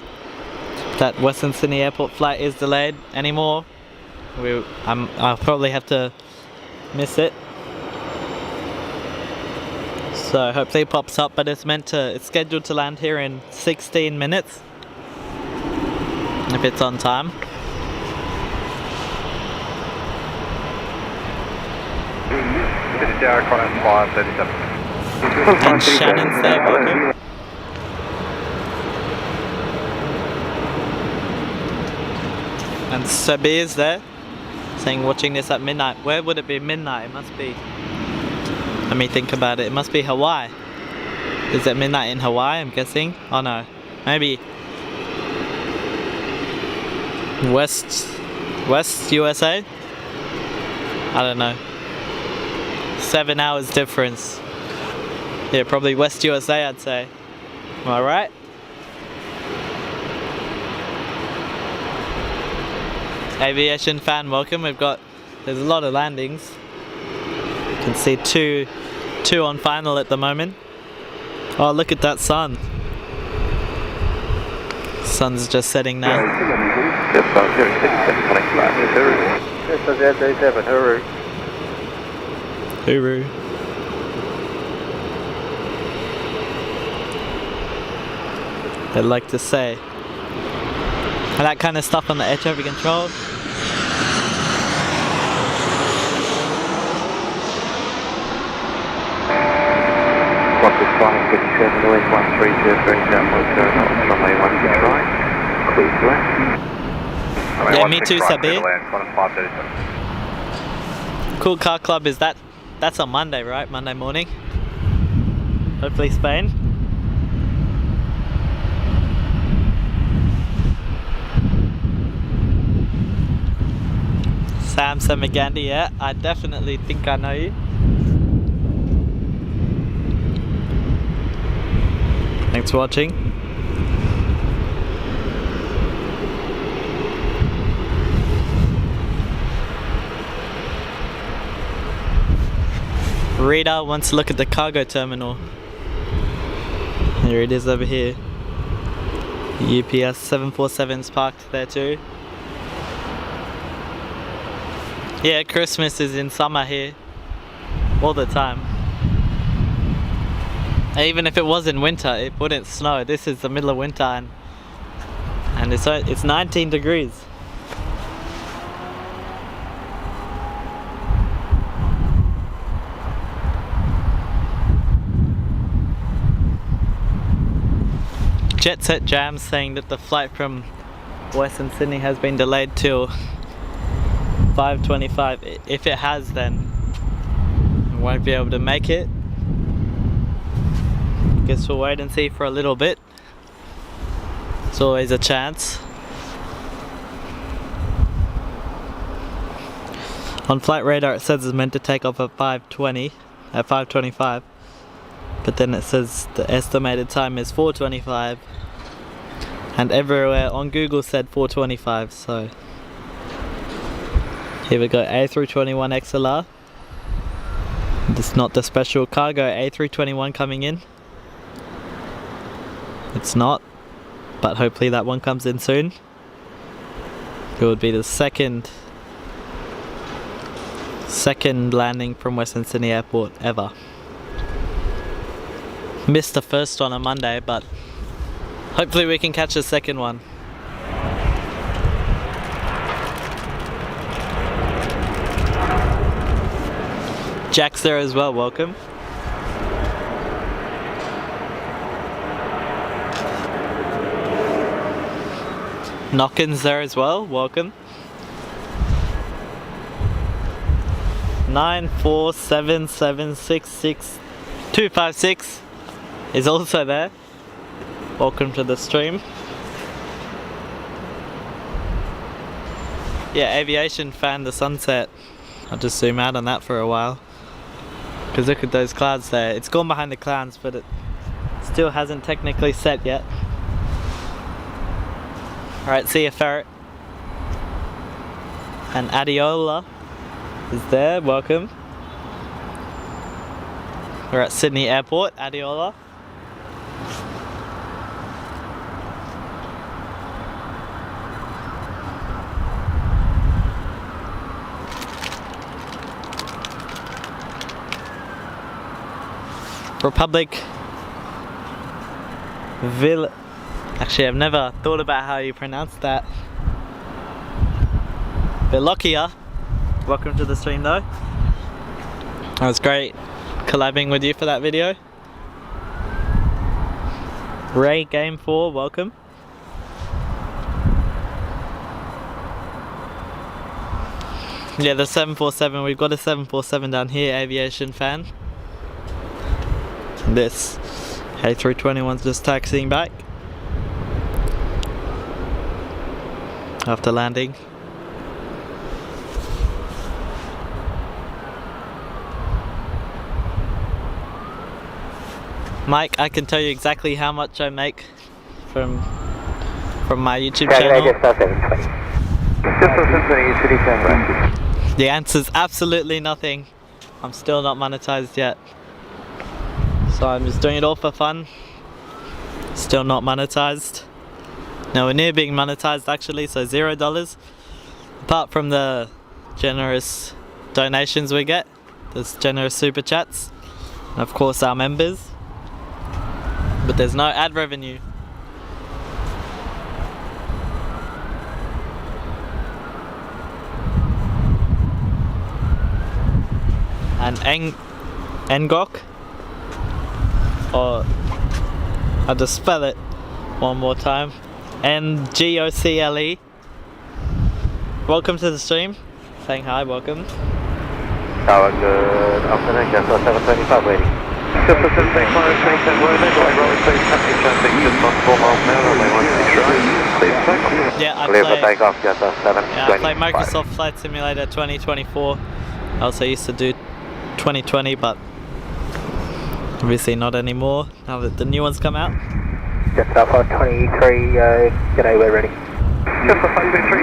Western Sydney Airport flight is delayed anymore, I'll probably have to miss it. So hopefully it pops up, but it's scheduled to land here in 16 minutes. If it's on time. And Shannon's there, welcome. And Sabir's there, saying watching this at midnight. Where would it be midnight? It must be, let me think about it, it must be Hawaii. Is it midnight in Hawaii, I'm guessing? Oh no, maybe West USA? I don't know. 7 hours difference. Yeah, probably West USA, I'd say. Am I right? Aviation fan, welcome. There's a lot of landings. You can see two on final at the moment. Oh, look at that sun. Sun's just setting now. Hooroo. I'd like to say. And that kind of stuff on the air traffic control. Yeah, me too, Sabir. Cool Car Club, that's on Monday, right? Monday morning. Hopefully Spain. Sam Samagandi, yeah, I definitely think I know you. Thanks for watching. Rita wants to look at the cargo terminal. Here it is over here. UPS 747's parked there too. Yeah, Christmas is in summer here all the time. Even if it was in winter, it wouldn't snow. This is the middle of winter and it's 19 degrees. Jet Set Jam saying that the flight from Western Sydney has been delayed till 5:25. If it has, then we won't be able to make it. Guess we'll wait and see for a little bit. It's always a chance. On flight radar it says it's meant to take off at 5:25, but then it says the estimated time is 4:25, and everywhere on Google said 4:25. So here we go, A321 XLR. It's not the special cargo A321 coming in. It's not, but hopefully that one comes in soon. It would be the second landing from Western Sydney Airport ever. Missed the first one on Monday, but hopefully we can catch the second one. Jack's there as well, welcome. Knockin's there as well, welcome. 947766256 is also there. Welcome to the stream. Yeah, aviation fan, the sunset. I'll just zoom out on that for a while. Because look at those clouds there. It's gone behind the clouds, but it still hasn't technically set yet. Alright, see you, Ferret. And Adiola is there, welcome. We're at Sydney Airport, Adiola. Republic Ville. Actually, I've never thought about how you pronounce that. Velokia. Welcome to the stream though. That was great collabing with you for that video. Ray Game 4, welcome. Yeah, the 747, we've got a 747 down here, aviation fan. This A321's just taxiing back after landing. Mike, I can tell you exactly how much I make from my YouTube channel. The answer's absolutely nothing. I'm still not monetized yet. So I'm just doing it all for fun. Still not monetized. No, we're near being monetized actually, so $0. Apart from the generous donations we get, there's generous super chats, and of course our members. But there's no ad revenue. And Ngok, or I'll just spell it one more time, NGOCLE. Welcome to the stream. Saying hi, welcome. Tower, good afternoon, just 725 waiting. Just 725, yeah, I play Microsoft Flight Simulator 2024. I also used to do 2020, but obviously not anymore now that the new ones come out. Just Alpha 23, g'day, we're ready. Just Alpha 23,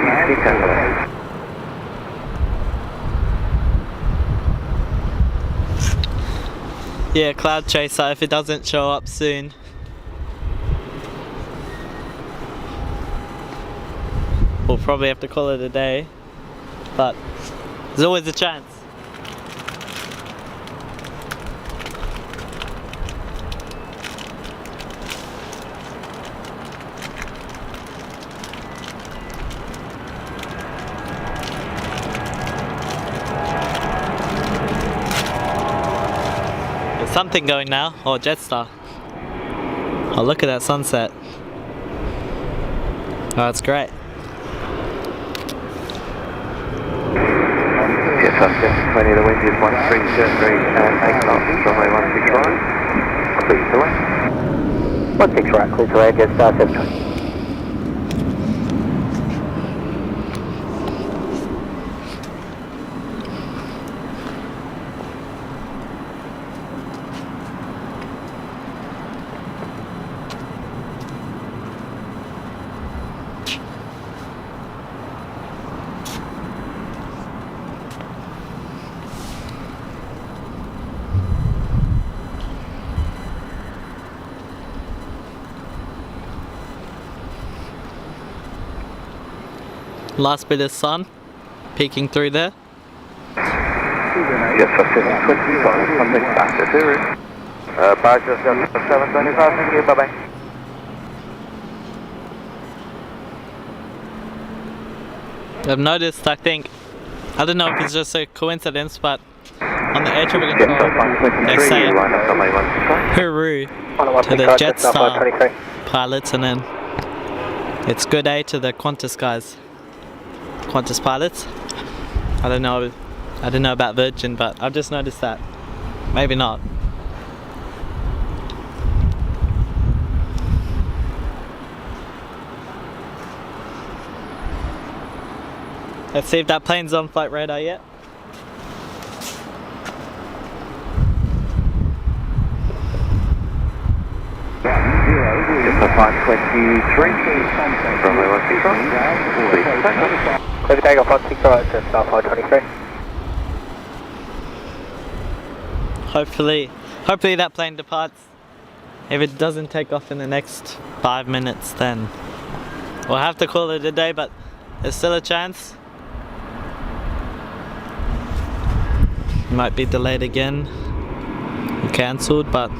yeah, Cloud Chaser, if it doesn't show up soon. we'll probably have to call it a day, but there's always a chance. There's something going now, or Jetstar. Oh, look at that sunset. Oh, that's great. Yes, that's 20, the wind is 1303 and 8 knots, runway 16 right. Clear to land. 16 right, clear to land, Jetstar 720. Last bit of sun peeking through there. Yes, that's 25, something back to 0. Badger 725, thank you, bye bye. I've noticed, I don't know if it's just a coincidence, but on the air traffic control, they say hooroo to the Jetstar pilots, and then it's good day to the Qantas guys. Qantas pilots. I don't know about Virgin, but I've just noticed that. Maybe not. Let's see if that plane's on flight radar yet. Just 523, runway 16 right. Please takeoff. Clear to takeoff 16 right, Jetstar 523. Hopefully that plane departs. If it doesn't take off in the next 5 minutes, then we'll have to call it a day, but there's still a chance. It might be delayed again or cancelled, but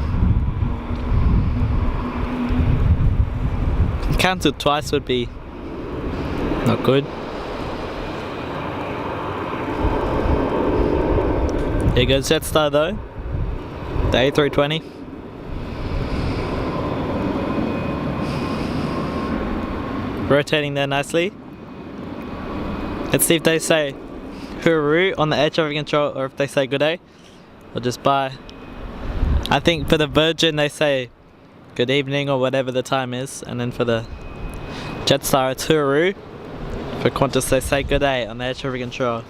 cancelled twice would be not good. Here goes Jetstar though, the A380. Rotating there nicely. Let's see if they say hooroo on the air traffic control, or if they say good day, or just bye. I think for the Virgin they say good evening or whatever the time is, and then for the Jetstar it's hooroo. For Qantas they say good day on the air traffic control.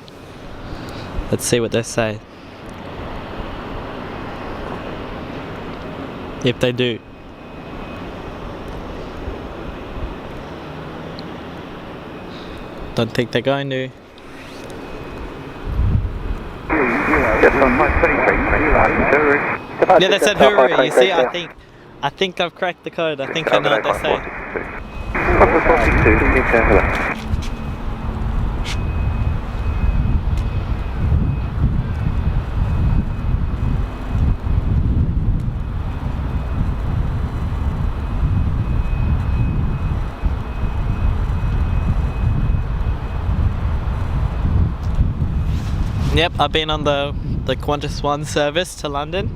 Let's see what they say. If they do. Don't think they're going to. Yeah, they said hooroo. You see, I think I've cracked the code. I think I know what they say. Yep, I've been on the Qantas One service to London.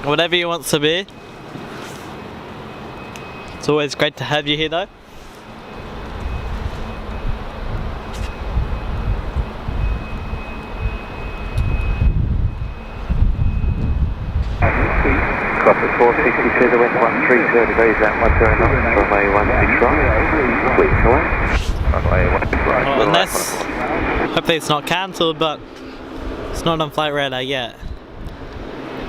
Whatever you want to be. It's always great to have you here though. Cross 462, the wind 130 degrees at 10 knots, runway 16 right. Clear to land. Runway 16 right. Well, unless, hopefully it's not cancelled, but it's not on flight radar yet.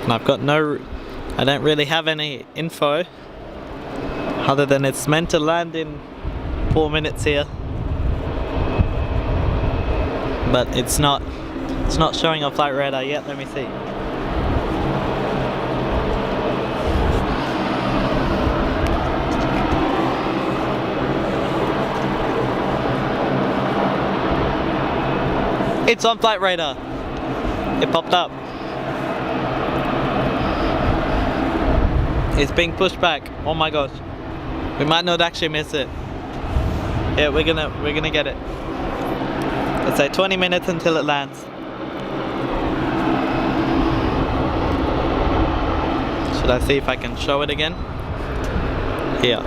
And I've got I don't really have any info other than it's meant to land in 4 minutes here, but it's not It's not showing on flight radar yet, let me see. It's on flight radar. It popped up. It's being pushed back. Oh my gosh. We might not actually miss it. Yeah, we're gonna get it. Let's say 20 minutes until it lands. Should I see if I can show it again? Here.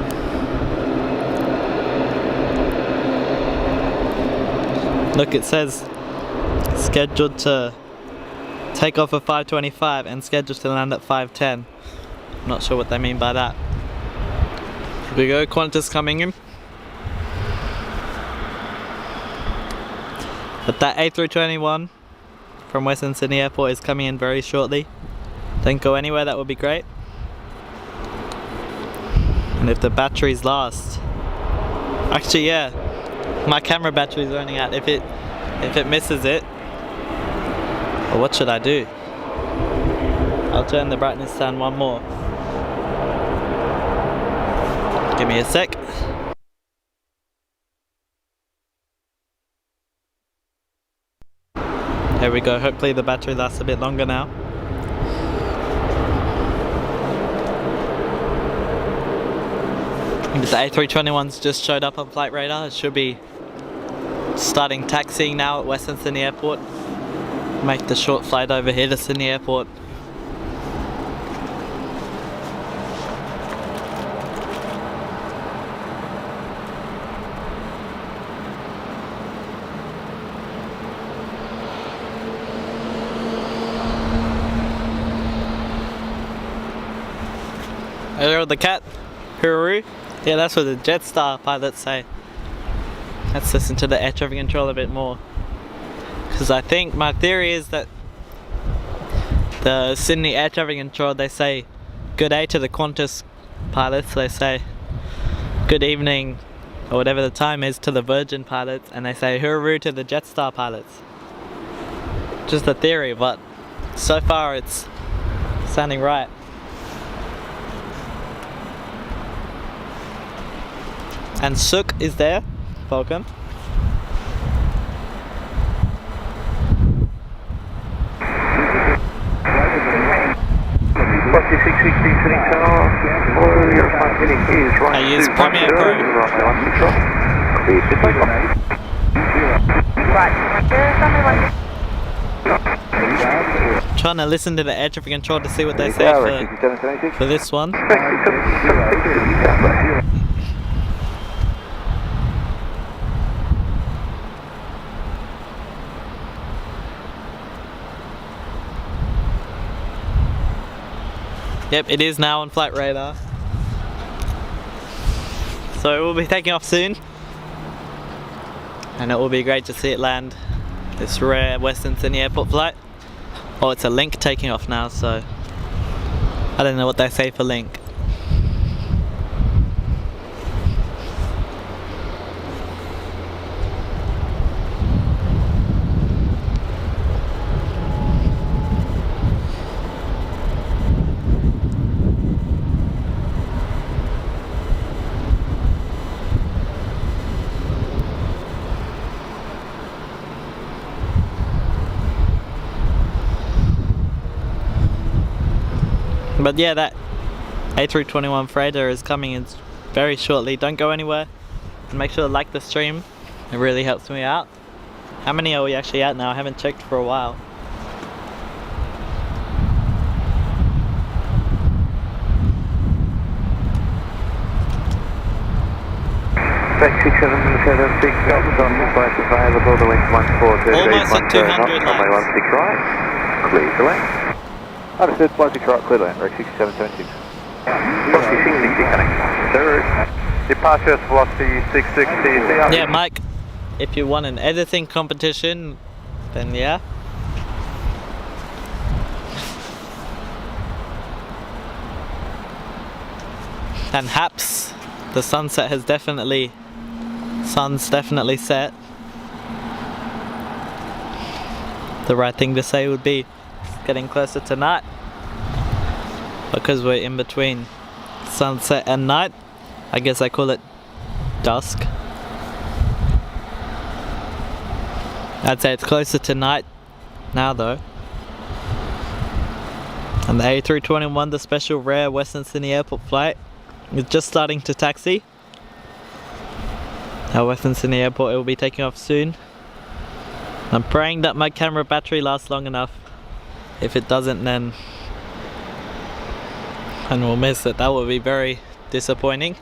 Look, it says scheduled to take off at 5:25 and scheduled to land at 5:10. I'm not sure what they mean by that. Here we go, QANTAS coming in. But that A321 from Western Sydney Airport is coming in very shortly. Don't go anywhere, that would be great. And if the batteries last, actually yeah, my camera battery is running out. If it misses it, well, what should I do? I'll turn the brightness down one more. Give me a sec. There we go, hopefully the battery lasts a bit longer now. The A321's just showed up on flight radar. It should be starting taxiing now at Western Sydney Airport. Make the short flight over here to Sydney Airport. Hello, the cat. Hooroo. Yeah, that's what the Jetstar pilots say. Let's listen to the air traffic control a bit more. Because I think my theory is that the Sydney air traffic control, they say good day to the QANTAS pilots. They say good evening or whatever the time is to the Virgin pilots, and they say hooroo to the Jetstar pilots. Just a theory, but so far it's sounding right. And Sook is there. Welcome. I use Premiere Pro. Trying to listen to the air traffic control to see what they say for this one. Yep, it is now on flight radar. So we'll be taking off soon. And it will be great to see it land. This rare Western Sydney Airport flight. Oh, it's a Link taking off now, so I don't know what they say for Link. But yeah, that A321 freighter is coming in very shortly. Don't go anywhere, and make sure to like the stream. It really helps me out. How many are we actually at now? I haven't checked for a while. Taxi 776 on flight available, the wind 14. Almost at 200 runway 16 right, clear to land. Understood, flight 6 right, clear to land, Rec 6776. Velocity 660 connect. Third. Departure velocity 660. Yeah, Mike, if you want an editing competition, then yeah. And Haps, the sun's definitely set. the right thing to say would be getting closer to night, because we're in between sunset and night. I guess I call it dusk. I'd say it's closer to night now though. And the A321, the special rare Western Sydney Airport flight, is just starting to taxi. At Western Sydney Airport, it will be taking off soon. I'm praying that my camera battery lasts long enough. If it doesn't, then we'll miss it. That will be very disappointing.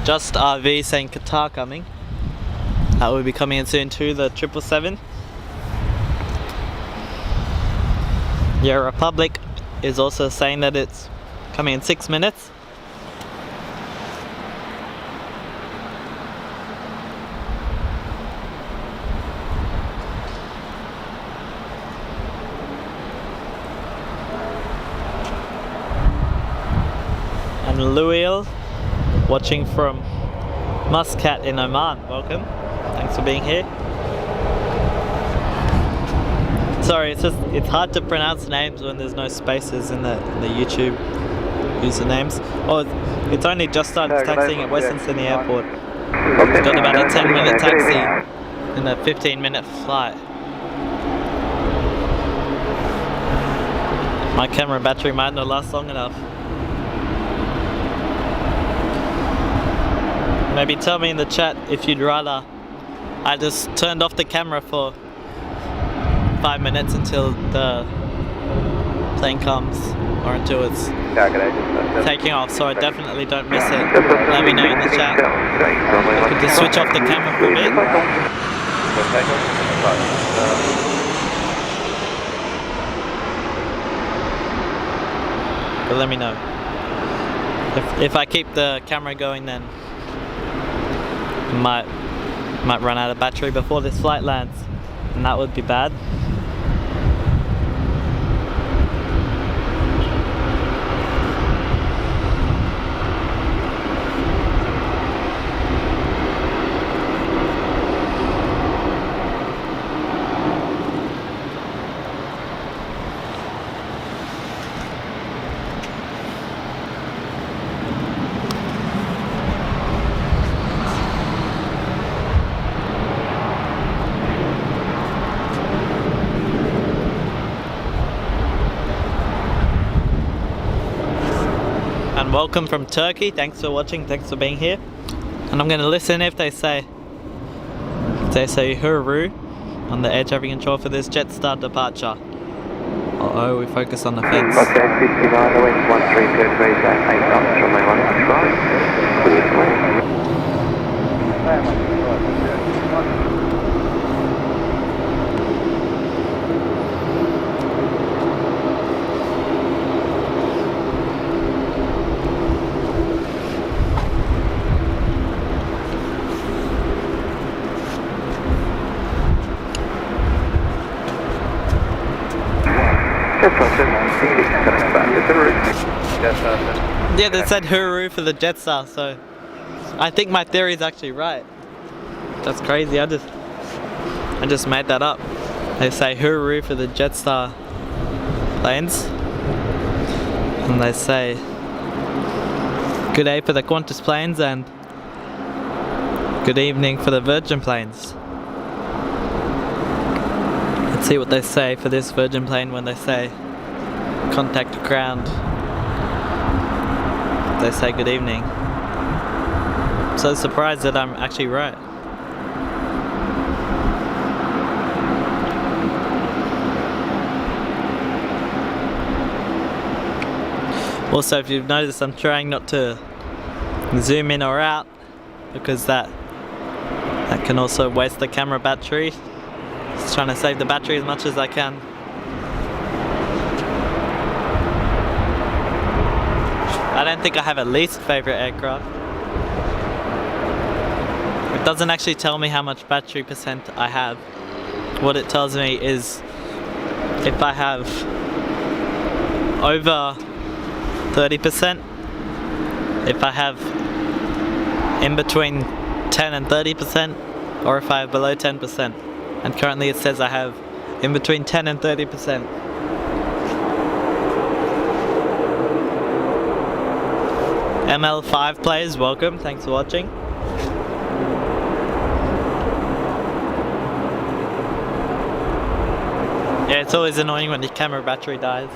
Just RV saying Qatar coming. That will be coming in soon too, the 777. Yeah, Republic is also saying that it's coming in 6 minutes. And Louil, watching from Muscat in Oman. Welcome. Thanks for being here. Sorry, it's hard to pronounce names when there's no spaces in the YouTube usernames. Oh, it's only just started taxiing at Western Sydney Airport. It's got about a 10-minute taxi and a 15-minute flight. My camera battery might not last long enough. Maybe tell me in the chat if you'd rather I just turned off the camera for 5 minutes until the plane comes, or until it's taking off, so I definitely don't miss it. Let me know in the chat. I could just switch off the camera for a bit. But let me know. If I keep the camera going, then might run out of battery before this flight lands, and that would be bad. Welcome from Turkey, thanks for watching, thanks for being here. And I'm going to listen if they say Huru on the air traffic control for this Jetstar departure. Uh-oh, we focus on the fence. Okay, 59, the wind 132 degrees at 8 knots, runway 165. Yeah, they said Huru for the Jetstar, so I think my theory is actually right. That's crazy. I just made that up. They say Huru for the Jetstar planes, and they say good day for the Qantas planes and good evening for the Virgin planes. Let's see what they say for this Virgin plane when they say contact ground. They say good evening. I'm so surprised that I'm actually right. Also, if you've noticed, I'm trying not to zoom in or out, because that can also waste the camera battery. Just trying to save the battery as much as I can. I don't think I have a least favorite aircraft. It doesn't actually tell me how much battery percent I have. What it tells me is if I have over 30%. If I have in between 10 and 30%, or if I have below 10%. And currently it says I have in between 10 and 30%. ML5 players, welcome, thanks for watching. Yeah, it's always annoying when your camera battery dies.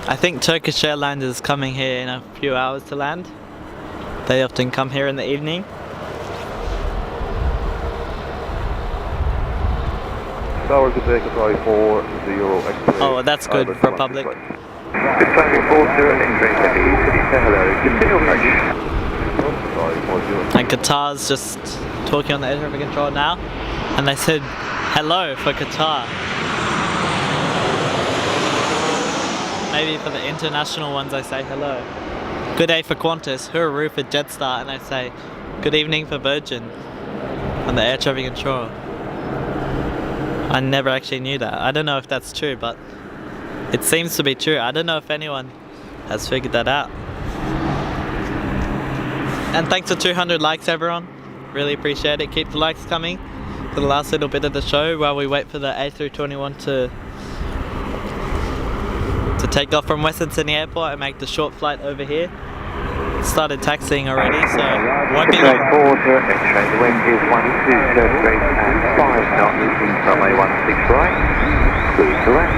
I think Turkish Airlines is coming here in a few hours to land. They often come here in the evening. Tower to take Qatar 40 X-ray. Oh, well, that's good, Airbus Republic. 6 landing 40 entering heavy, city say hello, continue approach. And Qatar's just talking on the air traffic control now. And they said hello for Qatar. Maybe for the international ones I say hello. Good day for Qantas, hooroo for Jetstar, and I say good evening for Virgin on the air traffic control. I never actually knew that. I don't know if that's true, but it seems to be true. I don't know if anyone has figured that out. And thanks for 200 likes, everyone. Really appreciate it. Keep the likes coming for the last little bit of the show while we wait for the A321 to take off from Western Sydney Airport and make the short flight over here. Started taxiing already, so won't be long. Quarter, X-ray, the wind is 12 straight and 5 knots, runway 16 right, cruise to left.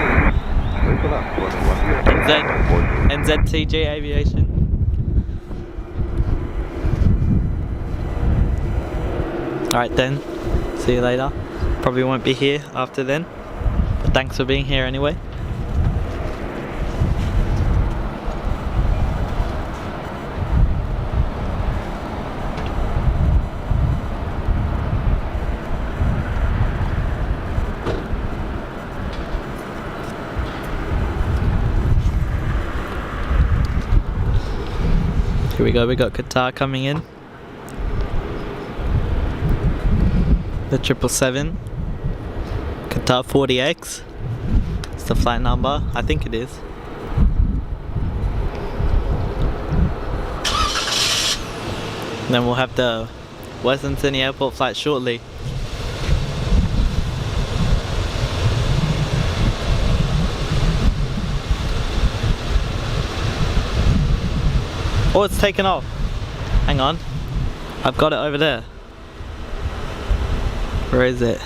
NZTG Aviation. Alright then, see you later. Probably won't be here after then, but thanks for being here anyway. Here we go, we got Qatar coming in. The 777. Qatar 40X. It's the flight number, I think it is. Then we'll have the Western Sydney Airport flight shortly. Oh, it's taken off. Hang on. I've got it over there. Where is it?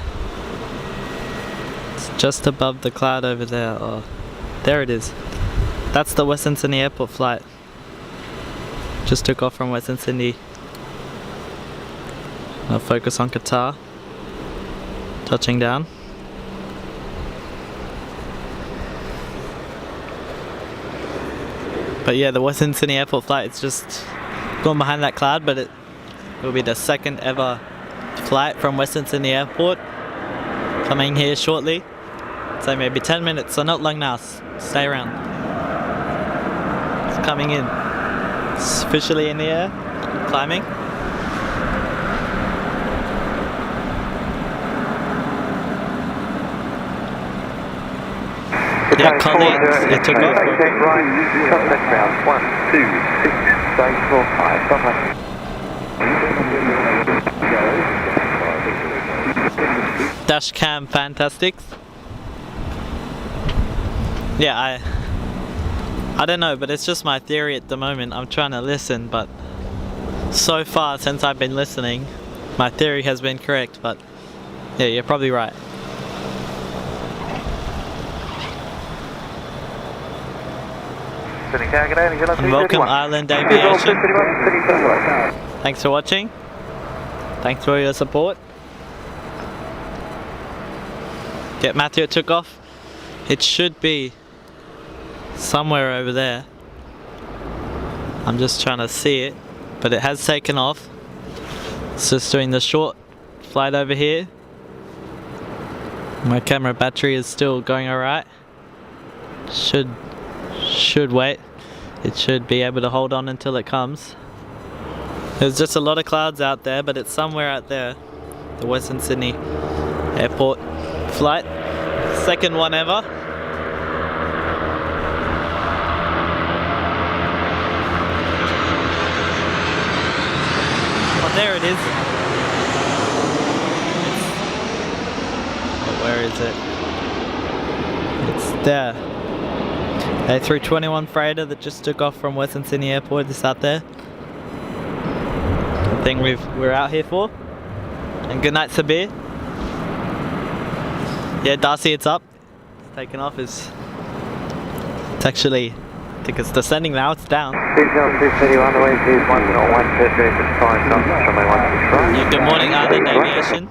It's just above the cloud over there. Oh, there it is. That's the Western Sydney Airport flight. Just took off from Western Sydney. I'll focus on Qatar. Touching down. But yeah, the Western Sydney Airport flight, it's just gone behind that cloud, but it will be the second ever flight from Western Sydney Airport. Coming here shortly. So maybe 10 minutes, so not long now. Stay around. It's coming in. It's officially in the air, climbing. Yeah, colleagues, it took off. Right, cut left round, 1, 2, 6, 8, 4, 5, stop left. Dash cam fantastics. Yeah, I don't know, but it's just my theory at the moment. I'm trying to listen, but so far since I've been listening, my theory has been correct, but yeah, you're probably right. And welcome Island Aviation. Thanks for watching. Thanks for your support. Get Matthew, it took off. It should be somewhere over there. I'm just trying to see it, but it has taken off. It's just doing the short flight over here. My camera battery is still going alright. Should wait. It should be able to hold on until it comes. There's just a lot of clouds out there, but it's somewhere out there. The Western Sydney Airport flight. second one ever. Oh, there it is. Where is it? It's there. A321 freighter that just took off from Western Sydney Airport. It's out there. The thing we're out here for. And good night, Sabir. Yeah, Darcy, it's up. It's taken off. It's actually, I think it's descending now. It's down. Yeah, good morning, Island Aviation.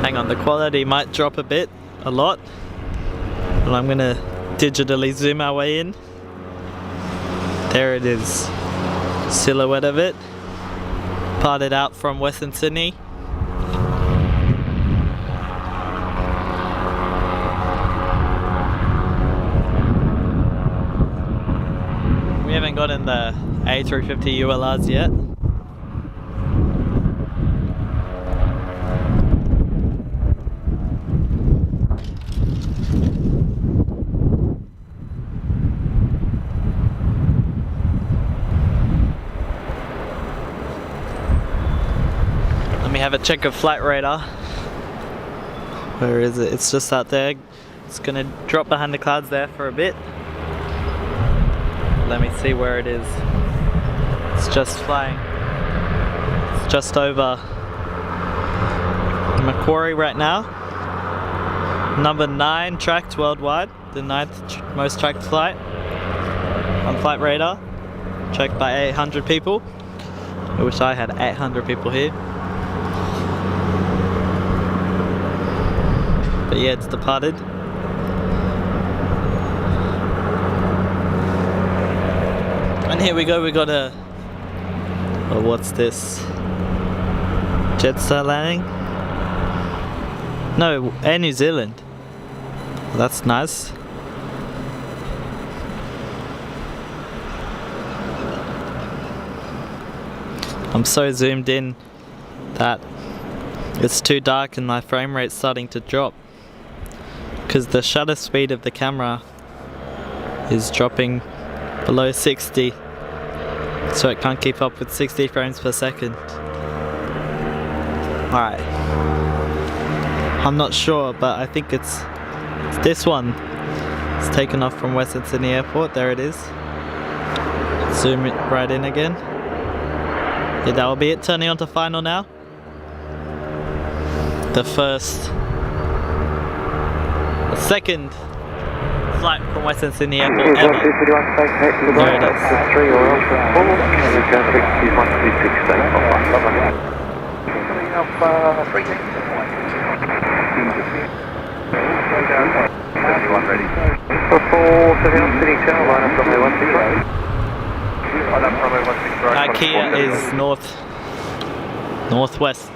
Hang on, the quality might drop a bit, a lot. But I'm gonna digitally zoom our way in. There it is. Silhouette of it. Parted out from Western Sydney. We haven't gotten the A380 ULRs yet. Let me have a check of flight radar. Where is it? It's just out there. It's gonna drop behind the clouds there for a bit. Let me see where it is. It's just flying. It's just over Macquarie right now. Number 9 tracked worldwide. The 9th most tracked flight on flight radar. Tracked by 800 people. I wish I had 800 people here. But yeah, it's departed. And here we go, we got a... Oh, what's this? Jetstar landing? No, Air New Zealand. Well, that's nice. I'm so zoomed in that it's too dark and my frame rate's starting to drop. Because the shutter speed of the camera is dropping below 60, so it can't keep up with 60 frames per second. Alright, I'm not sure, but I think it's this one. It's taken off from Western Sydney Airport. There it is. Zoom it right in again. Yeah, that will be it. Turning on to final now. The second flight from Western Sydney Airport ever. There it is. Kia is northwest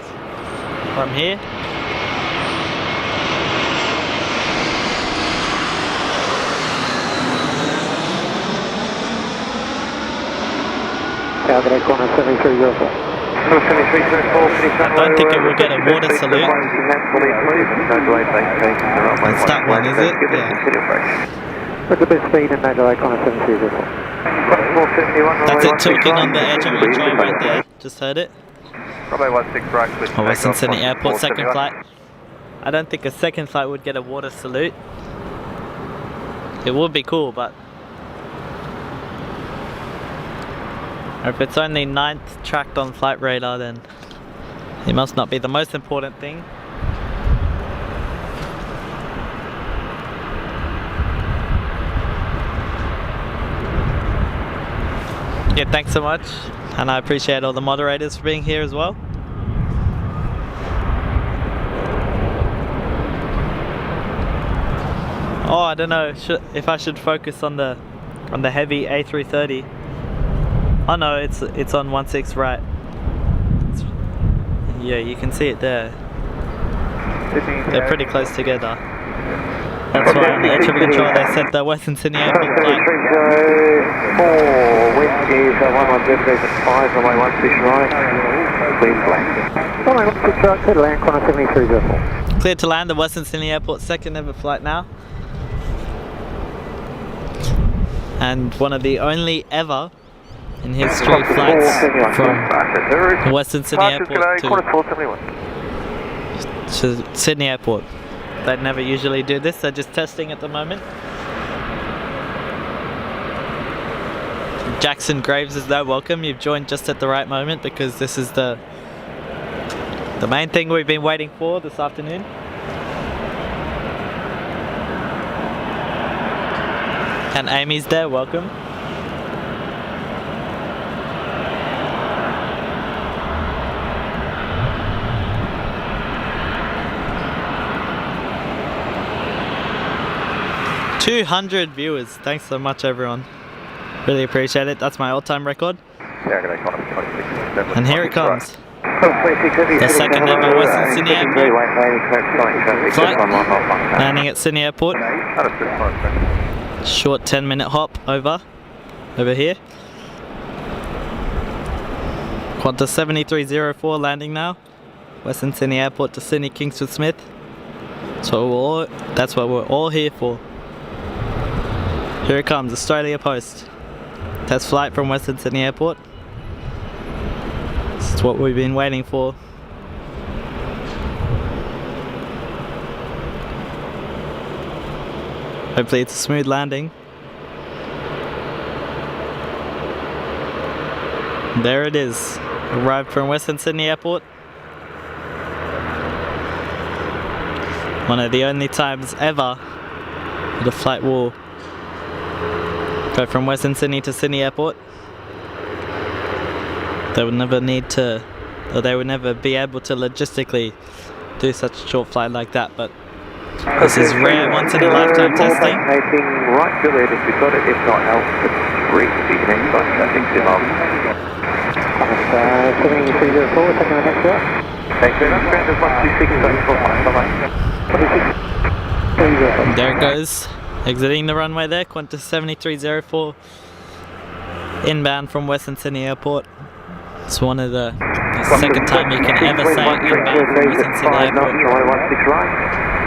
from here. I don't think it will get a water salute. That's that one, is it? Yeah. With the bit speed and no delay, Connor 730. That's it tilting on the air traffic control right there. Just heard it. Oh, Western Sydney Airport, second flight. I don't think a second flight would get a water salute. It would be cool, but if it's only 9th tracked on flight radar, then it must not be the most important thing. Yeah, thanks so much, and I appreciate all the moderators for being here as well. Oh, I don't know if I should focus on the heavy A330. Oh no, it's on 16 right. Yeah, you can see it there. They're pretty close together. That's why on the air traffic control they said the Western Sydney Airport flight. 4, wind is 110.5, runway 16 right, clean flat. Runway 16 right, clear to land, Connor 7304. Cleared to land at Western Sydney Airport, second ever flight now. And one of the only ever in history flights from Western Sydney Airport to Sydney Airport. They'd never usually do this, they're just testing at the moment. Jackson Graves is there, welcome. You've joined just at the right moment because this is the main thing we've been waiting for this afternoon. And Amy's there, welcome. $200 viewers, thanks so much everyone. Really appreciate it, that's my all-time record. And here it comes. The second ever Western Sydney Airport flight, landing at Sydney Airport. Short 10-minute hop over here. Qantas 7304 landing now. Western Sydney Airport to Sydney Kingsford Smith. So that's what we're all here for. Here it comes, Australia Post. Test flight from Western Sydney Airport. This is what we've been waiting for. Hopefully it's a smooth landing. There it is. Arrived from Western Sydney Airport. One of the only times ever the flight will go from Western Sydney to Sydney Airport. They would never need to, or they would never be able to logistically do such a short flight like that, but this is rare, once in a lifetime testing. Right, Juliet, if you've got it, if not, Alpha 3, beginning, but I think it's enough. 7304, taking the next one. Thanks very much, ground is 126, bye-bye. There it goes, exiting the runway there, Qantas 7304, inbound from Western Sydney Airport. It's one of the second time you can ever say inbound from Western Sydney Airport.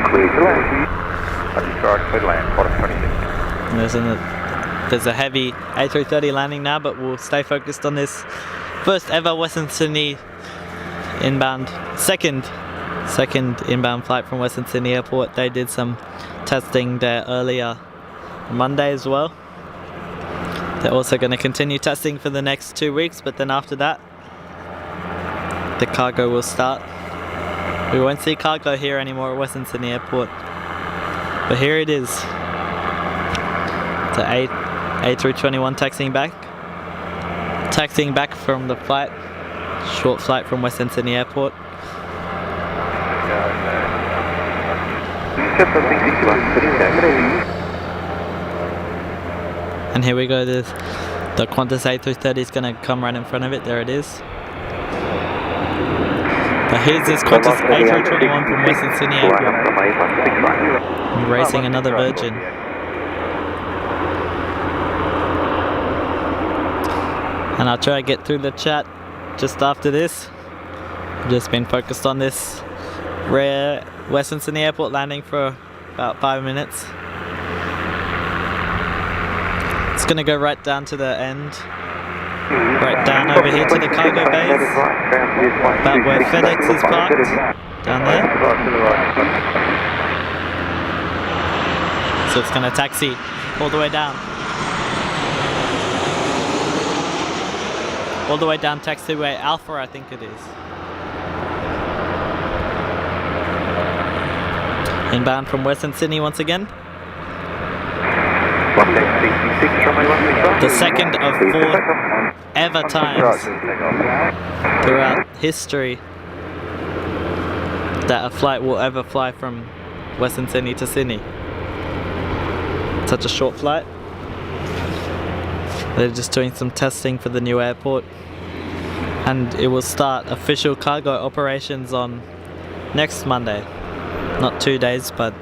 Clear to land. Clear to land, There's a heavy A380 landing now, but we'll stay focused on this first ever Western Sydney inbound, second inbound flight from Western Sydney Airport. They did some testing there earlier Monday as well. They're also going to continue testing for the next 2 weeks, but then after that the cargo will start. We won't see cargo here anymore at Western Sydney Airport, but here it is. The A321 taxiing back from the flight, short flight from Western Sydney Airport. And here we go, the Qantas A330 is going to come right in front of it, there it is. But here's this Qantas A321 from Western Sydney Airport, racing another Virgin. And I'll try to get through the chat just after this. I've just been focused on this rare Western Sydney Airport landing for about 5 minutes. It's going to go right down to the end, right down over here to the cargo bays, about where FedEx is parked, down there. So it's going to taxi all the way down. All the way down taxiway Alpha, I think it is. Inbound from Western Sydney once again. The second of 4 ever times throughout history that a flight will ever fly from Western Sydney to Sydney. Such a short flight. They're just doing some testing for the new airport, and it will start official cargo operations on next Monday. Not 2 days, but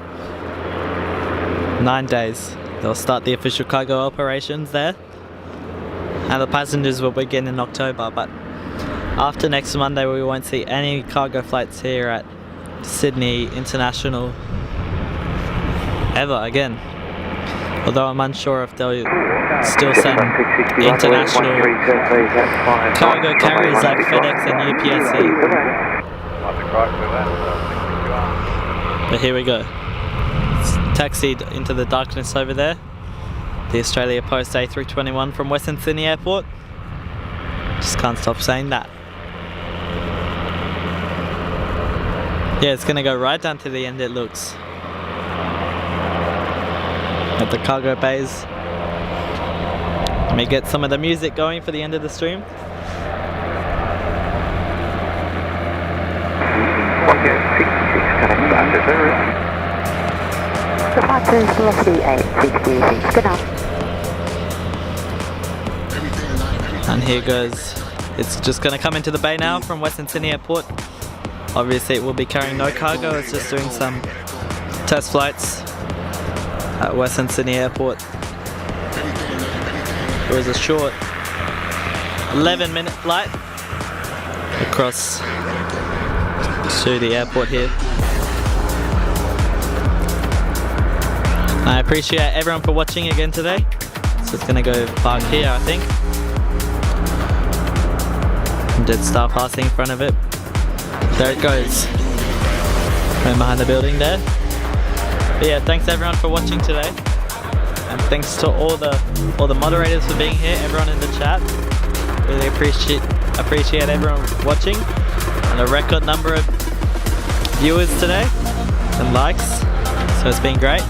9 days. They'll start the official cargo operations there, and the passengers will begin in October. But after next Monday we won't see any cargo flights here at Sydney International ever again. Although I'm unsure if they'll still send international cargo carriers like FedEx and UPS. But here we go. It's taxied into the darkness over there. The Australia Post A321 from Western Sydney Airport. Just can't stop saying that. Yeah, it's gonna go right down to the end, it looks. At the cargo bays. Let me get some of the music going for the end of the stream. Departure velocity 866, good enough. And here goes. It's just gonna come into the bay now from Western Sydney Airport. Obviously it will be carrying no cargo, it's just doing some test flights at Western Sydney Airport. It was a short 11-minute flight across to the airport here. I appreciate everyone for watching again today. So it's gonna go park here, I think. Did start passing in front of it. There it goes. Going behind the building there. But yeah, thanks everyone for watching today. And thanks to all the moderators for being here, everyone in the chat. Really appreciate everyone watching. And a record number of viewers today and likes. So it's been great.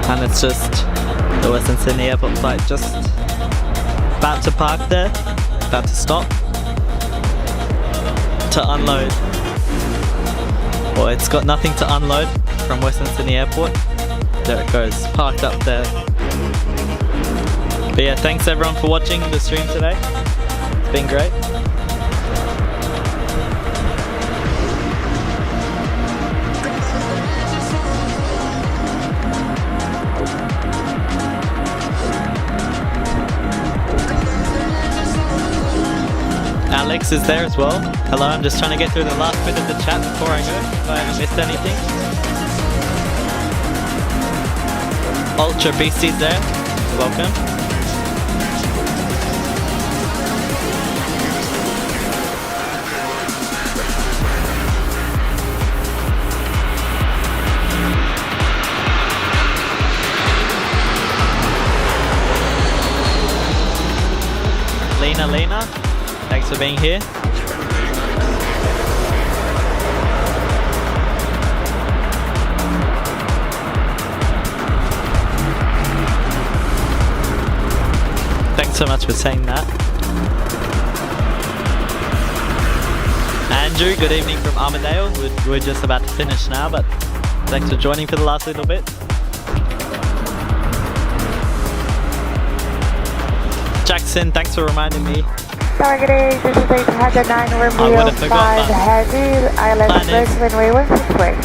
And it's just the Western Sydney Airport flight just about to park there. About to stop to unload. Well, it's got nothing to unload from Western Sydney Airport. There it goes, parked up there. But yeah, thanks everyone for watching the stream today. It's been great. Alex is there as well. Hello, I'm just trying to get through the last bit of the chat before I go, if I haven't missed anything. Ultra Beastie's there. Welcome. Lena. Thanks for being here. Thanks so much for saying that. Andrew, good evening from Armadale. We're just about to finish now, but thanks for joining for the last little bit. Jackson, thanks for reminding me. Target is, this is 809, Romeo 5 Heavy, ILS Brisbane, Runway 168.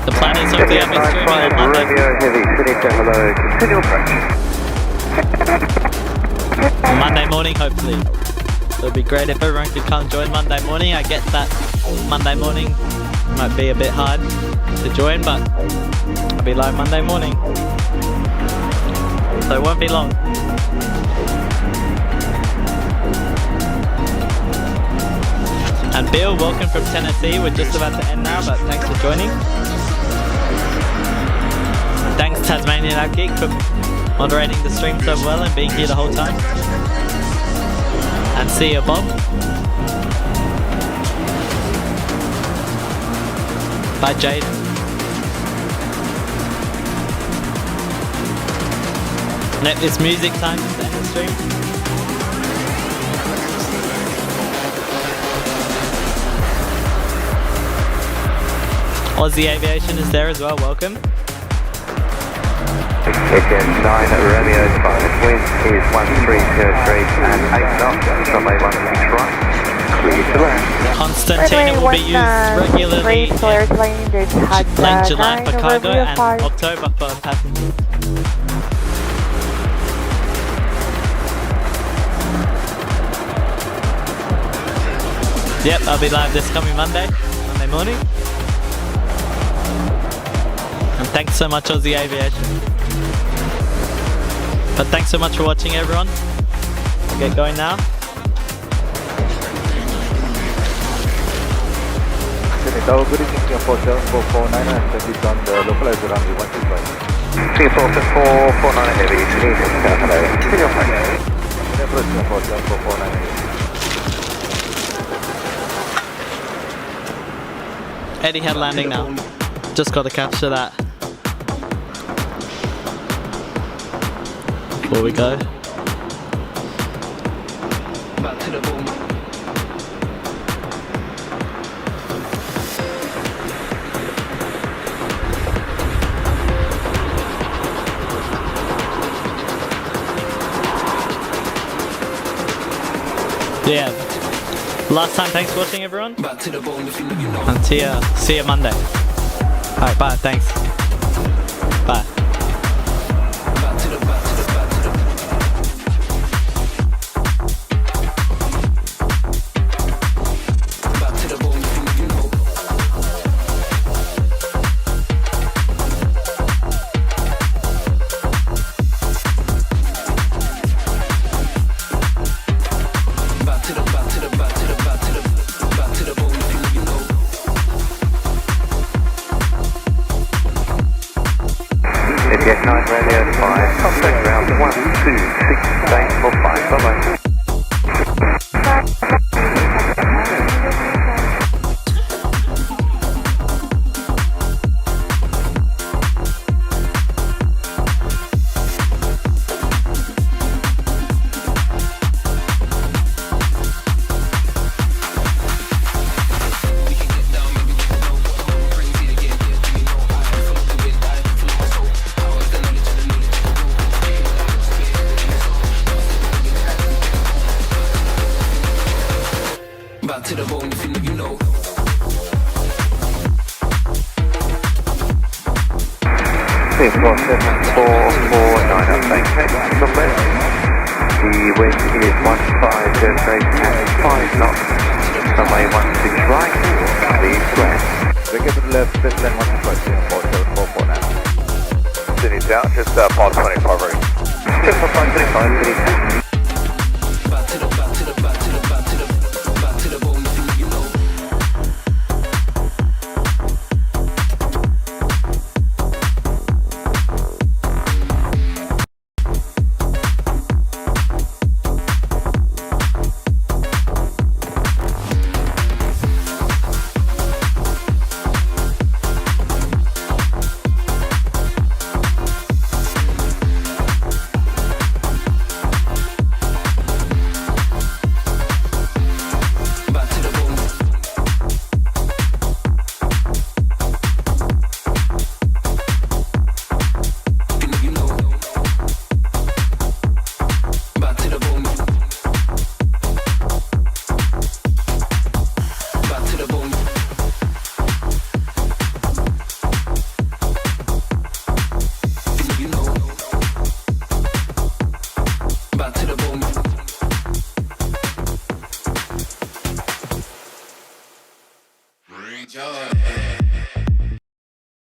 The plan is hopefully I'll be streaming on Monday. Romeo Heavy, Senator, hello, continue approach. Monday morning, hopefully. It would be great if everyone could come join Monday morning. I get that Monday morning might be a bit hard to join, but I'll be live Monday morning. So it won't be long. And Bill, welcome from Tennessee. We're just about to end now, but thanks for joining. Thanks Tasmanian Avgeek for moderating the stream so well and being here the whole time. And see you, Bob. Bye, Jade. Now it's music time to end the stream. Aussie Aviation is there as well, welcome. Again, 9 Romeo 5, wind is 1303 and 8 knots, runway 16 right, clear to land. Constantina will be used regularly in late July for cargo and October for passengers. Yep, I'll be live this coming Monday Monday morning. And thanks so much, Aussie Aviation. But thanks so much for watching, everyone. I'll get going now. Sydney, good evening, Singapore 7449 and please on the localizer runway 165. Singapore 7449 heavy, Sydney, hello. Singapore 7449 heavy. Eddie head landing now. Just got to capture that. Before we go. Back to the boom. Yeah. Last time, thanks for watching, everyone. Back to the bone if you know. And see ya Monday. Alright, bye, thanks. Bye. Back to the bone if you know. Get 9 radio 5, contact ground 126, thanks for 5, bye bye. Back to the bone if you know. 47449, thanks, number. The wind is 15 at 5 knots, runway 16 right, please square. We get to the left, bit then 125, 47449. Sydney's out, just past 25 right. Just past 25, Sydney's out.